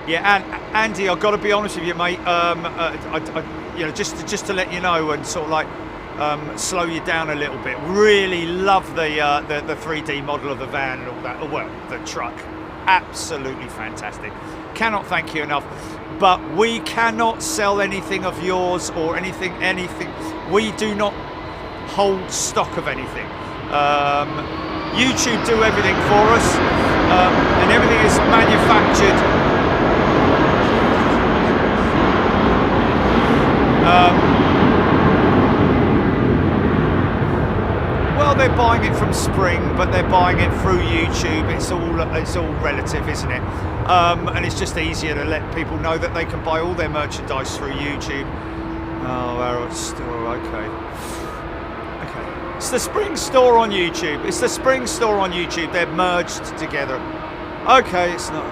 Yeah, and Andy, I've got to be honest with you, mate. You know, just to let you know, and sort of like slow you down a little bit. Really love the 3D model of the van and all that. Oh, well, the truck, absolutely fantastic. Cannot thank you enough. But we cannot sell anything of yours or anything. We do not hold stock of anything. YouTube do everything for us, and everything is manufactured. Well, they're buying it from Spring, but they're buying it through YouTube. It's all relative, isn't it? And it's just easier to let people know that they can buy all their merchandise through YouTube. Oh, Arrow Store, okay. It's the Spring store on YouTube. It's the Spring store on YouTube. They're merged together. Okay, it's not.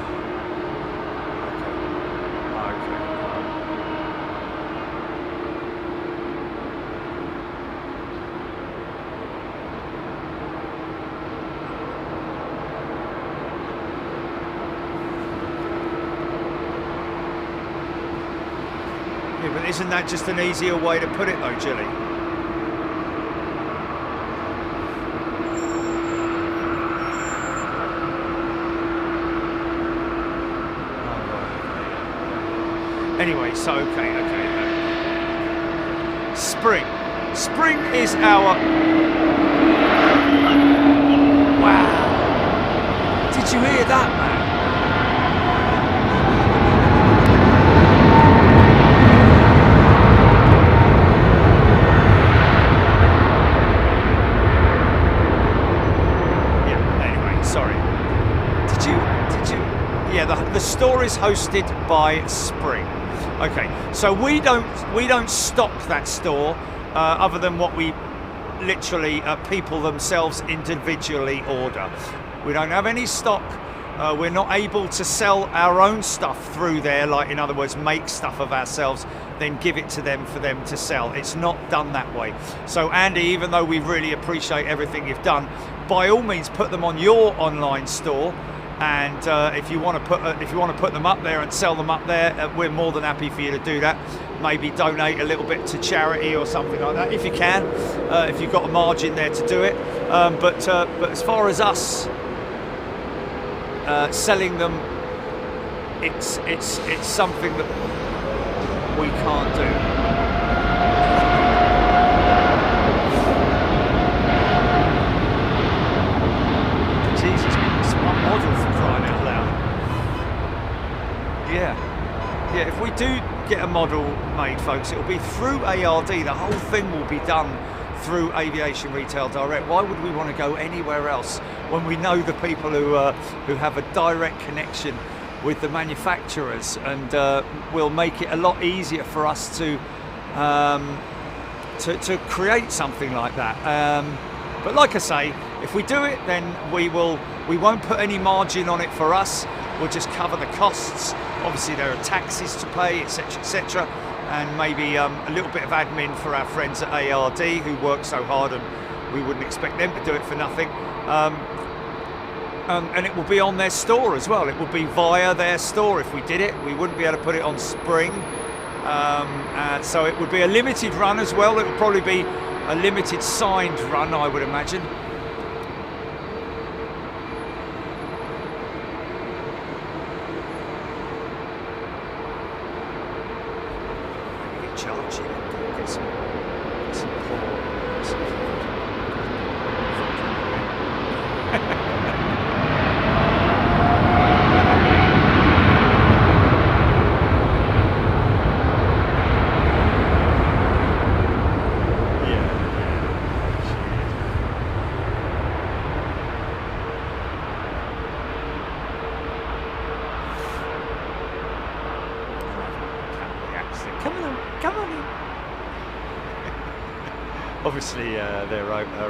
But isn't that just an easier way to put it though, Jilly? Anyway, so okay. Spring. Spring is our... Wow. Did you hear that, man? The store is hosted by Spring. Okay, so we don't stock that store other than what we literally people themselves individually order. We don't have any stock. We're not able to sell our own stuff through there, like in other words, make stuff of ourselves, then give it to them for them to sell. It's not done that way. So Andy, even though we really appreciate everything you've done, by all means put them on your online store. And if you want to put them up there and sell them up there, we're more than happy for you to do that. Maybe donate a little bit to charity or something like that, if you can. If you've got a margin there to do it. But as far as us selling them, it's something that we can't do. Yeah, if we do get a model made, folks, it'll be through ARD. The whole thing will be done through Aviation Retail Direct. Why would we want to go anywhere else when we know the people who have a direct connection with the manufacturers, and will make it a lot easier for us to create something like that. But like I say, if we do it, then we won't put any margin on it for us. We'll just cover the costs. Obviously there are taxes to pay, etc., and maybe a little bit of admin for our friends at ARD who work so hard, and we wouldn't expect them to do it for nothing. And it will be on their store as well. It will be via their store. If we did it, we wouldn't be able to put it on Spring. So it would be a limited run as well. It would probably be a limited signed run, I would imagine. Obviously, their own maybe.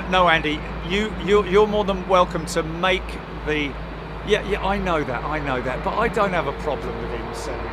No, Andy, you're more than welcome to make the. Yeah, I know that, but I don't have a problem with him selling.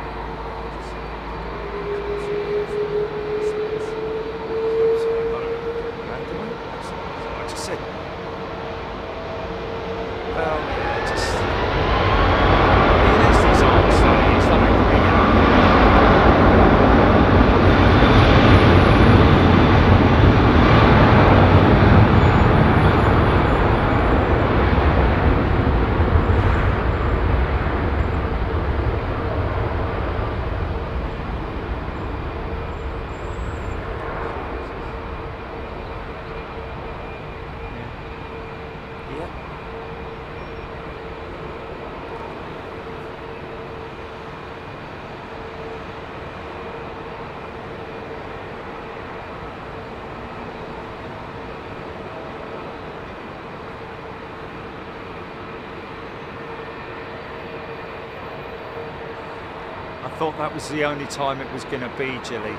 I thought that was the only time it was going to be, Jilly.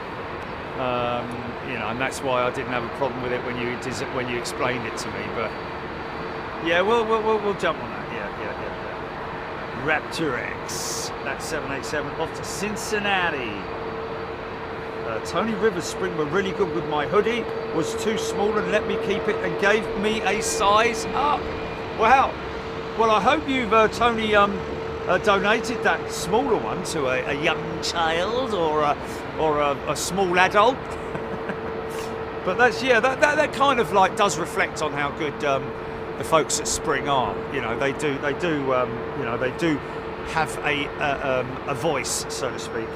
And that's why I didn't have a problem with it when you explained it to me. But yeah, we'll jump on that. Yeah. Raptor X, that 787 off to Cincinnati. Tony Rivers Spring were really good with my hoodie. Was too small and let me keep it and gave me a size up. Wow. Well, I hope you've, Tony, donated that smaller one to a young child or a small adult. But that's, yeah, that kind of like does reflect on how good the folks at Spring are. You know, they do have a voice, so to speak.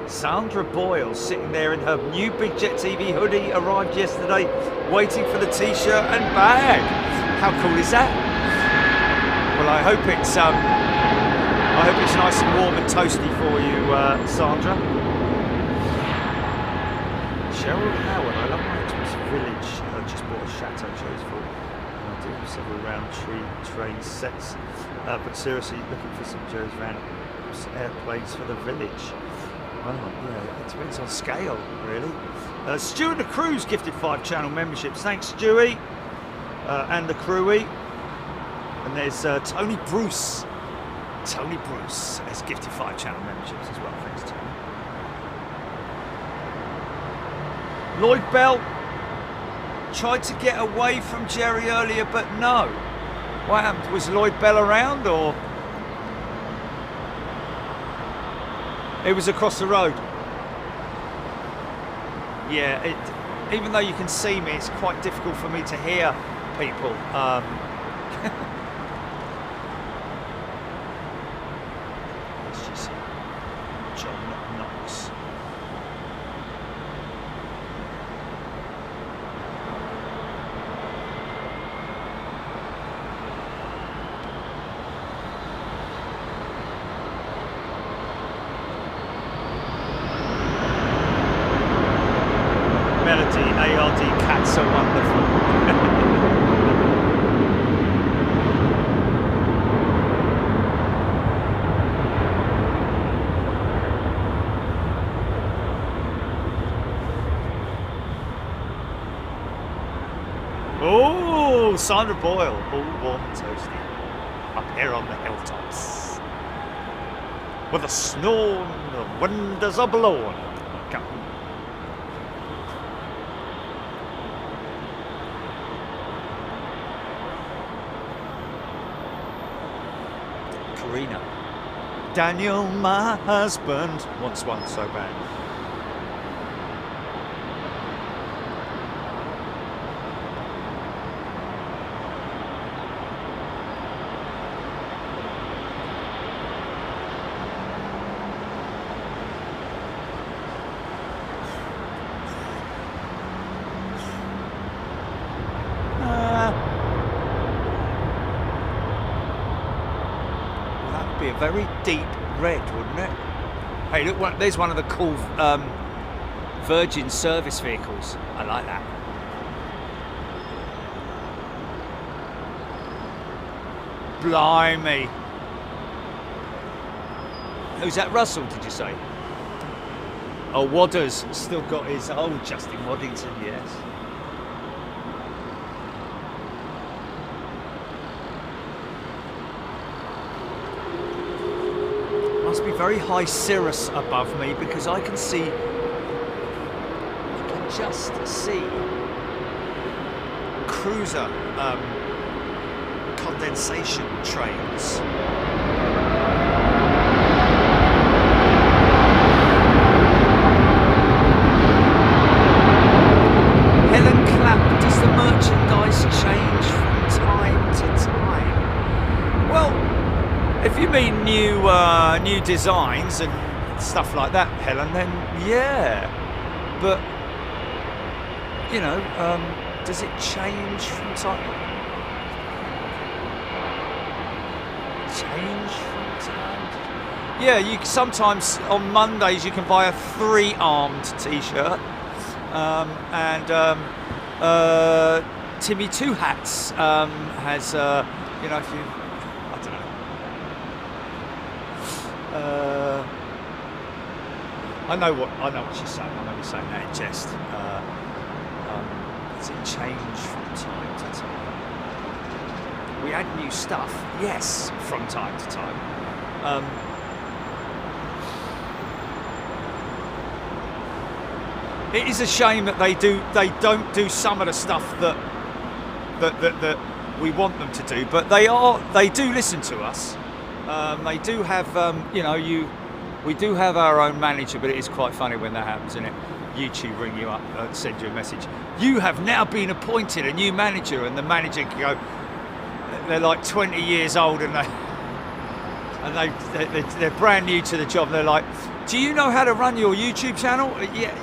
Sandra Boyle, sitting there in her new Big Jet TV hoodie, arrived yesterday, waiting for the t-shirt and bag. How cool is that? Well, I hope it's nice and warm and toasty for you, Sandra. Cheryl Howard, I love my expensive village. I just bought a Chateau Chose for. I do have several round-tree train sets, but seriously, looking for some Joe's Van airplanes for the village. Well, yeah, it depends on scale, really. Stuart the Crew's gifted 5 channel memberships. Thanks, Stewie, and the Crewy. And there's Tony Bruce. Tony Bruce has gifted 5 channel memberships as well. Thanks, Tony. Lloyd Bell tried to get away from Jerry earlier, but no. What happened? Was Lloyd Bell around, or? It was across the road. Yeah, even though you can see me, it's quite difficult for me to hear people. Let's just see. John Knox. ARD cats are wonderful. Oh, Sandra Boyle, all warm and toasty, up here on the hilltops, with the snow and the windows are blowing. Daniel, my husband, wants one so bad. Be a very deep red, wouldn't it? Hey, look, there's one of the cool Virgin service vehicles. I like that. Blimey. Who's that? Russell, did you say? Oh, Wadders still got his old Justin Waddington, yes. Must be very high cirrus above me because I can just see cruiser condensation trains. Helen Clapp, does the merchandise change from time to time? Well, if you mean new designs and stuff like that, Helen, then yeah. But you know, does it change from time? Change from time? Yeah, you sometimes on Mondays you can buy a 3-armed T-shirt, and Timmy Two Hats has you know, if you. I know what she's saying. I know you're saying that in jest. Does it change from time to time? We add new stuff, yes, from time to time. it is a shame that they don't do some of the stuff that we want them to do, but they do listen to us. They do have, we do have our own manager, but it is quite funny when that happens, isn't it? YouTube ring you up, send you a message. You have now been appointed a new manager, and the manager can go. They're like 20 years old, and they're brand new to the job. And they're like, "Do you know how to run your YouTube channel?" Yeah.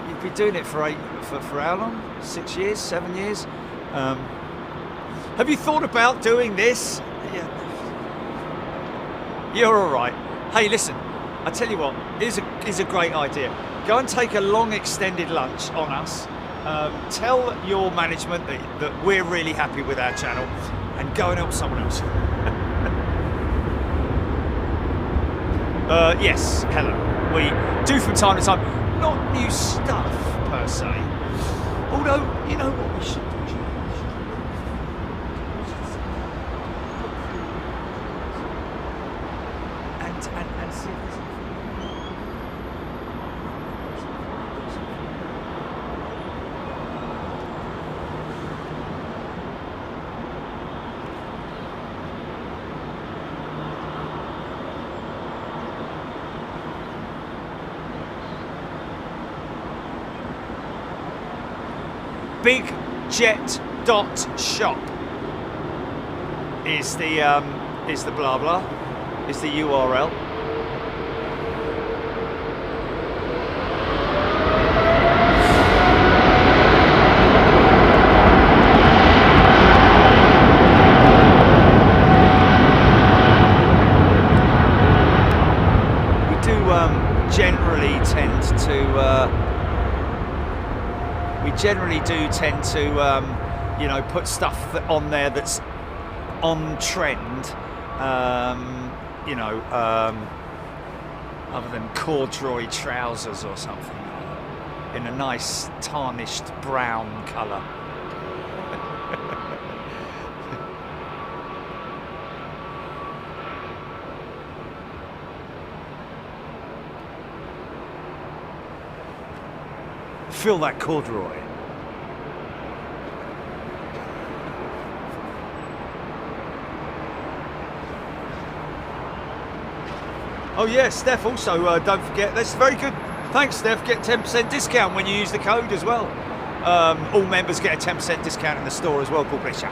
You've been doing it for how long? 6 years, 7 years. Have you thought about doing this? Yeah. You're all right. Hey, listen. I tell you what, here's a great idea. Go and take a long extended lunch on us. Tell your management that we're really happy with our channel, and go and help someone else. Yes, hello. We do from time to time, not new stuff per se. Although, you know what we should do? And see if there's bigjet.shop is the blah blah, is the URL. We do generally tend to put stuff on there that's on trend, other than corduroy trousers or something, in a nice tarnished brown colour. Feel that corduroy. Oh yeah, Steph also, don't forget, that's very good. Thanks Steph, get 10% discount when you use the code as well. All members get a 10% discount in the store as well, God bless you.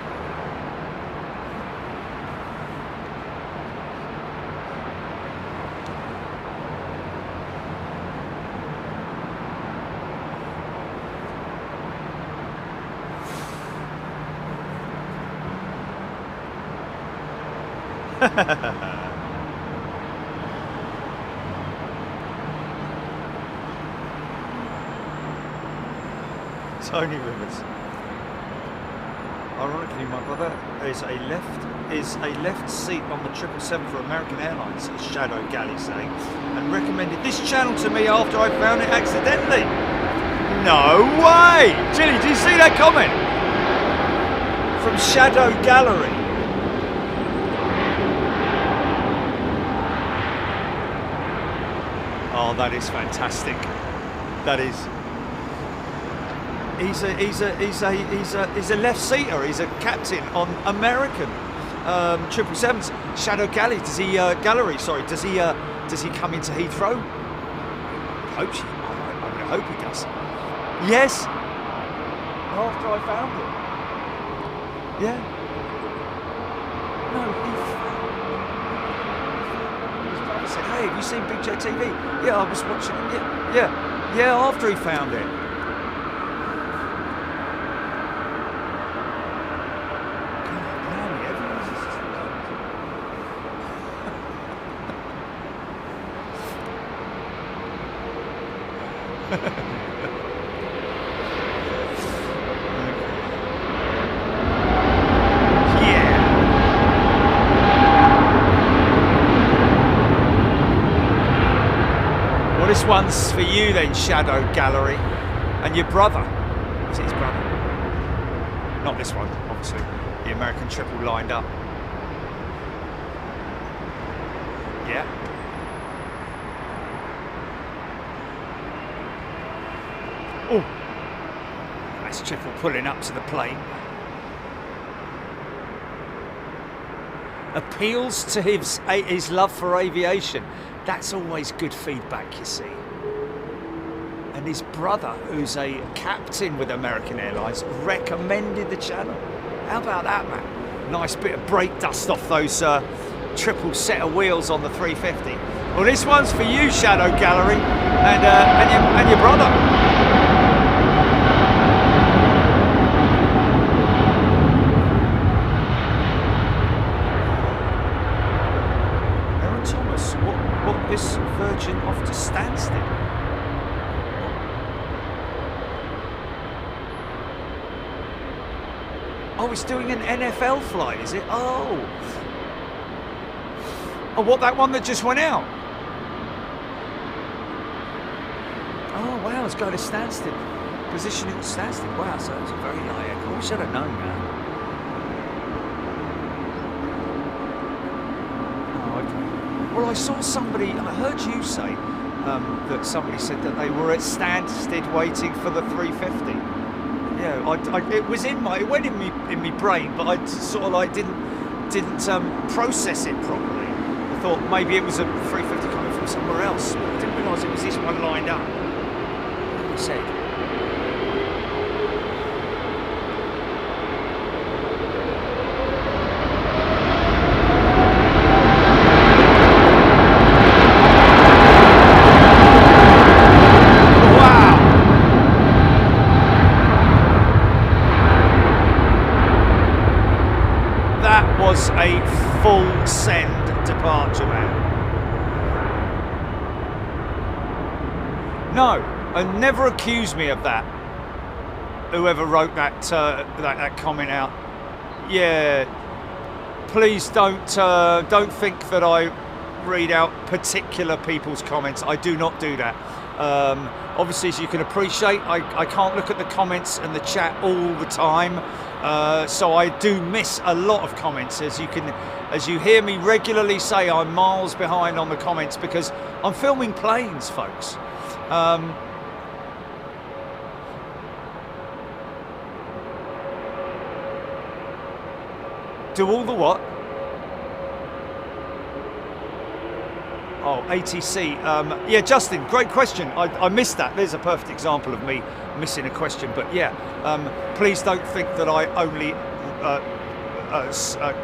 Tony Rivers. Ironically, my brother is a left seat on the 777 for American Airlines, as Shadow Galley saying, and recommended this channel to me after I found it accidentally. No way! Jilly, do you see that comment? From Shadow Gallery. Oh, that is fantastic. That is. He's a left seater. He's a captain on American 777s. Shadow Galley. Does he Does he come into Heathrow? I hope he does. Yes. After I found it. Yeah. No. His brother said, "Hey, have you seen Big Jet TV?" Yeah, I was watching it. Yeah. After he found it. This one's for you then, Shadow Gallery, and your brother. Is it his brother? Not this one, obviously. The American triple lined up. Yeah. Oh, that's Triple pulling up to the plane. Appeals to his love for aviation. That's always good feedback, you see. And his brother, who's a captain with American Airlines, recommended the channel. How about that, man? Nice bit of brake dust off those triple set of wheels on the 350. Well, this one's for you, Shadow Gallery, and your brother. This Virgin off to standstill. Oh, it's doing an NFL flight, is it? Oh, what, that one that just went out? Oh wow, it's going to standstill. Positioning at standstill. Wow, so it's a very light echo. I should have known that. Well, I saw somebody, I heard you say that somebody said that they were at standstill waiting for the 350. Yeah, it was it went in me brain, but I sort of like didn't process it properly. I thought maybe it was a 350 coming from somewhere else, but I didn't realise it was this one lined up. Like I said. A full send departure, man. No, and never accuse me of that. Whoever wrote that that comment out. Yeah, please don't think that I read out particular people's comments. I do not do that. Obviously, as you can appreciate, I can't look at the comments and the chat all the time. So I do miss a lot of comments, as you hear me regularly say. I'm miles behind on the comments because I'm filming planes, folks. Do all the what? Oh, ATC. Yeah, Justin, great question. I missed that. There's a perfect example of me missing a question. But yeah, please don't think that I only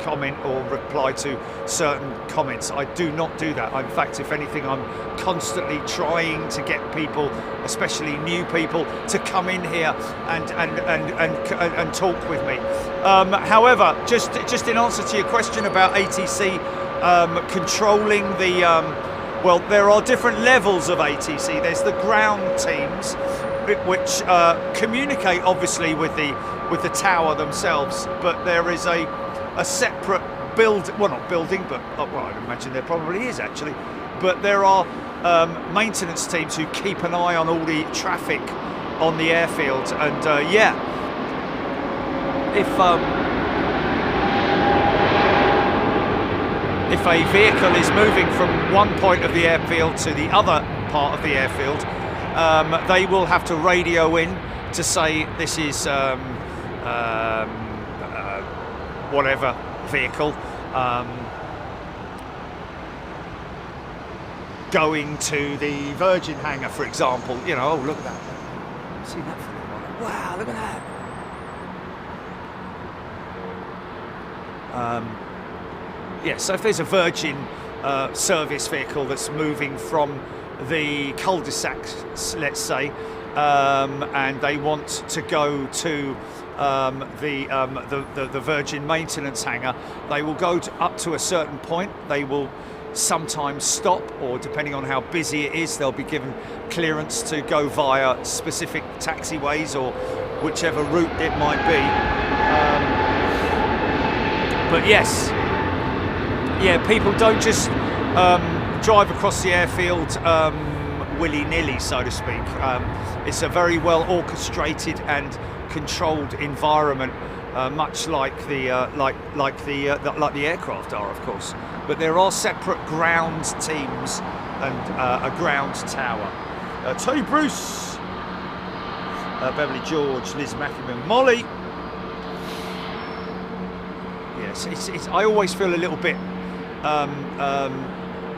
comment or reply to certain comments. I do not do that. In fact, if anything, I'm constantly trying to get people, especially new people, to come in here and talk with me. However, just in answer to your question about ATC controlling the well, there are different levels of ATC. There's the ground teams, which communicate obviously with the tower themselves, but there is a separate not building, but well, I imagine there probably is actually. But there are maintenance teams who keep an eye on all the traffic on the airfield, and yeah, if a vehicle is moving from one point of the airfield to the other part of the airfield, they will have to radio in to say this is whatever vehicle going to the Virgin hangar, for example. You know, oh, look at that. See that for a while. Wow, look at that. Yeah, so if there's a Virgin service vehicle that's moving from the cul-de-sac, let's say, and they want to go to the Virgin maintenance hangar, they will go up to a certain point. They will sometimes stop, or depending on how busy it is, they'll be given clearance to go via specific taxiways or whichever route it might be. But yes, yeah, people don't just drive across the airfield willy-nilly, so to speak. It's a very well orchestrated and controlled environment, much like the aircraft are, of course. But there are separate ground teams and a ground tower. Tony Bruce. Beverly George, Liz Matthew, Molly. Yes, I always feel a little bit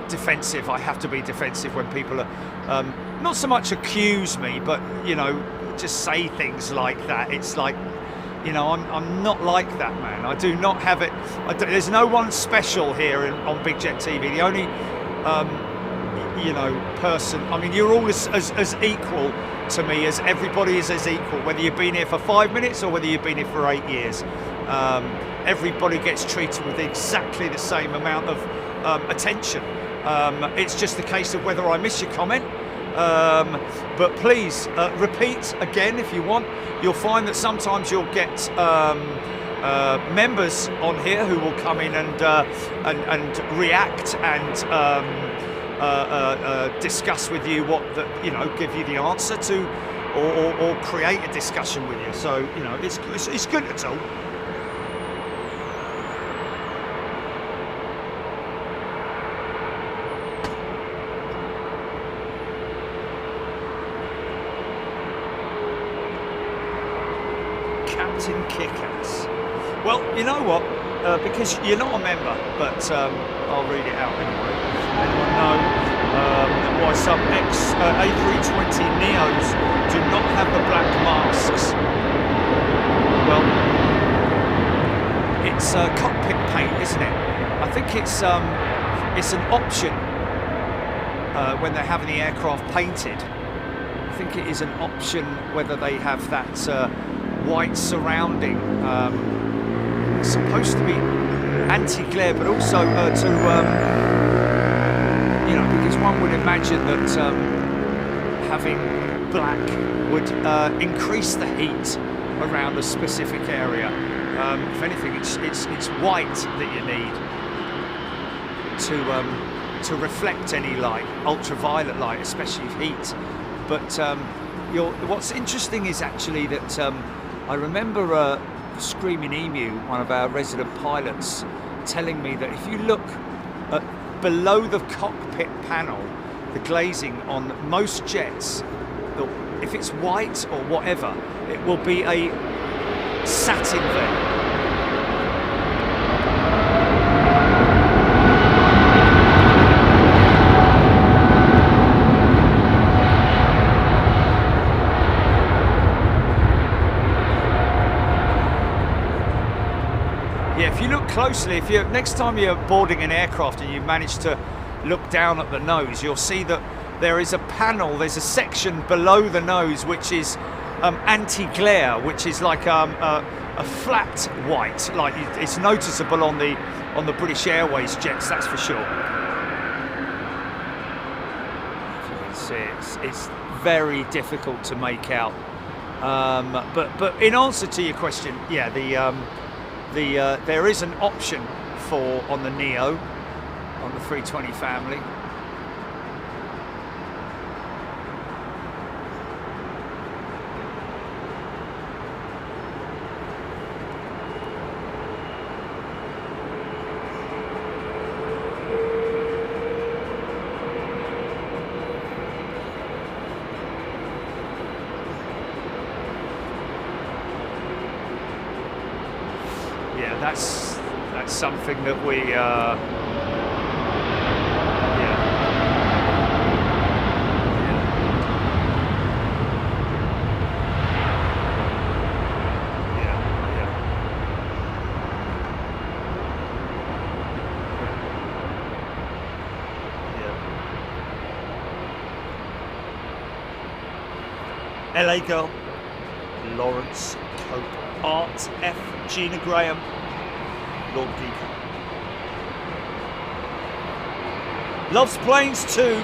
defensive. I have to be defensive when people are not so much accuse me, but you know, just say things like that. It's like, you know, I'm not like that, man. I do not have it. There's no one special here on Big Jet TV. The only you know, person. I mean, you're all as equal to me as everybody is as equal, whether you've been here for 5 minutes or whether you've been here for 8 years. Everybody gets treated with exactly the same amount of attention. It's just a case of whether I miss your comment. But please repeat again if you want. You'll find that sometimes you'll get members on here who will come in and react and discuss with you you know, give you the answer to, or create a discussion with you. So you know, it's good at all. Captain Kickass. Well, you know what? Because you're not a member, but I'll read it out anyway. Anyone know why some A320 Neos do not have the black masks? Well, it's cockpit paint, isn't it? I think it's an option when they're having the aircraft painted. I think it is an option whether they have that white surrounding. It's supposed to be anti-glare, but also to you know, because one would imagine that having black would increase the heat around a specific area. If anything, it's white that you need to reflect any light, ultraviolet light, especially heat. But what's interesting is actually that I remember Screaming Emu, one of our resident pilots, telling me that if you look below the cockpit panel, the glazing on most jets, if it's white or whatever, it will be a satin veil. If you look closely, next time you're boarding an aircraft and you manage to look down at the nose, you'll see that there is a panel, there's a section below the nose which is anti-glare, which is like a flat white, like it's noticeable on the British Airways jets, that's for sure. If you can see, it's very difficult to make out. But in answer to your question, yeah, there is an option for on the Neo, on the 320 family. Yeah, that's something that we yeah. LA Girl, Lawrence Cope, Art F, Gina Graham, Lord Geeker. Loves planes too.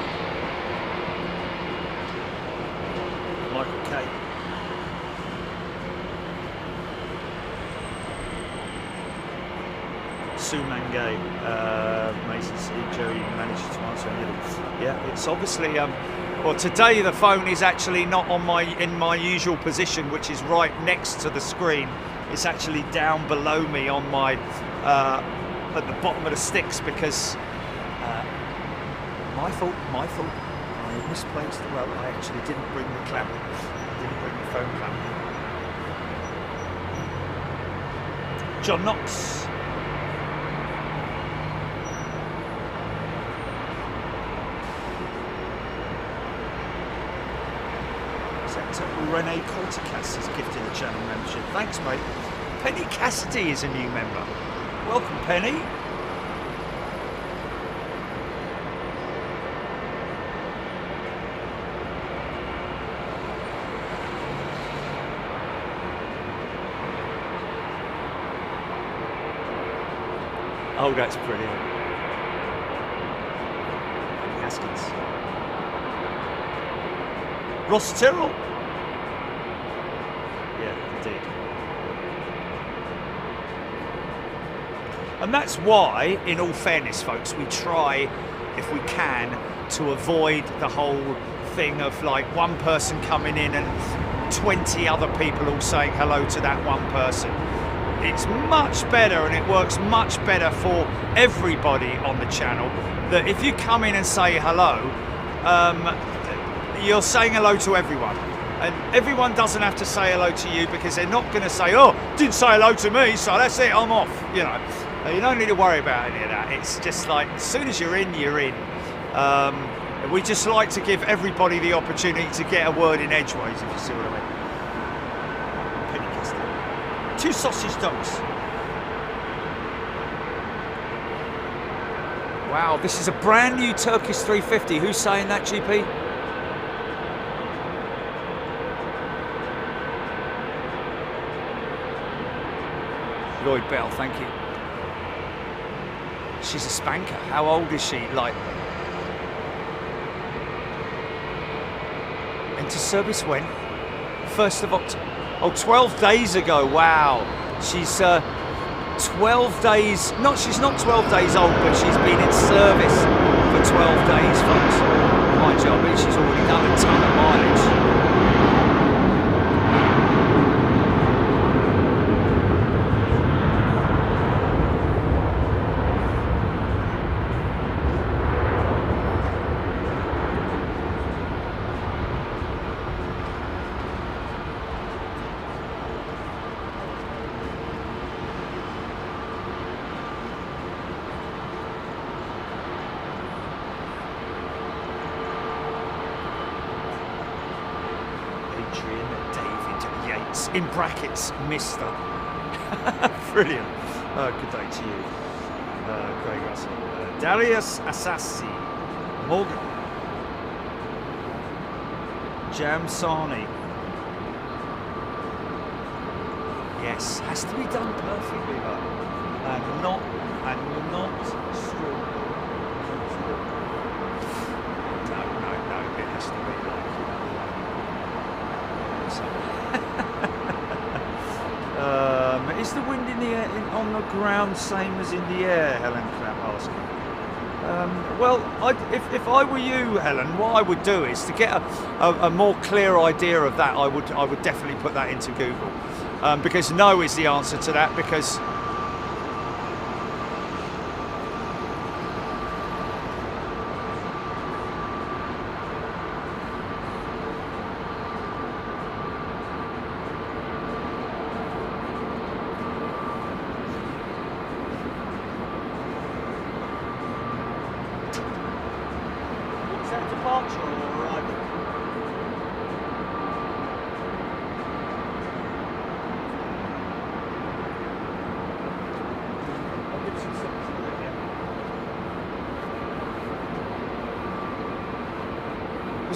Michael K. Sue Mangay, Mason C. Jerry manages to answer a little. Yeah, it's obviously well, today the phone is actually not on in my usual position, which is right next to the screen. It's actually down below me on my at the bottom of the sticks because my fault. I misplaced the rope. I actually didn't bring the clamp. Didn't bring the phone cam. John Knox. Rene Corticas has gifted a channel membership. Thanks, mate. Penny Cassidy is a new member. Welcome, Penny. Oh, that's brilliant. Penny Haskins. Ross Tyrrell. Indeed. And that's why, in all fairness, folks, we try, if we can, to avoid the whole thing of like one person coming in and 20 other people all saying hello to that one person. It's much better, and it works much better for everybody on the channel, that if you come in and say hello, you're saying hello to everyone. And everyone doesn't have to say hello to you, because they're not going to say, oh, didn't say hello to me, so that's it, I'm off. You know, you don't need to worry about any of that. It's just like, as soon as you're in, you're in. We just like to give everybody the opportunity to get a word in edgeways, if you see what I mean. Penny Custard. 2 sausage dogs. Wow, this is a brand new Turkish 350. Who's saying that, GP? Lloyd Bell, thank you. She's a spanker. How old is she? Like, into service when? 1st of October. Oh, 12 days ago. Wow. She's 12 days. No, she's not 12 days old, but she's been in service for 12 days, folks. My job is she's already done a ton of mileage. In brackets, Mr. Brilliant. Good day to you. Craig Russell. Darius Assassi. Morgan. Jam Sani. Yes, has to be done perfectly though. And not strong. No, it has to be like, is the wind in the air on the ground same as in the air? Helen Clapp asking. Well, if I were you, Helen, what I would do is to get a more clear idea of that. I would definitely put that into Google, because no is the answer to that. Because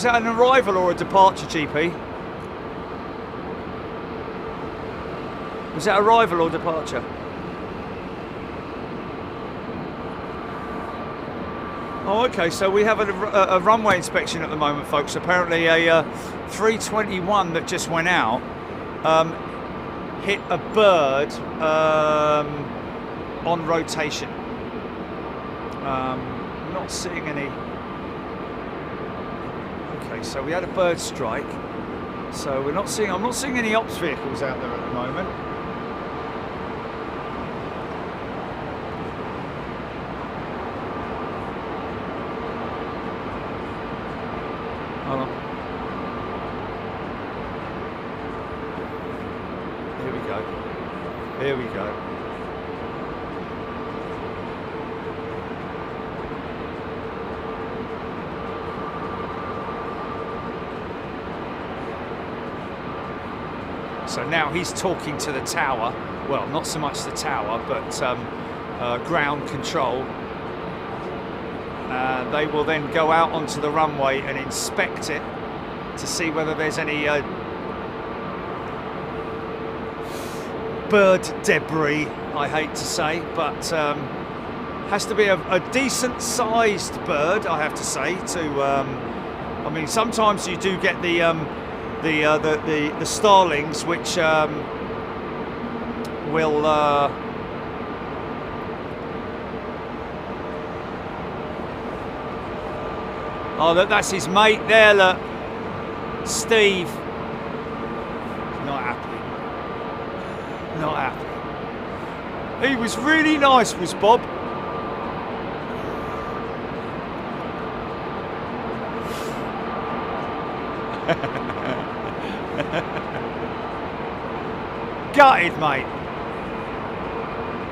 was that an arrival or a departure, GP? Was that arrival or departure? Oh, okay, so we have a runway inspection at the moment, folks. Apparently a 321 that just went out hit a bird on rotation. Not seeing any. Okay, so we had a bird strike. So I'm not seeing any ops vehicles out there at the moment. Hold on. Here we go. Here we go. So now he's talking to the tower. Well, not so much the tower, but ground control. They will then go out onto the runway and inspect it to see whether there's any bird debris, I hate to say, but has to be a decent sized bird, I have to say, to I mean, sometimes you do get the starlings which will oh, that's his mate there, look. Steve. Not happy. Not happy. He was really nice, was Bob. Gutted, mate.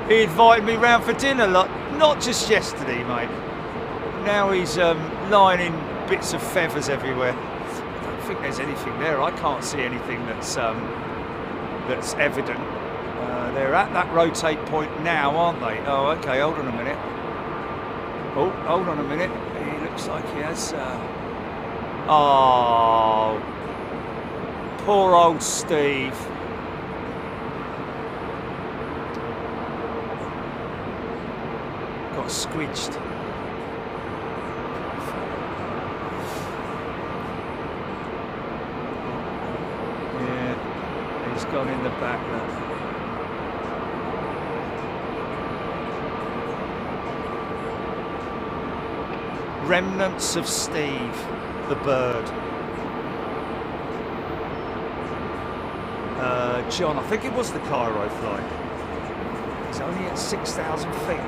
He invited me round for dinner, like, not just yesterday, mate. Now he's lying in bits of feathers everywhere. I don't think there's anything there. I can't see anything that's evident. They're at that rotate point now, aren't they? Oh, okay. Hold on a minute. Oh, hold on a minute. He looks like he has. Oh, poor old Steve. Got squidged. Gone in the back there. Remnants of Steve, the bird. John, I think it was the Cairo flight. It's only at 6,000 feet.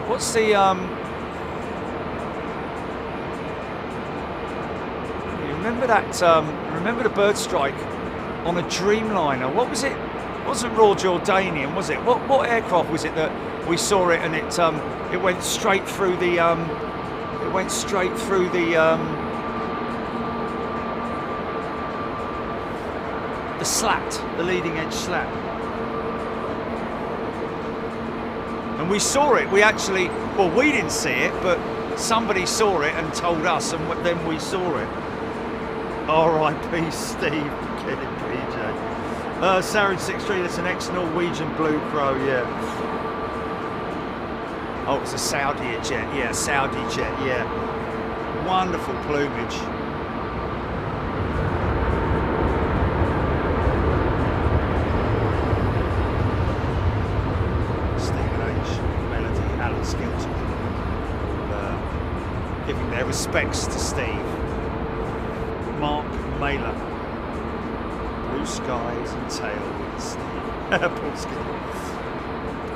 What's the you remember that? Remember the bird strike on a Dreamliner? What was it? It wasn't Royal Jordanian, was it? What aircraft was it that we saw it and it went straight through the the slat, the leading edge slat. And we saw it. We actually, well, we didn't see it, but somebody saw it and told us, and then we saw it. R.I.P. Steve. Kidding, PJ. Sarin 63, that's an ex-Norwegian Blue Crow, yeah. Oh, it's a Saudi jet, yeah, Saudi jet, yeah. Wonderful plumage. Stephen H, Melody, Alan Skilton, giving their respects to Steve. Mark Mailer. Blue skies and tailwinds. Paul Skinner.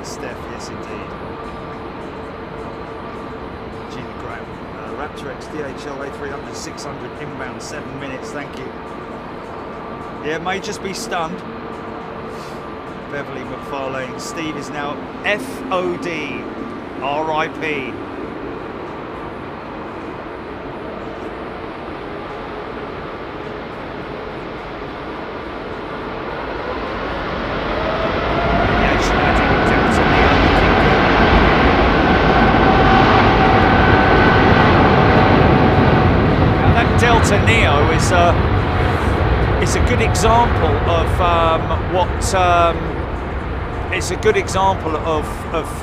Steph, yes indeed. Gina Graham. Raptor X DHL A350-600 inbound, 7 minutes, thank you. Yeah, may just be stunned. Beverly McFarlane. Steve is now FOD. RIP. It's a good example of it's a good example of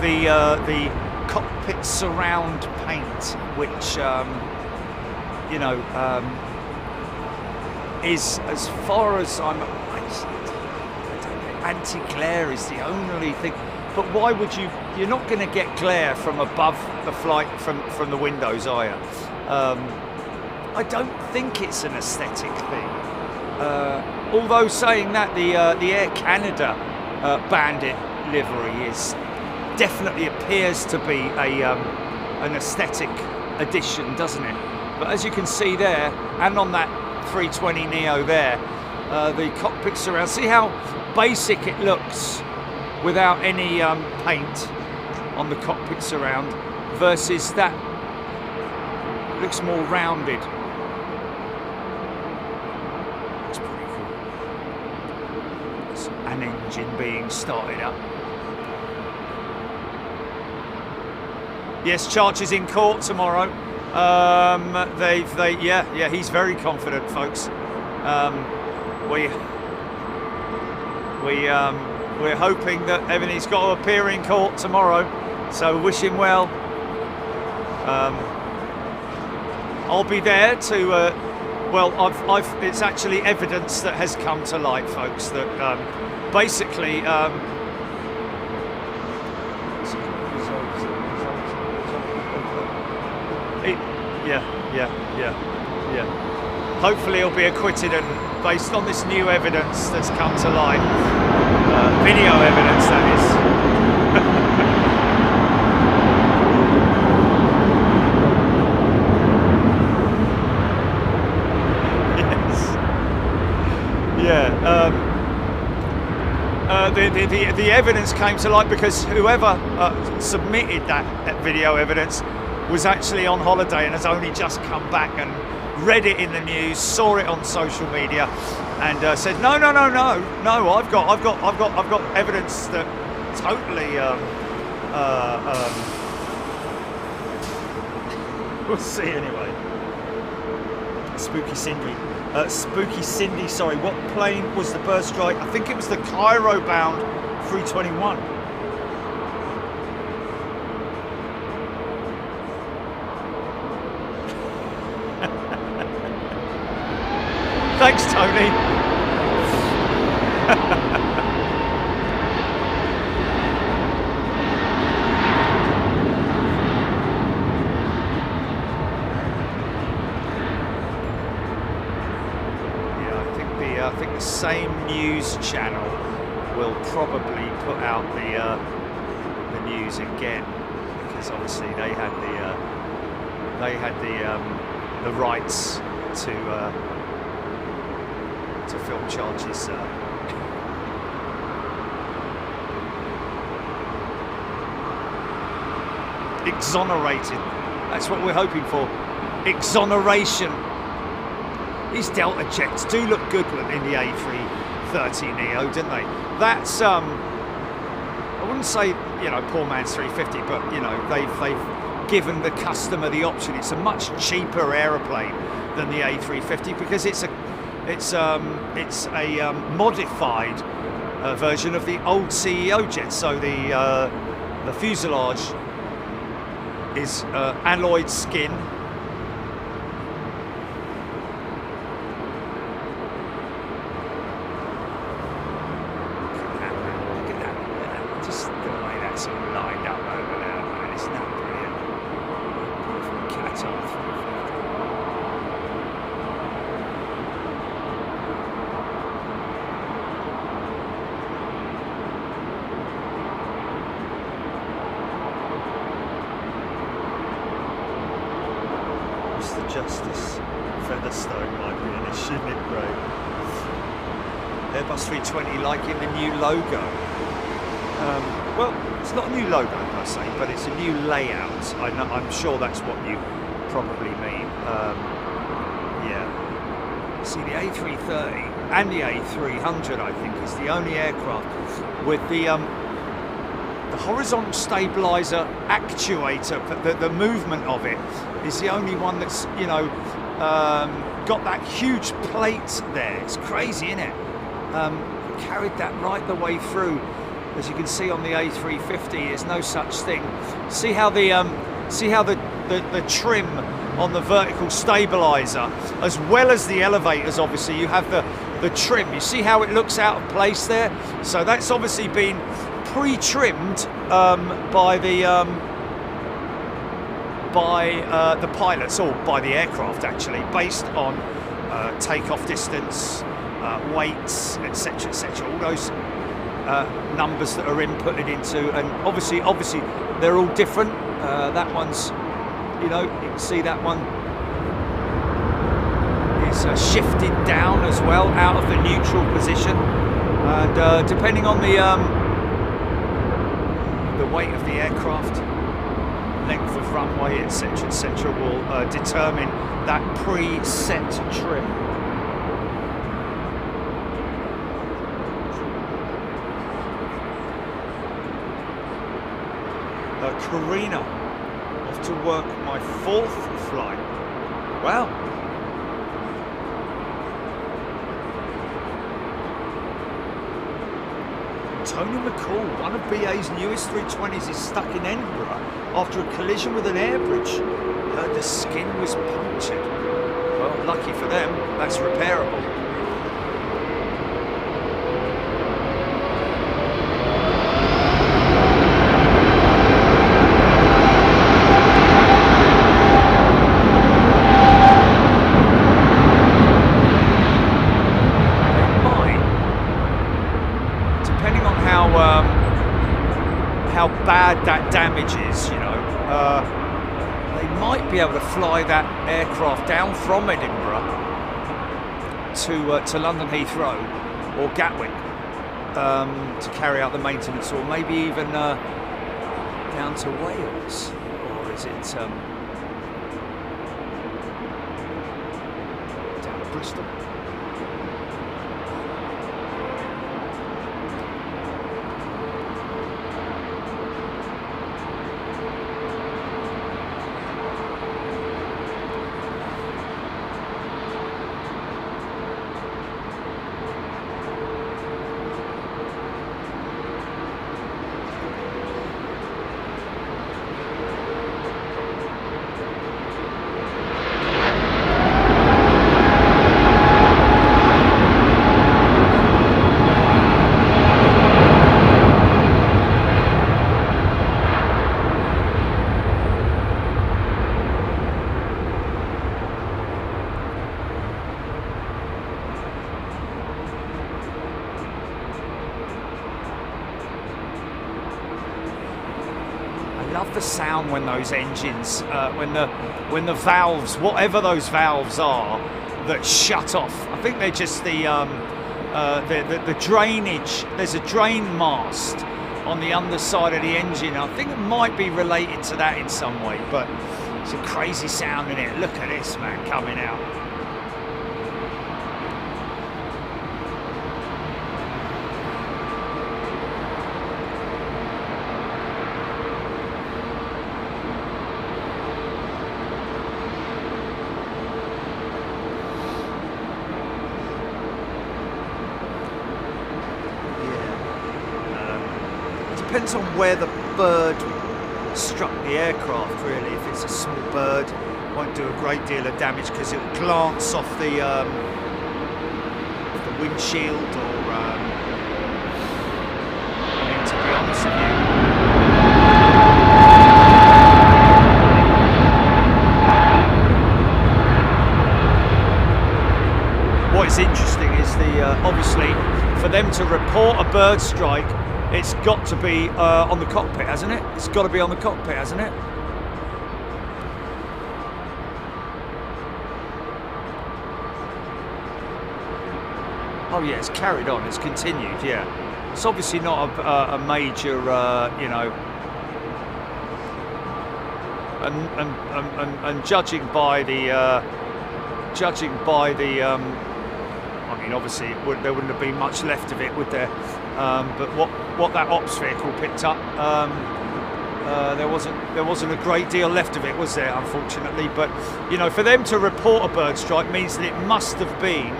the cockpit surround paint, which is, as far as anti-glare is the only thing. But why would you're not going to get glare from above the flight from the windows, are you? I don't think it's an aesthetic thing. Although saying that, the Air Canada Bandit livery definitely appears to be an aesthetic addition, doesn't it? But as you can see there, and on that 320neo there, the cockpit surround. See how basic it looks without any paint on the cockpit surround versus that looks more rounded. It's pretty cool. It's an engine being started up. Yes, Charch is in court tomorrow. Yeah, he's very confident, folks. We're hoping that he's got to appear in court tomorrow, so wish him well. I'll be there to. Well, it's actually evidence that has come to light, folks. That basically. Yeah. Hopefully he'll be acquitted, and based on this new evidence that's come to light, video evidence that is. Yes. Yeah. The evidence came to light because whoever submitted that video evidence was actually on holiday and has only just come back and read it in the news, saw it on social media, and said, no, I've got evidence that totally. We'll see anyway. Spooky Cindy. Sorry, what plane was the bird strike? I think it was the Cairo-bound 321. Thanks, Tony. I think the same news channel will probably put out the news again, because obviously they had the rights to film charges. Exonerated. That's what we're hoping for. Exoneration. These Delta jets do look good in the A330neo, don't they? That's I wouldn't say poor man's 350, but they've given the customer the option. It's a much cheaper aeroplane than the A350 because it's a modified version of the old CEO jet. So the fuselage is alloyed skin. Look at that. Just the way that's all lined up over there, man. Isn't that brilliant? Beautiful Qatar 350. Justice Featherstone might be in a Chinook grey. Airbus 320 liking the new logo. Well, it's not a new logo per se, but it's a new layout. I'm sure that's what you probably mean. Yeah. See, the A330 and the A300, I think, is the only aircraft with the horizontal stabilizer actuator, but the movement of it is the only one that's got that huge plate there. It's crazy, isn't it? Carried that right the way through. As you can see on the A350, there's no such thing. See how the trim on the vertical stabilizer, as well as the elevators. Obviously, you have the trim. You see how it looks out of place there. So that's obviously been pre-trimmed by the pilots, or by the aircraft actually, based on takeoff distance, weights, etc., etc. All those numbers that are inputted into, and obviously they're all different. That one's, you can see that one is shifted down as well, out of the neutral position, and depending on the weight of the aircraft, length of runway, etc., will determine that preset trim. Karina, off to work my 4th flight. Wow. Tony McCall, one of BA's newest 320s, is stuck in Edinburgh after a collision with an air bridge. Heard the skin was punctured. Well, lucky for them, that's repairable. How bad that damage is, you know, they might be able to fly that aircraft down from Edinburgh to London Heathrow or Gatwick to carry out the maintenance, or maybe even down to Wales, or is it down to Bristol? The sound when those engines, when the valves, whatever those valves are, that shut off. I think they're just the drainage. There's a drain mast on the underside of the engine. I think it might be related to that in some way, but it's a crazy sound in it. Look at this, man, coming out. Depends on where the bird struck the aircraft, really. If it's a small bird, it won't do a great deal of damage because it will glance off the windshield, or I mean, to be honest with you, what is interesting is obviously for them to report a bird strike, it's got to be on the cockpit, hasn't it? It's got to be on the cockpit, hasn't it? Oh yeah, it's carried on. It's continued. Yeah, it's obviously not a major, you know. And judging by the, I mean, obviously there wouldn't have been much left of it, would there? But what that ops vehicle picked up, there wasn't a great deal left of it, was there? Unfortunately, but you know, for them to report a bird strike means that it must have been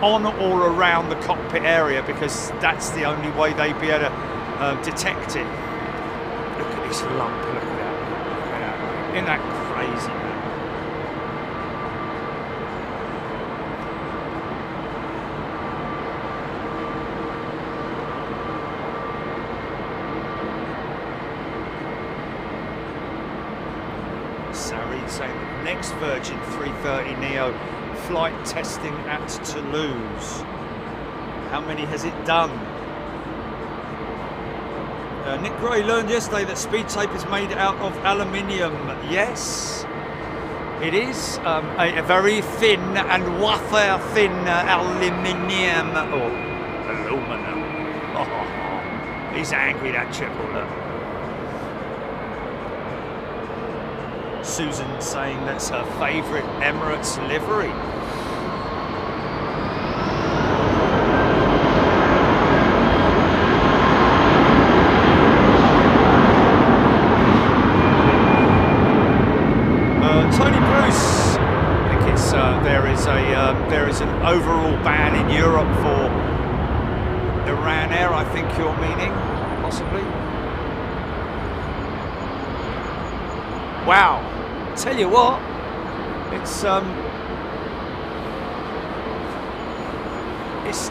on or around the cockpit area, because that's the only way they'd be able to detect it. Look at this lump. Look at that. Look at that. Isn't that crazy, man? Saying next Virgin 330 Neo flight testing at Toulouse. How many has it done? Nick Gray learned yesterday that speed tape is made out of aluminium. Yes. It is a very thin and wafer thin aluminium or aluminum. Oh, he's angry, that triple. Look. Susan saying that's her favourite Emirates livery. Tony Bruce, I think it's there is an overall ban in Europe for Iran Air. I think you're meaning, possibly. Wow, tell you what, it's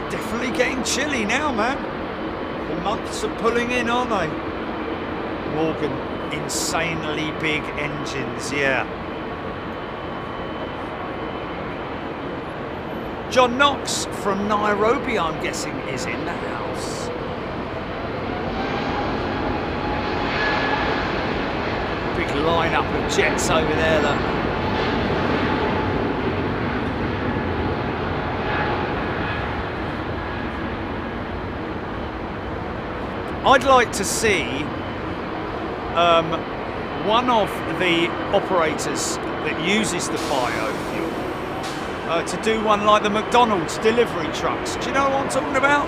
definitely getting chilly now, man. The months are pulling in, aren't they? Morgan, insanely big engines, yeah. John Knox from Nairobi, I'm guessing, is in the house. Big lineup of jets over there, look. I'd like to see one of the operators that uses the biofuel to do one like the McDonald's delivery trucks. Do you know what I'm talking about?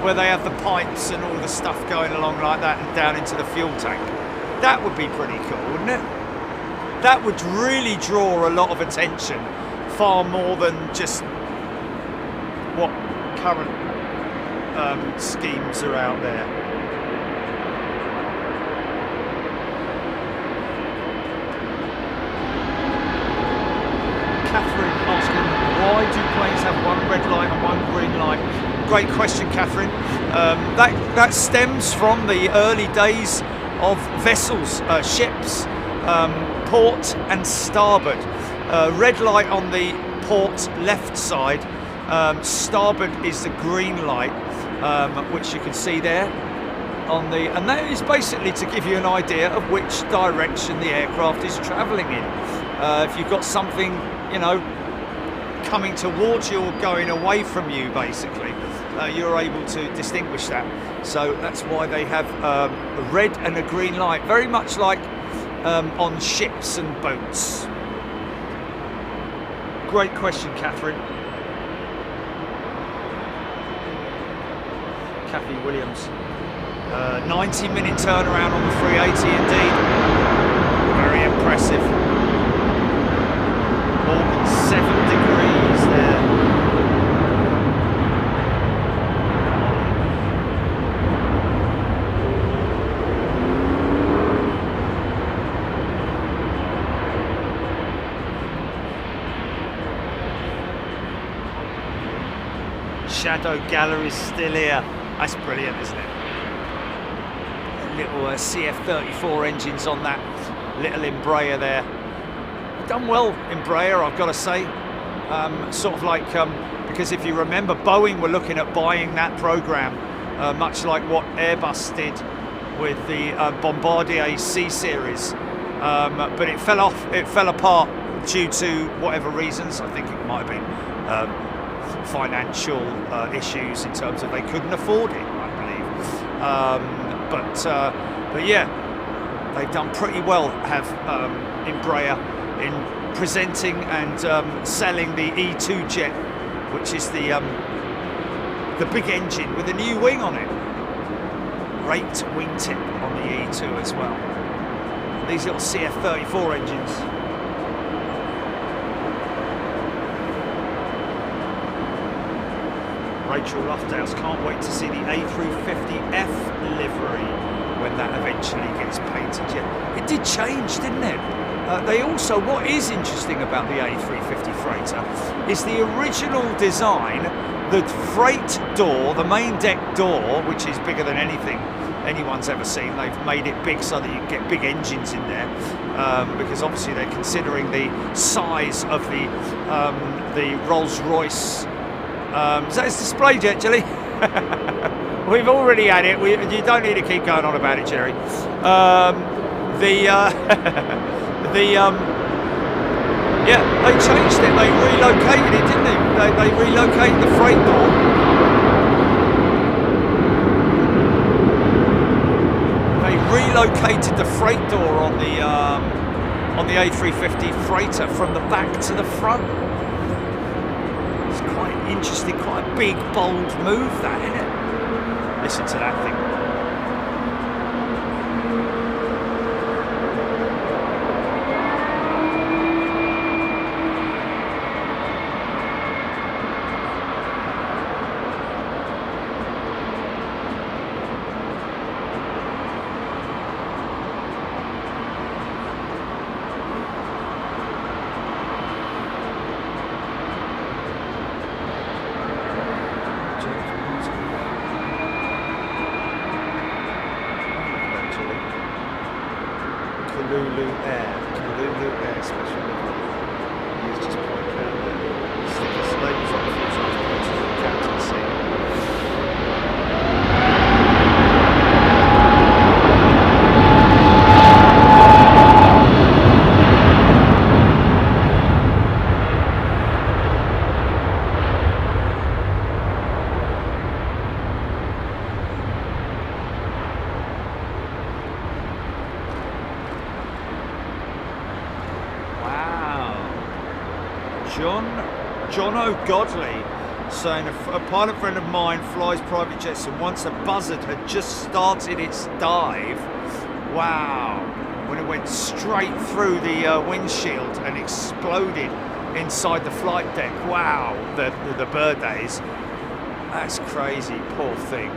Where they have the pipes and all the stuff going along like that and down into the fuel tank. That would be pretty cool, wouldn't it? That would really draw a lot of attention, far more than just what current schemes are out there. Catherine asking, why do planes have one red light and one green light? Great question, Catherine. That stems from the early days of vessels, ships, port and starboard. Red light on the port left side, starboard is the green light, which you can see there on the, and that is basically to give you an idea of which direction the aircraft is travelling in. If you've got something, you know, coming towards you or going away from you, basically, you're able to distinguish that. So that's why they have a red and a green light, very much like on ships and boats. Great question, Catherine. Kathy Williams. 90-minute turnaround on the 380 indeed. Very impressive. Morgan, 7 degrees there. Shadow Gallery's still here. That's brilliant, isn't it? Little CF34 engines on that little Embraer there. Done well, Embraer, I've got to say. Sort of like, because if you remember, Boeing were looking at buying that program, much like what Airbus did with the Bombardier C series. But it fell apart due to whatever reasons. I think it might have been financial issues in terms of they couldn't afford it, I believe. But yeah, they've done pretty well, have Embraer, in presenting and selling the E2 jet, which is the big engine with a new wing on it. Great wingtip on the E2 as well. These little CF34 engines. Rachel Lofthouse, can't wait to see the A350F livery when that eventually gets painted. Yeah, it did change, didn't it? They also, what is interesting about the A350 freighter is the original design, the freight door, the main deck door, which is bigger than anything anyone's ever seen. They've made it big so that you can get big engines in there, because obviously they're considering the size of the Rolls-Royce. Is that its display jet, Jelly? We've already had it. You don't need to keep going on Yeah, they changed it. They relocated it, didn't they? They relocated the freight door. They relocated the freight door on the A350 freighter from the back to the front. It's quite interesting, quite a big, bold move, that, isn't it? Listen to that thing. Kalulu Air Special. He's just pointing out there. Stickers, labels on the fuselage pointing to the captain's seat. John O'Godley saying a pilot friend of mine flies private jets, and once a buzzard had just started its dive, wow, when it went straight through the windshield and exploded inside the flight deck. Wow, the bird that is. That's crazy, poor thing.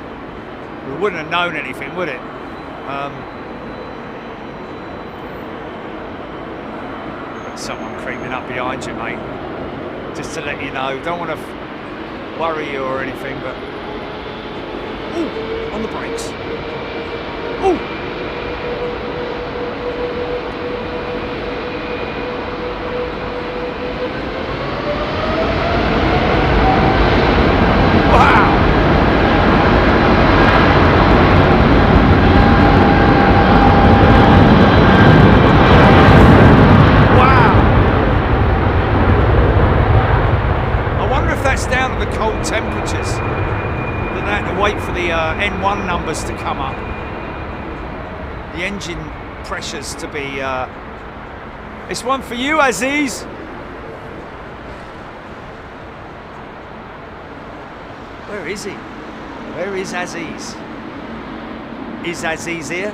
We wouldn't have known anything, would it? Someone creeping up behind you, mate. Just to let you know, don't want to worry you or anything, but ooh, on the brakes. Ooh. Temperatures, then they had to wait for the N1 numbers to come up, the engine pressures to be it's one for you, Aziz. Where is he? Where is Aziz? Is Aziz here?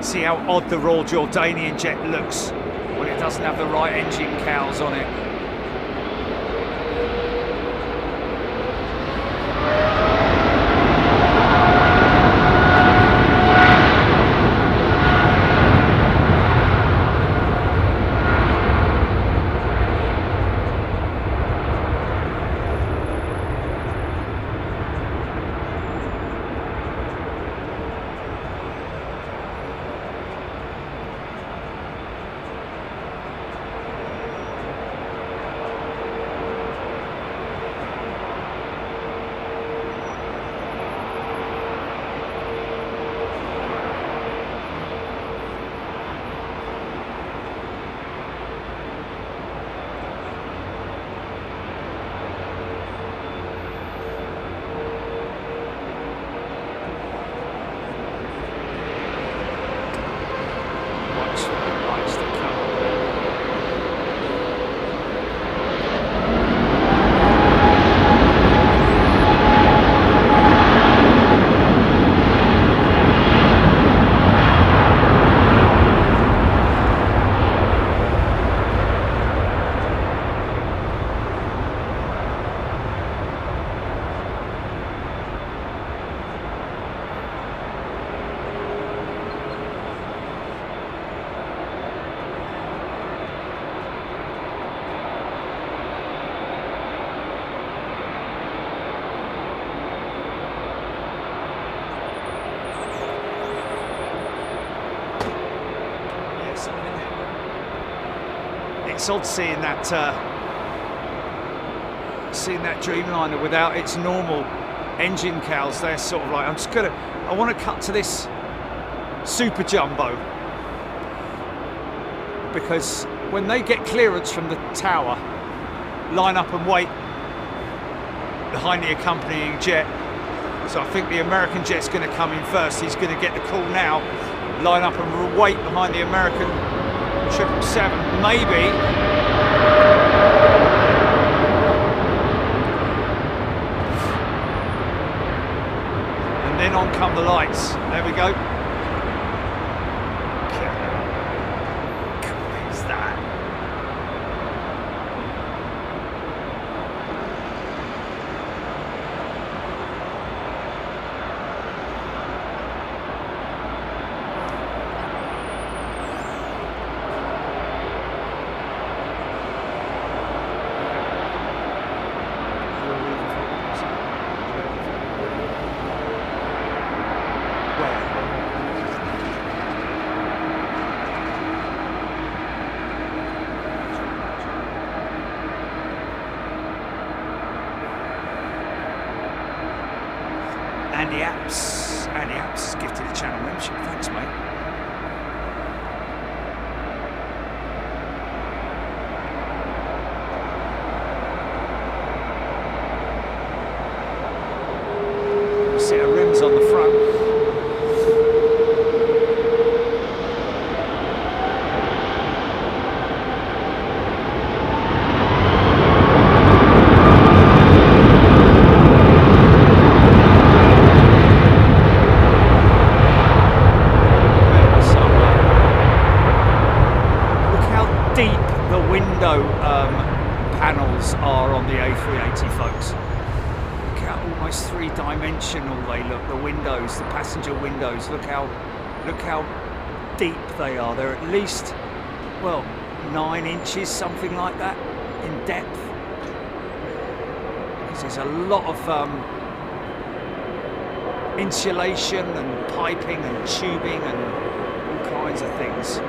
See how odd the Royal Jordanian jet looks when it doesn't have the right engine cowls on it. it's odd seeing that Dreamliner without its normal engine cowls. They're sort of like, I want to cut to this Super Jumbo, because when they get clearance from the tower, line up and wait behind the accompanying jet. So I think the American jet's going to come in first. He's going to get the call now, line up and wait behind the American 777, maybe. And then on come the lights. There we go. Who's that? Andy Apps has gifted a channel membership. Thanks, mate. Set of rims on the front. Panels are on the A380, folks. Look how almost three-dimensional they look. The windows, the passenger windows. Look how deep they are. They're at least, well, 9 inches, something like that, in depth. Because there's a lot of insulation and piping and tubing and all kinds of things. I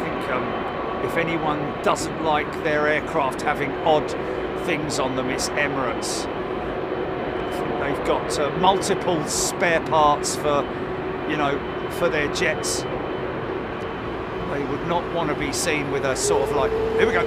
think. If anyone doesn't like their aircraft having odd things on them, it's Emirates. I think they've got multiple spare parts for, for their jets. They would not want to be seen with a sort of like, here we go.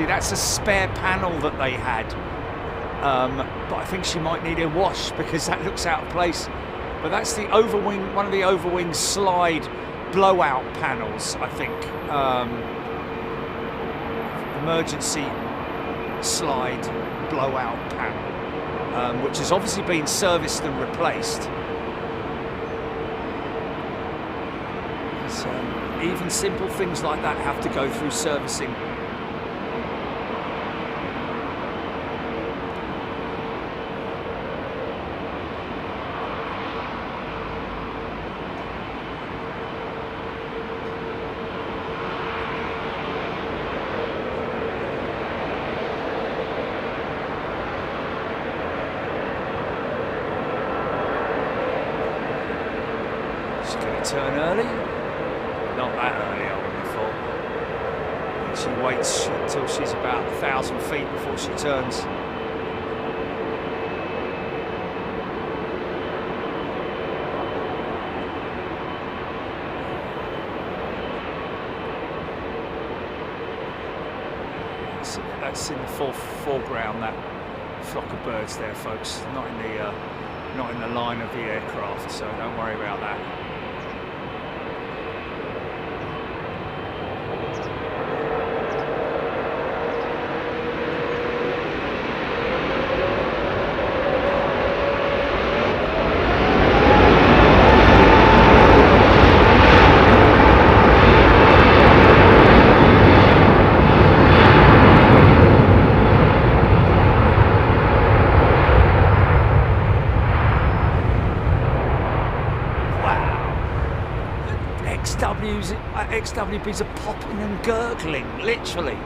That's a spare panel that they had, but I think she might need a wash because that looks out of place. But that's the overwing, one of the overwing slide blowout panels, I think. Emergency slide blowout panel, which has obviously been serviced and replaced. So even simple things like that have to go through servicing. Turn early? Not that early, I wouldn't have thought. She waits until she's about 1,000 feet before she turns. That's in the foreground, that flock of birds there, folks. Not in the line of the aircraft, so don't worry about that. XWBs are popping and gurgling, literally,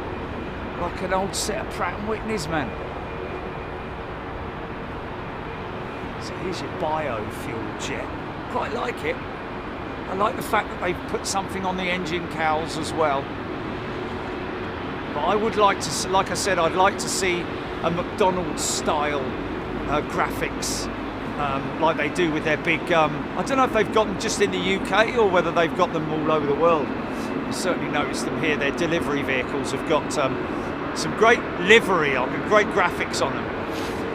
like an old set of Pratt & Whitneys, man. So here's your biofuel jet. Quite like it. I like the fact that they've put something on the engine cowls as well. But I would like to, like I said, I'd like to see a McDonald's style graphics, like they do with their big, I don't know if they've got them just in the UK or whether they've got them all over the world. I certainly noticed them here. Their delivery vehicles have got some great livery on them, great graphics on them.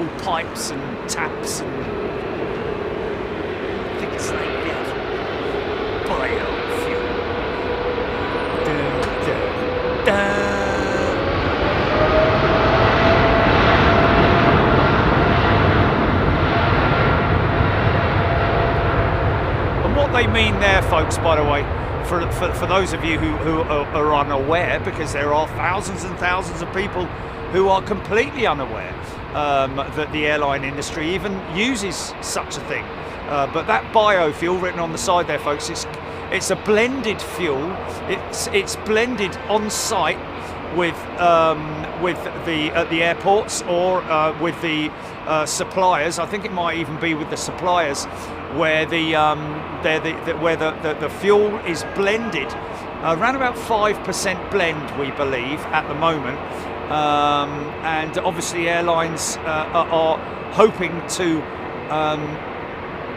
All pipes and taps and I think it's like biofuel. Dun, dun, dun. What they mean there, folks, by the way, for those of you who are unaware, because there are thousands and thousands of people who are completely unaware that the airline industry even uses such a thing. But that biofuel written on the side there, folks, it's a blended fuel. It's blended on site with the airports or with the suppliers. I think it might even be with the suppliers where the fuel is blended around about 5% blend, we believe, at the moment. And obviously airlines are hoping to,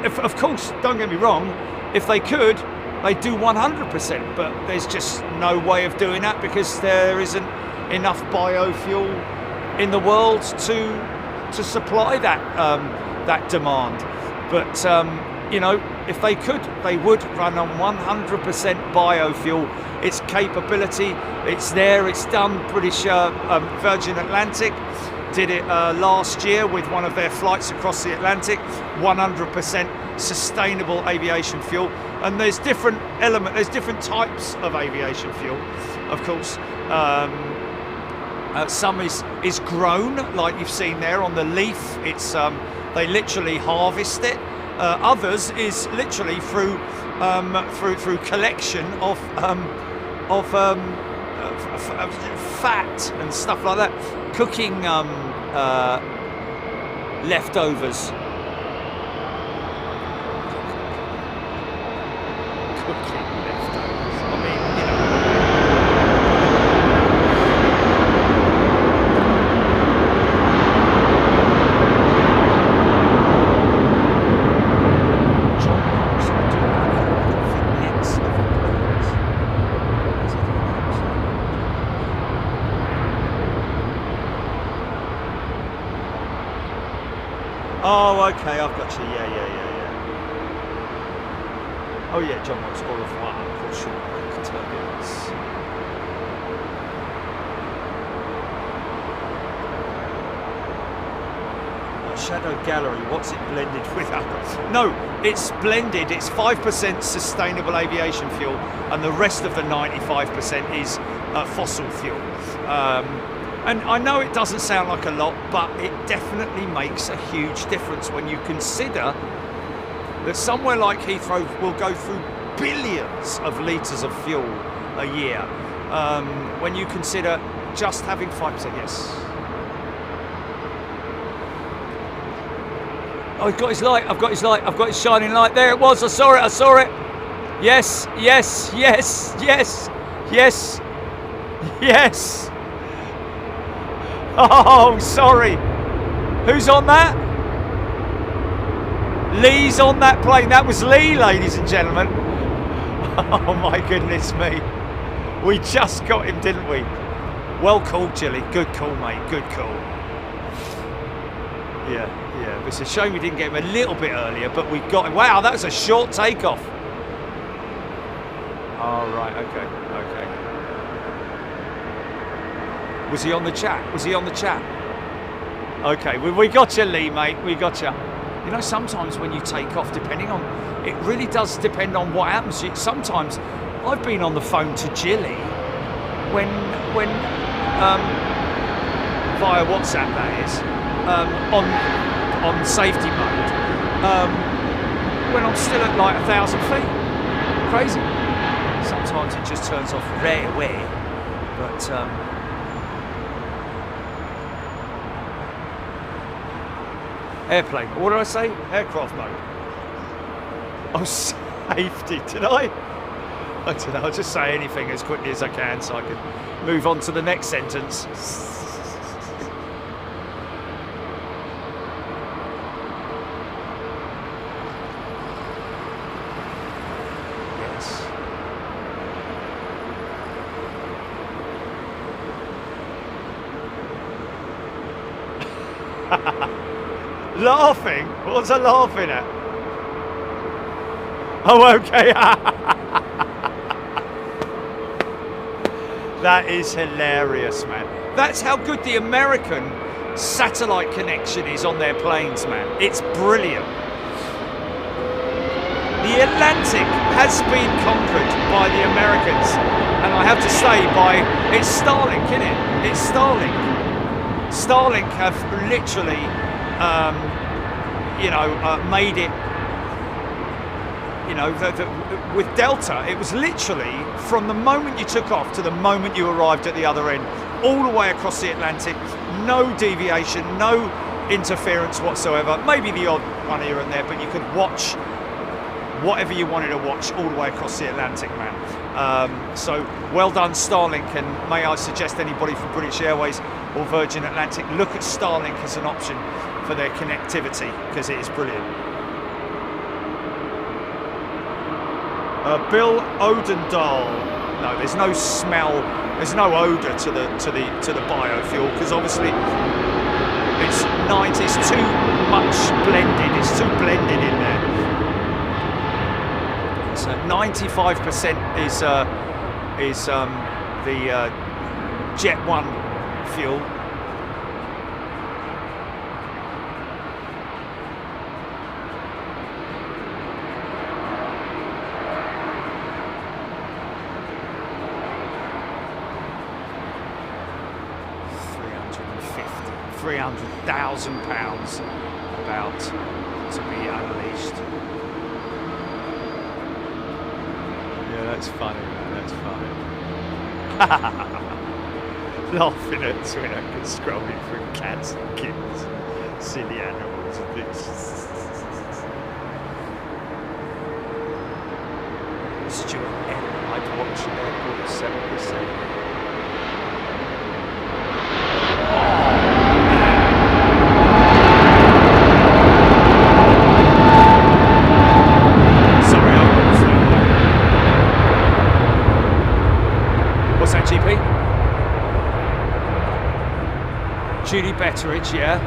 of course, don't get me wrong, if they could, they do 100%, but there's just no way of doing that because there isn't enough biofuel in the world to supply that demand. But you know, if they could, they would run on 100% biofuel. Its capability, it's there, it's done. British Virgin Atlantic did it last year with one of their flights across the Atlantic, 100% sustainable aviation fuel. And there's different there's different types of aviation fuel, of course. Some is grown, like you've seen there on the leaf. It's they literally harvest it. Others is literally through collection of fat and stuff like that, cooking leftovers. Oh, okay, I've got you. Yeah. Oh, yeah, John wants au revoir, caution mark, turbulence. Shadow Gallery, what's it blended with? No, it's blended, it's 5% sustainable aviation fuel, and the rest of the 95% is fossil fuel. And I know it doesn't sound like a lot, but it definitely makes a huge difference when you consider that somewhere like Heathrow will go through billions of litres of fuel a year. When you consider just having 5%, yes. Oh, I've got his light, I've got his shining light. There it was, I saw it. Yes. Oh, sorry. Who's on that? Lee's on that plane. That was Lee, ladies and gentlemen. Oh, my goodness me. We just got him, didn't we? Well called, Jilly. Good call, mate. Good call. Yeah. It's a shame we didn't get him a little bit earlier, but we got him. Wow, that was a short takeoff. Oh, right. Okay. Was he on the chat? Okay, we got you, Lee, mate. We got you. You know, sometimes when you take off, it really does depend on what happens. Sometimes I've been on the phone to Jilly when via WhatsApp, that is, on safety mode, when I'm still at like 1,000 feet. Crazy. Sometimes it just turns off right away, but airplane. What did I say? Aircraft mode. Oh, safety. Did I? I don't know. I'll just say anything as quickly as I can so I can move on to the next sentence. Laughing? What was I laughing at? Oh, okay. That is hilarious, man. That's how good the American satellite connection is on their planes, man. It's brilliant. The Atlantic has been conquered by the Americans, and I have to say, it's Starlink, isn't it? It's Starlink. Starlink have literally, made it. With Delta, it was literally from the moment you took off to the moment you arrived at the other end, all the way across the Atlantic, no deviation, no interference whatsoever. Maybe the odd one here and there, but you could watch whatever you wanted to watch all the way across the Atlantic, man. So well done, Starlink, and may I suggest anybody from British Airways or Virgin Atlantic look at Starlink as an option for their connectivity, because it is brilliant. Bill Odendahl. No, there's no smell. There's no odour to the biofuel, because obviously it's too much blended. It's too blended in there. So 95% is the Jet 1 fuel. £300,000 about to be unleashed. Yeah, that's funny, man. That's funny. Laughing at Twitter and scrolling through cats and kittens, silly animals and this. Stuart N. I'd watch an Airport 7%. Julie Betteridge, yeah.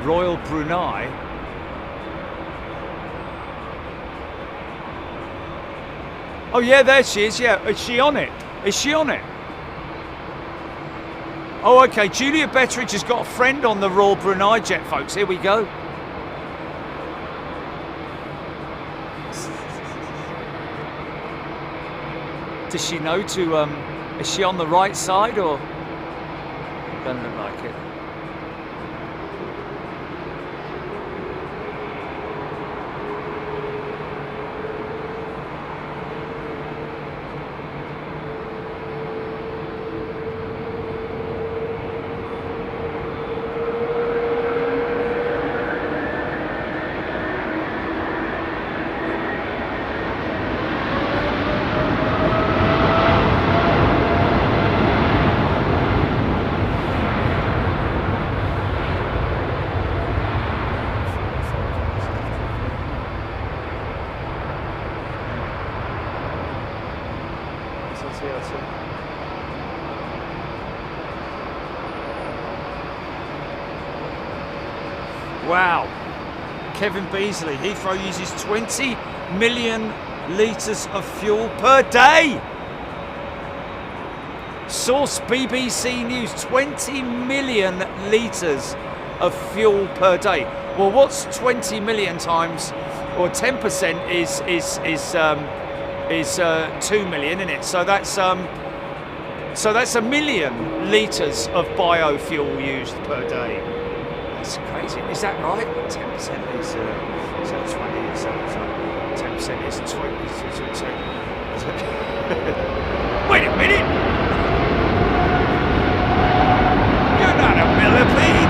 Royal Brunei. Oh yeah, there she is, yeah. Is she on it? Is she on it? Oh, okay. Julia Betteridge has got a friend on the Royal Brunei jet, folks. Here we go. Does she know to, is she on the right side or? Doesn't look like it. Wow. Kevin Beasley, Heathrow uses 20 million litres of fuel per day. Source BBC News, 20 million litres of fuel per day. Well, what's 20 million times, or 10% is 2 million, isn't it? So that's a million litres of biofuel used per day. That's crazy. Is that right? 10% is so 20. So 10% is 20. Wait a minute. You're not a millipede.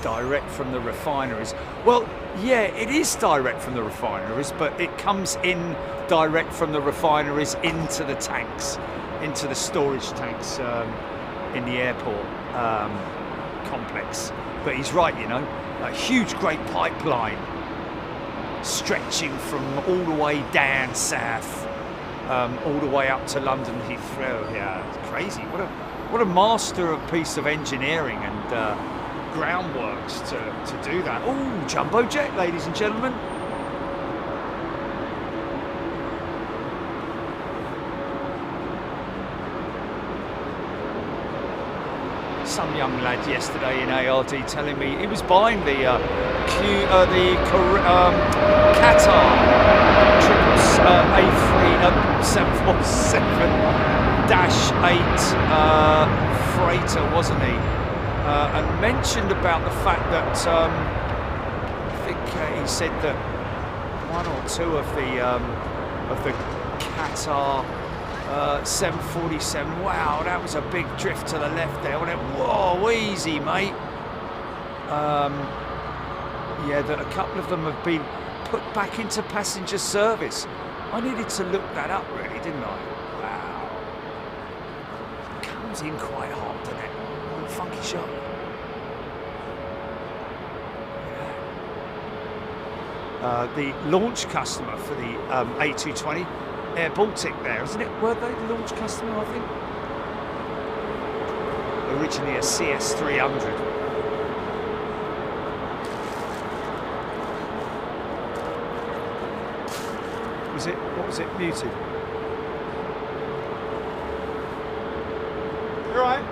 Direct from the refineries. Well, yeah, it is direct from the refineries, but it comes in direct from the refineries into the tanks, into the storage tanks in the airport complex. But he's right, you know, a huge, great pipeline stretching from all the way down south, all the way up to London Heathrow. Yeah, it's crazy. What a master piece of engineering and groundworks to do that. Oh, jumbo jet, ladies and gentlemen. Some young lad yesterday in ARD telling me he was buying the Qatar A380-777-8 freighter, wasn't he? And mentioned about the fact that I think he said that one or two of the Qatar 747. Wow, that was a big drift to the left there. Whoa, easy, mate. Yeah, that a couple of them have been put back into passenger service. I needed to look that up, really, didn't I? Wow, comes in quite hot, doesn't it? Funky shot. The launch customer for the A220, Air Baltic there, isn't it? Were they the launch customer, I think? Originally a CS300. What was it, muted? You alright?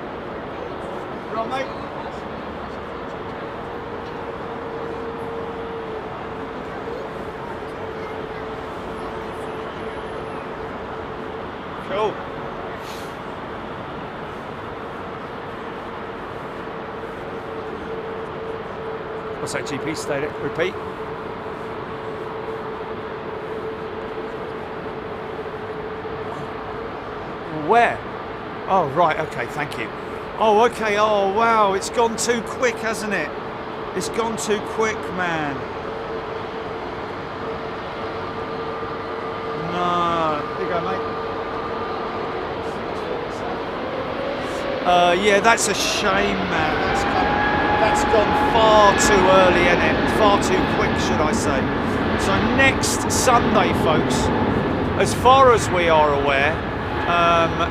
You alright, mate? Cool. What's that, GP? State it. Repeat. Where? Oh, right. Okay. Thank you. Oh, okay. Oh, wow. It's gone too quick, hasn't it? It's gone too quick, man. No. Here you go, mate. Yeah, that's a shame, man. That's gone far too early, isn't it? Far too quick, should I say. So next Sunday, folks, as far as we are aware,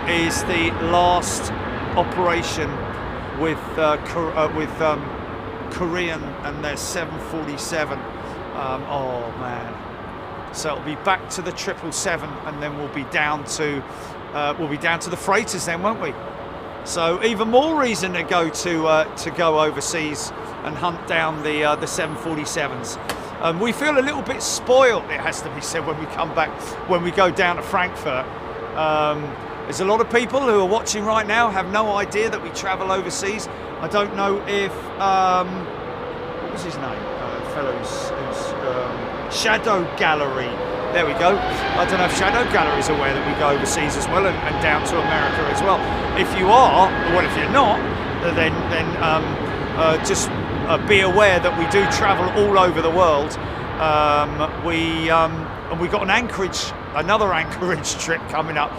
is the last operation with Korean and their 747. Oh man! So it'll be back to the 777, and then we'll be down to the freighters, then, won't we? So even more reason to go overseas and hunt down the 747s. We feel a little bit spoiled, it has to be said, when we come back, when we go down to Frankfurt. There's a lot of people who are watching right now have no idea that we travel overseas. I don't know if what was his name? Fellow who's Shadow Gallery. There we go. I don't know if Shadow Gallery is aware that we go overseas as well and down to America as well. If you are, well, if you're not, then just be aware that we do travel all over the world. We got another Anchorage trip coming up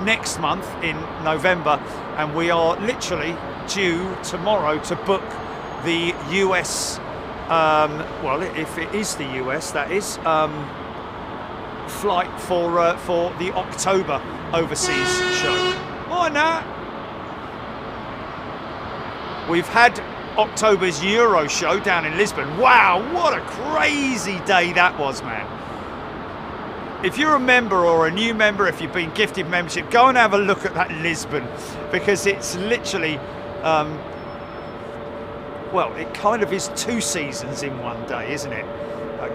next month in November, and we are literally due tomorrow to book the US. Well, if it is the US, that is. Flight for the October overseas show. Why not? We've had October's Euro show down in Lisbon. Wow, what a crazy day that was, man. If you're a member or a new member, if you've been gifted membership, go and have a look at that Lisbon, because it's literally well, it kind of is 2 seasons in one day, isn't it?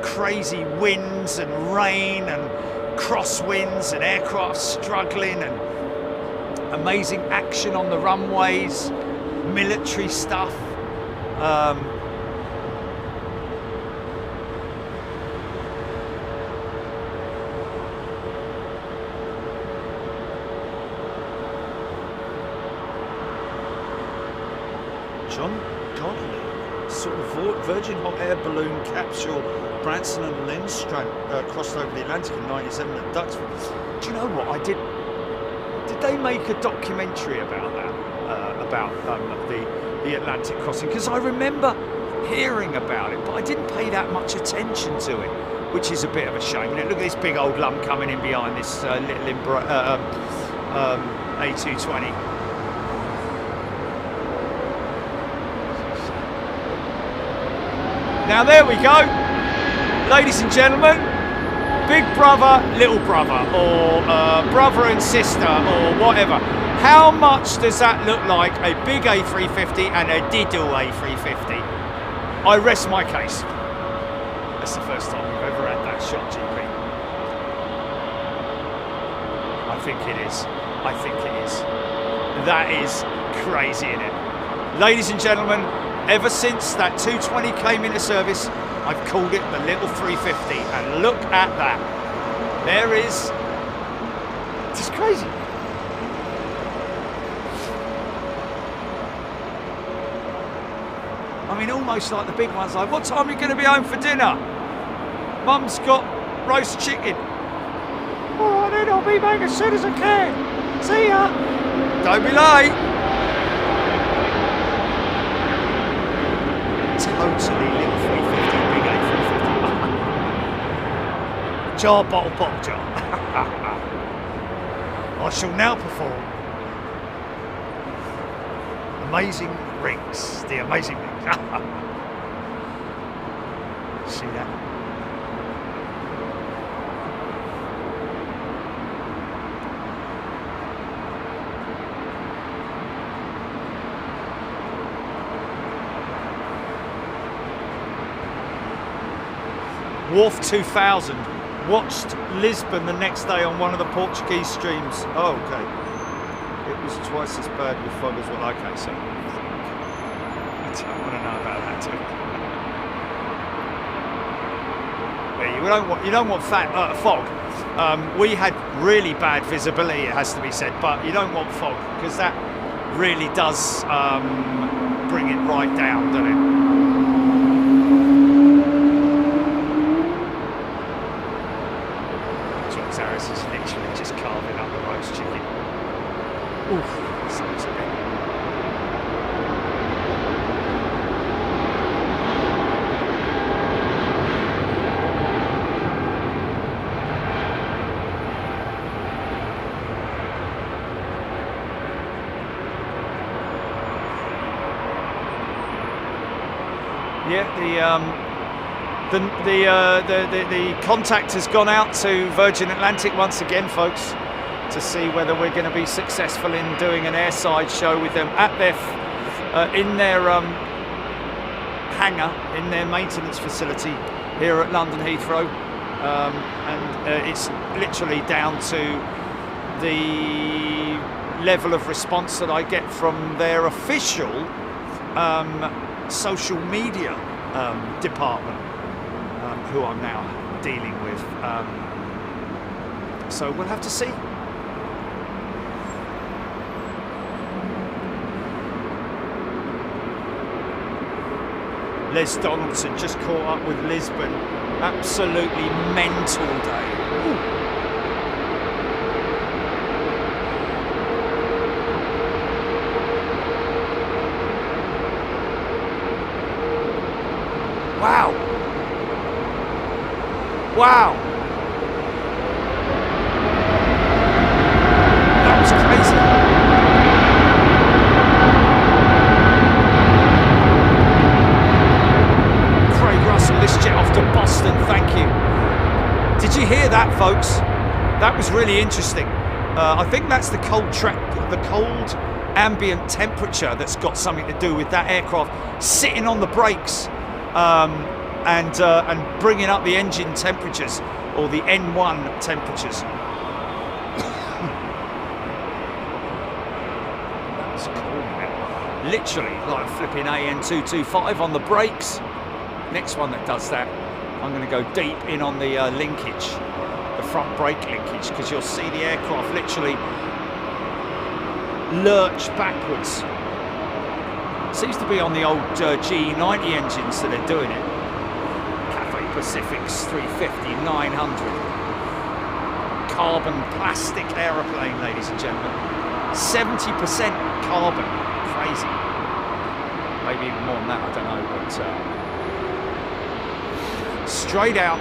Crazy winds and rain and crosswinds and aircraft struggling and amazing action on the runways, military stuff. John Godley, sort of Virgin Hot Air balloon capsule, Branson and Lindstrand crossed over the Atlantic in '97 at Duxford. Do you know what I did? Did they make a documentary about that? About the Atlantic crossing? Because I remember hearing about it, but I didn't pay that much attention to it, which is a bit of a shame. Look at this big old lump coming in behind this little A220. Now there we go, ladies and gentlemen, big brother, little brother, or brother and sister, or whatever. How much does that look like a big A350 and a diddle A350? I rest my case. That's the first time we've ever had that shot, GP. I think it is. I think it is. That is crazy, isn't it? Ladies and gentlemen, ever since that 220 came into service, I've called it the little 350, and look at that. There is, just crazy. I mean, almost like the big ones, like, what time are you going to be home for dinner? Mum's got roast chicken. All right then, I'll be back as soon as I can. See ya. Don't be late. Totally little 350, big A350. Jar, bottle, pop jar. I shall now perform Amazing Rings. The Amazing Rings. See that? Wharf 2000, watched Lisbon the next day on one of the Portuguese streams. Oh, okay. It was twice as bad with fog as well. Okay, so I don't want to know about that too. Yeah, you don't want fog. We had really bad visibility, it has to be said, but you don't want fog because that really does bring it right down, doesn't it? Harris is literally just carving up the roast chicken. Oof, sounds a bit. Yeah, the contact has gone out to Virgin Atlantic once again, folks, to see whether we're going to be successful in doing an airside show with them at their in their hangar, in their maintenance facility here at London Heathrow, and it's literally down to the level of response that I get from their official social media department, who I'm now dealing with. So we'll have to see. Les Donaldson just caught up with Lisbon. Absolutely mental day. Ooh. Wow. Wow. That was crazy. Craig Russell, this jet off to Boston, thank you. Did you hear that, folks? That was really interesting. I think that's the cold ambient temperature that's got something to do with that aircraft sitting on the brakes and bringing up the engine temperatures, or the N1 temperatures. That's cool, man. Literally like flipping AN225 on the brakes. Next one that does that, I'm going to go deep in on the linkage, the front brake linkage, because you'll see the aircraft literally lurch backwards. Seems to be on the old GE90 engines that are doing it. Cathay Pacific's 350-900. Carbon plastic aeroplane, ladies and gentlemen. 70% carbon. Crazy. Maybe even more than that, I don't know, but straight out.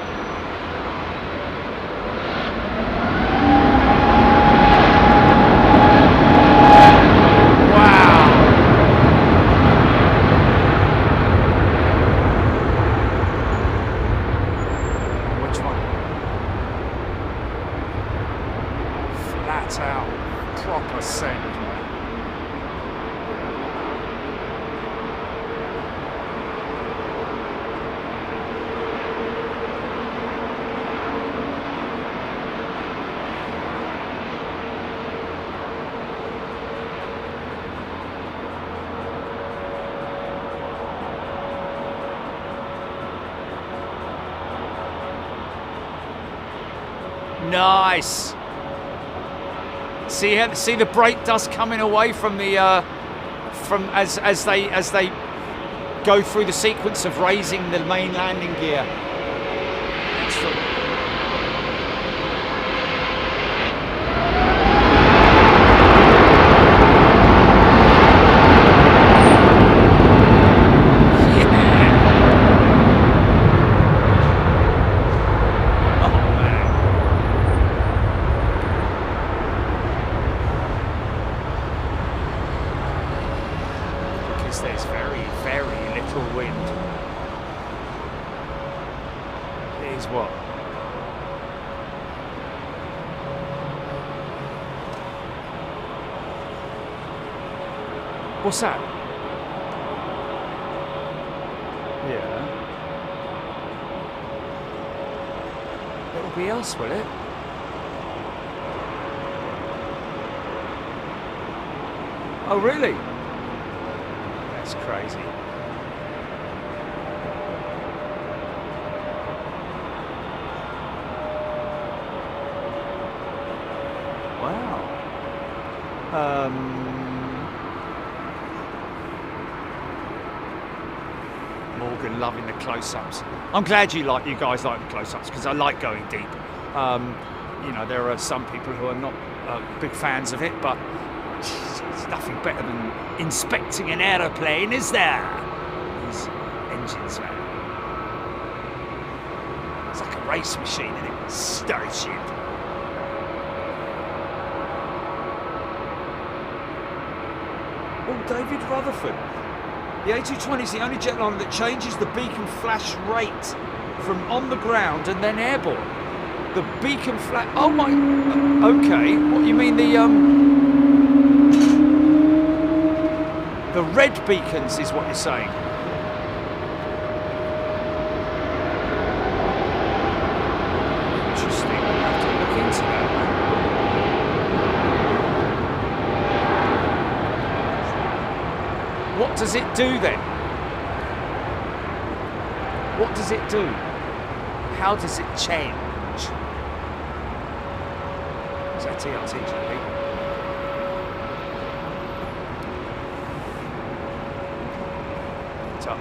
Nice. See the brake dust coming away from the as they go through the sequence of raising the main landing gear. Excellent. What's that? Yeah. It'll be us, will it? Oh, really? That's crazy. Wow. Morgan loving the close-ups. I'm glad you guys like the close-ups, because I like going deep. You know, there are some people who are not big fans of it, but it's nothing better than inspecting an aeroplane, is there? These engines, man. It's like a race machine, isn't it? Starship. Oh, David Rutherford. The A220 is the only jetliner that changes the beacon flash rate from on the ground and then airborne. The beacon flash. Oh my. Okay. What you mean the red beacons is what you're saying? Interesting. We'll have to look into that. What does it do then? What does it do? How does it change? Is that TRT, Jamie? It's up.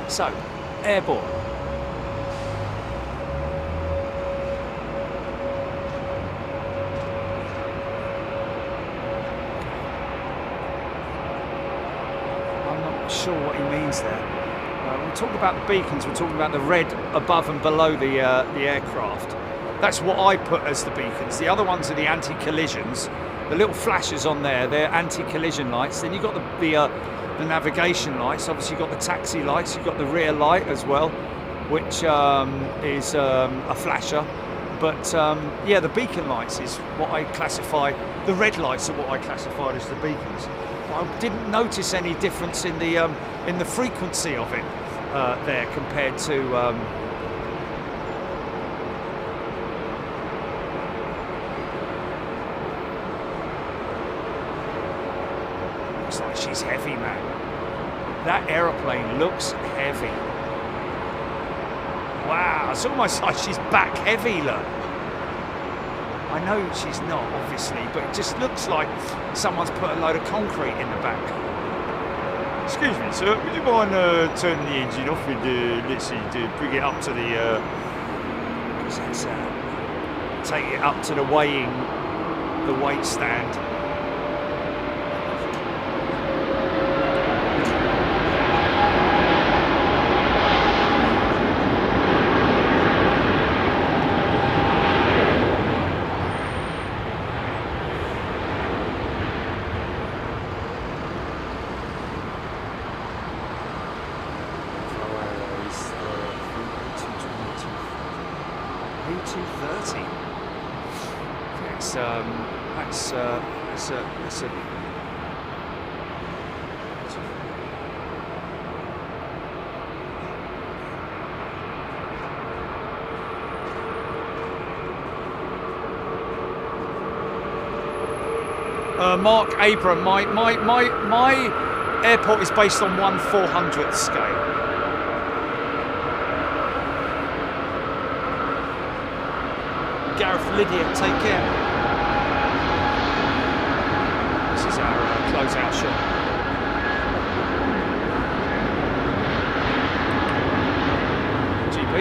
So, airborne. Sure what he means there. We talk about the beacons, we're talking about the red above and below the aircraft. That's what I put as the beacons. The other ones are the anti-collisions. The little flashes on there, they're anti-collision lights. Then you've got the navigation lights. Obviously you've got the taxi lights, you've got the rear light as well, which is a flasher. But yeah, the beacon lights is what I classify. The red lights are what I classified as the beacons. I didn't notice any difference in the frequency of it there compared to. Looks like she's heavy, man. That aeroplane looks heavy. Wow, it's almost like she's back heavy, look. I know she's not, obviously, but it just looks like someone's put a load of concrete in the back. Excuse me, sir, would you mind turning the engine off and literally bring it up to the... take it up to the weight stand. A330. That's a Mark Abram, my airport is based on 1/400th scale. Gareth, Lydia, take care. This is our closeout shot. GP.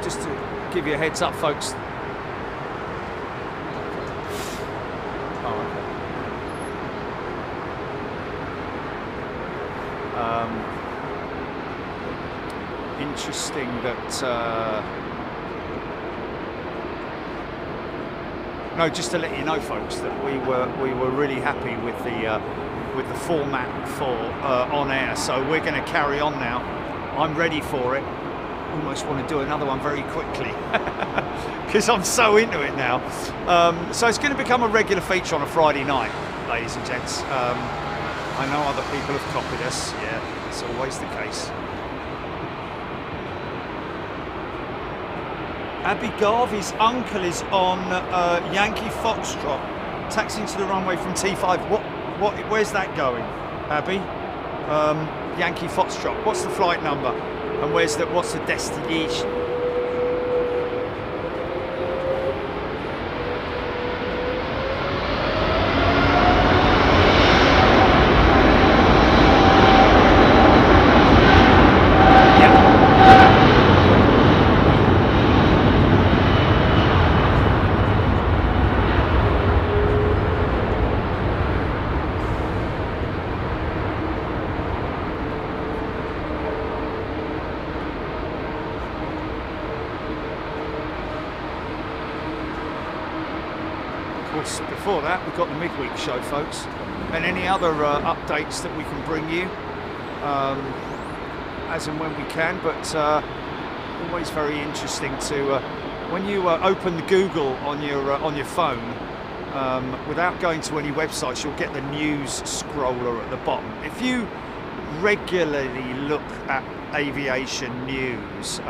Just to give you a heads up, folks. Interesting that no, just to let you know, folks, that we were really happy with the format for on air, so we're going to carry on now. I'm ready for it. Almost want to do another one very quickly because I'm so into it now. So it's going to become a regular feature on a Friday night, ladies and gents. I know other people have copied us. Yeah, it's always the case. Abby Garvey's uncle is on Yankee Foxtrot, taxiing to the runway from T5. Where's that going, Abby? Yankee Foxtrot. What's the flight number? And what's the destination? Before that, we've got the midweek show, folks, and any other updates that we can bring you as and when we can. But always very interesting to when you open the Google on your phone, without going to any websites, you'll get the news scroller at the bottom. If you regularly look at aviation news,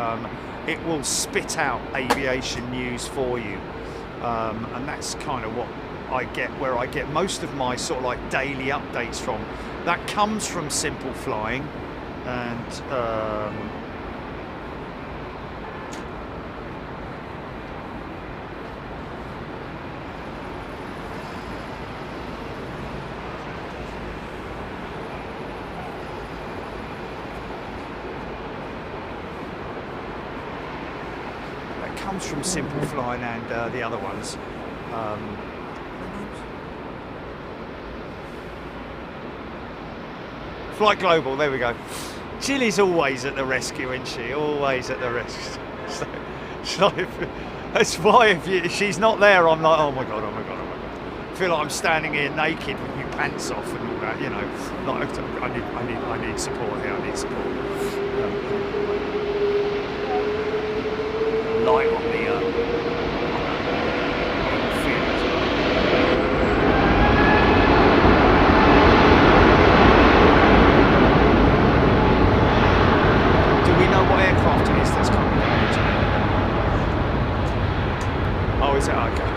it will spit out aviation news for you. And that's kind of what where I get most of my sort of like daily updates from. That comes from Simple Flying, and comes from Simple Flying and the other ones. Flight Global, there we go. Chili's always at the rescue, isn't she? Always at the rescue. So that's why if she's not there, I'm like, oh my god, oh my god, oh my god. I feel like I'm standing here naked with my pants off and all about, you know, like I need support here. I need support. Light on the field. Do we know what aircraft it is that's coming down? Oh, is it? Okay.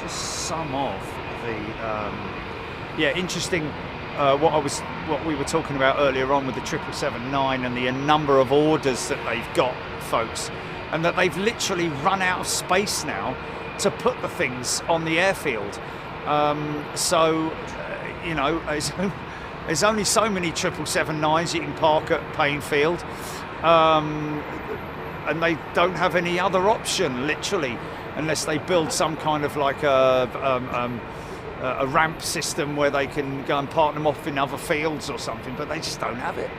Some of the interesting what we were talking about earlier on with the 777-9 and the number of orders that they've got, folks, and that they've literally run out of space now to put the things on the airfield. You know, there's only so many 777-9s you can park at Payne Field, and they don't have any other option, literally, unless they build some kind of like a ramp system where they can go and park them off in other fields or something, but they just don't have it.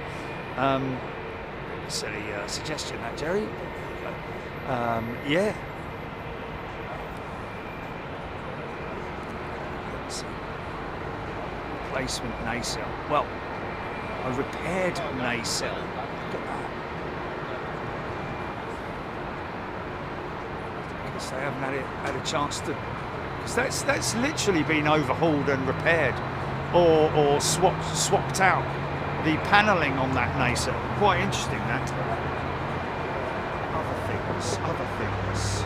Silly suggestion, that, Jerry. Yeah. Replacement nacelle. Well, a repaired nacelle. Look at that. They haven't had a chance to, because that's literally been overhauled and repaired, or swapped out the panelling on that nacelle. Quite interesting, that. Other things.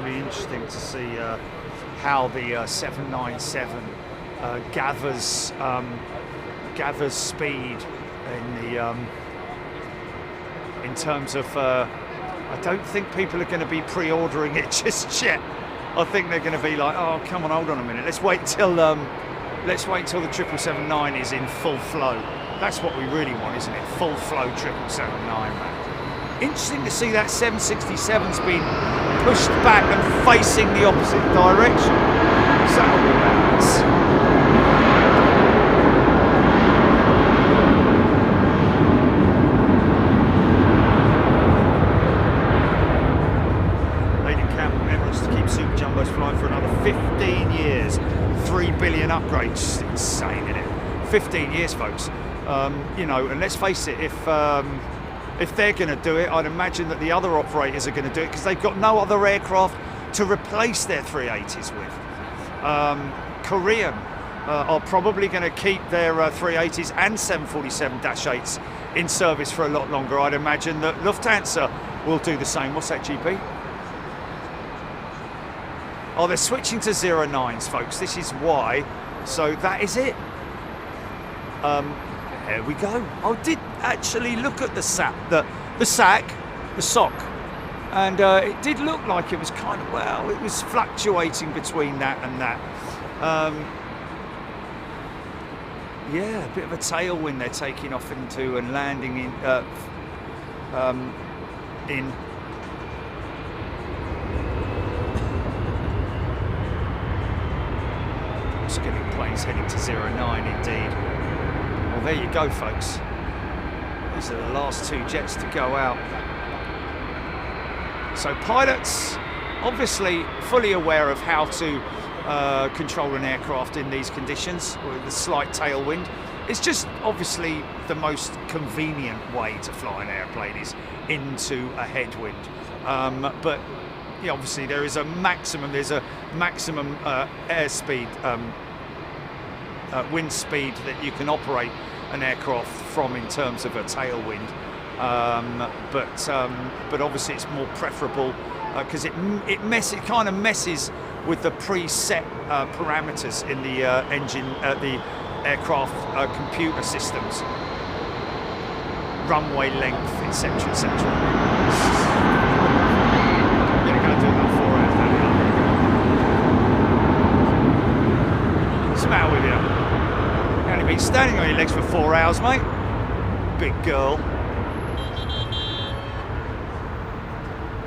Interesting to see how the 797 gathers speed in terms of. I don't think people are going to be pre-ordering it just yet. I think they're going to be like, oh, come on, hold on a minute. Let's wait till the 777-9 is in full flow. That's what we really want, isn't it? Full flow 777-9, man. Interesting to see that 767's been pushed back and facing the opposite direction. So Lady Campbell, Emirates to keep Super Jumbos flying for another 15 years. 3 billion upgrades. Insane, isn't it? 15 years, folks. You know, and let's face it, if they're going to do it, I'd imagine that the other operators are going to do it, because they've got no other aircraft to replace their 380s with. Korean are probably going to keep their 380s and 747-8s in service for a lot longer. I'd imagine that Lufthansa will do the same. What's that, GP? Oh, they're switching to 09s, folks. This is why. So that is it. There we go. I did actually look at the SAC, and it did look like it was kind of, well, it was fluctuating between that and that. Yeah, a bit of a tailwind they're taking off into and landing in. Just getting planes heading to 09 indeed. Well, there you go, folks. These are the last two jets to go out. So pilots, obviously fully aware of how to control an aircraft in these conditions with a slight tailwind. It's just obviously the most convenient way to fly an airplane is into a headwind. But yeah, obviously there's a maximum airspeed, wind speed that you can operate an aircraft from in terms of a tailwind. But obviously it's more preferable because it kind of messes with the preset parameters in the engine, the aircraft computer systems. runway length, etc., etc. You're going to do about 4 hours, don't you? What's the matter with you? You've only been standing on your legs for 4 hours, mate. Big girl.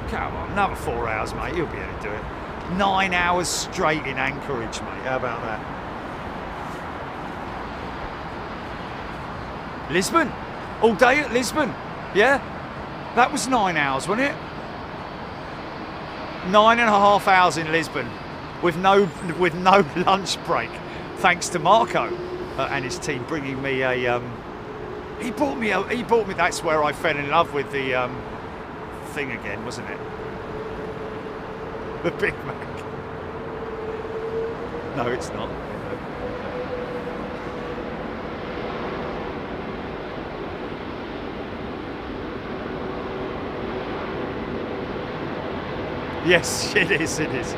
Come on, another 4 hours, mate. You'll be able to do it. 9 hours straight in Anchorage, mate. How about that? Lisbon. All day at Lisbon. Yeah? That was 9 hours, wasn't it? 9.5 hours in Lisbon with no lunch break. Thanks to Marco and his team bringing me a he bought me that's where I fell in love with the thing again, wasn't it? The Big Mac. No, it's not. Yes, it is, it is.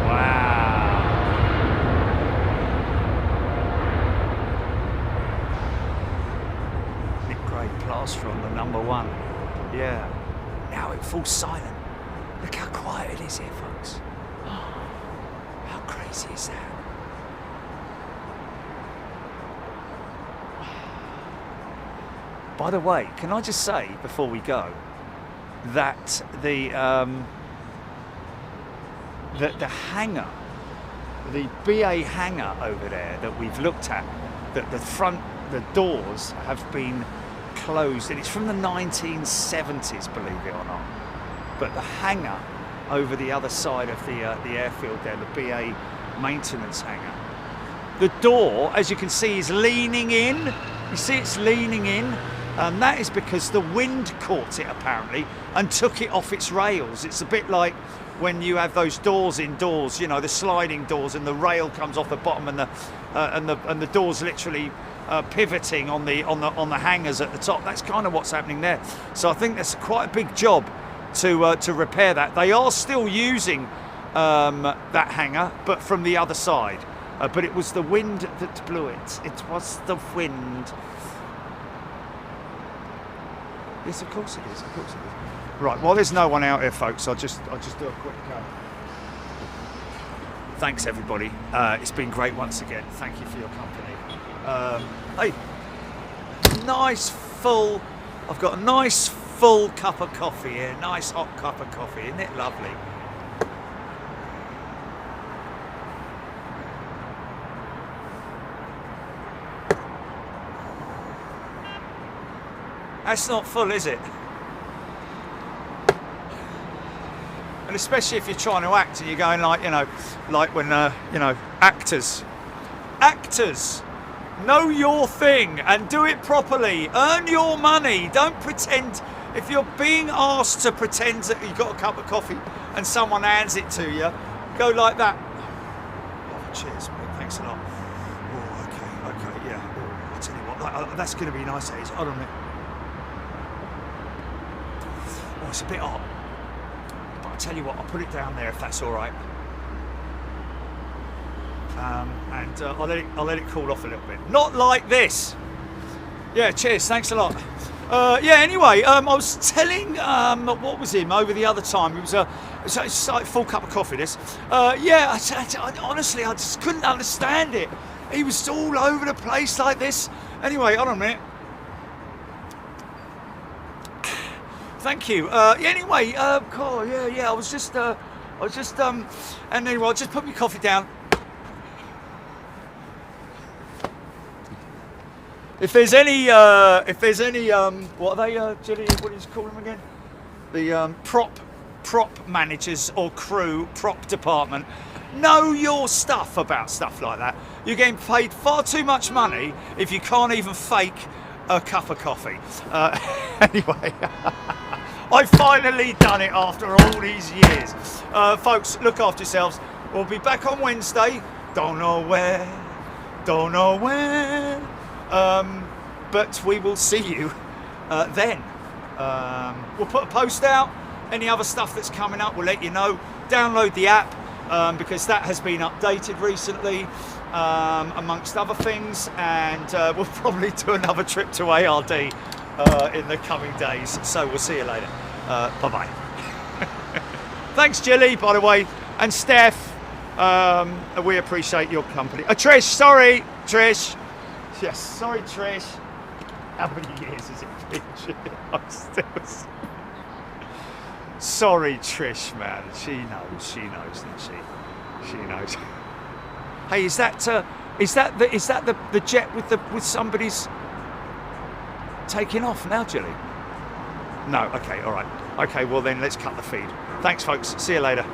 Wow. Nick Gray plaster on the number 1. Yeah. Now it falls silent. Look how quiet it is here, folks. How crazy is that? By the way, can I just say before we go that the hangar, the BA hangar over there that we've looked at, that the doors have been closed, and it's from the 1970s, believe it or not. But the hangar over the other side of the airfield there, the BA maintenance hangar, the door, as you can see, is leaning in. You see it's leaning in. And that is because the wind caught it apparently and took it off its rails. It's a bit like when you have those doors indoors, you know, the sliding doors, and the rail comes off the bottom, and the doors literally pivoting on the hangers at the top. That's kind of what's happening there. So I think that's quite a big job to repair that. They are still using that hangar, but from the other side. But it was the wind that blew it. It was the wind. Yes, of course it is. Of course it is. Right. Well, there's no one out here, folks. I'll just do a quick. Thanks, everybody. It's been great once again. Thank you for your company. Hey, nice full. I've got a nice full cup of coffee here. Nice hot cup of coffee. Isn't it lovely? That's not full, is it? And especially if you're trying to act and you're going like, you know, like when, you know, actors, know your thing and do it properly. Earn your money. Don't pretend, if you're being asked to pretend that you've got a cup of coffee and someone hands it to you, go like that. Oh, cheers, mate. Thanks a lot. Oh, okay, yeah. Oh, I'll tell you what, that's going to be nice, that is. Hold on a minute. Oh, it's a bit hot. But I'll tell you what, I'll put it down there if that's all right. And I'll let it cool off a little bit. Not like this. Yeah, cheers. Thanks a lot. Yeah. Anyway, I was telling what was him over the other time. It was like full cup of coffee. This. Yeah. I honestly, I just couldn't understand it. He was all over the place like this. Anyway, hold on a minute. Thank you. Anyway, cool. Yeah. I was just, and anyway, I'll just put my coffee down. If there's any, what are they, Julie? What do you call them again? The prop managers or crew, prop department. Know your stuff about stuff like that. You're getting paid far too much money if you can't even fake a cup of coffee. Anyway, I've finally done it after all these years. Folks, look after yourselves. We'll be back on Wednesday. Don't know where. But we will see you then. We'll put a post out. Any other stuff that's coming up, we'll let you know. Download the app. because that has been updated recently, amongst other things, and we'll probably do another trip to ARD in the coming days. So we'll see you later. Bye-bye. Thanks, Jilly, by the way, and Steph. We appreciate your company. Trish, sorry, Trish. Yes, sorry, Trish. How many years has it been? I'm still... Sorry, Trish, man. She knows, doesn't she? She knows. Hey, is that the jet with somebody's taking off now, Jilly? No. Okay. All right. Okay. Well, then let's cut the feed. Thanks, folks. See you later.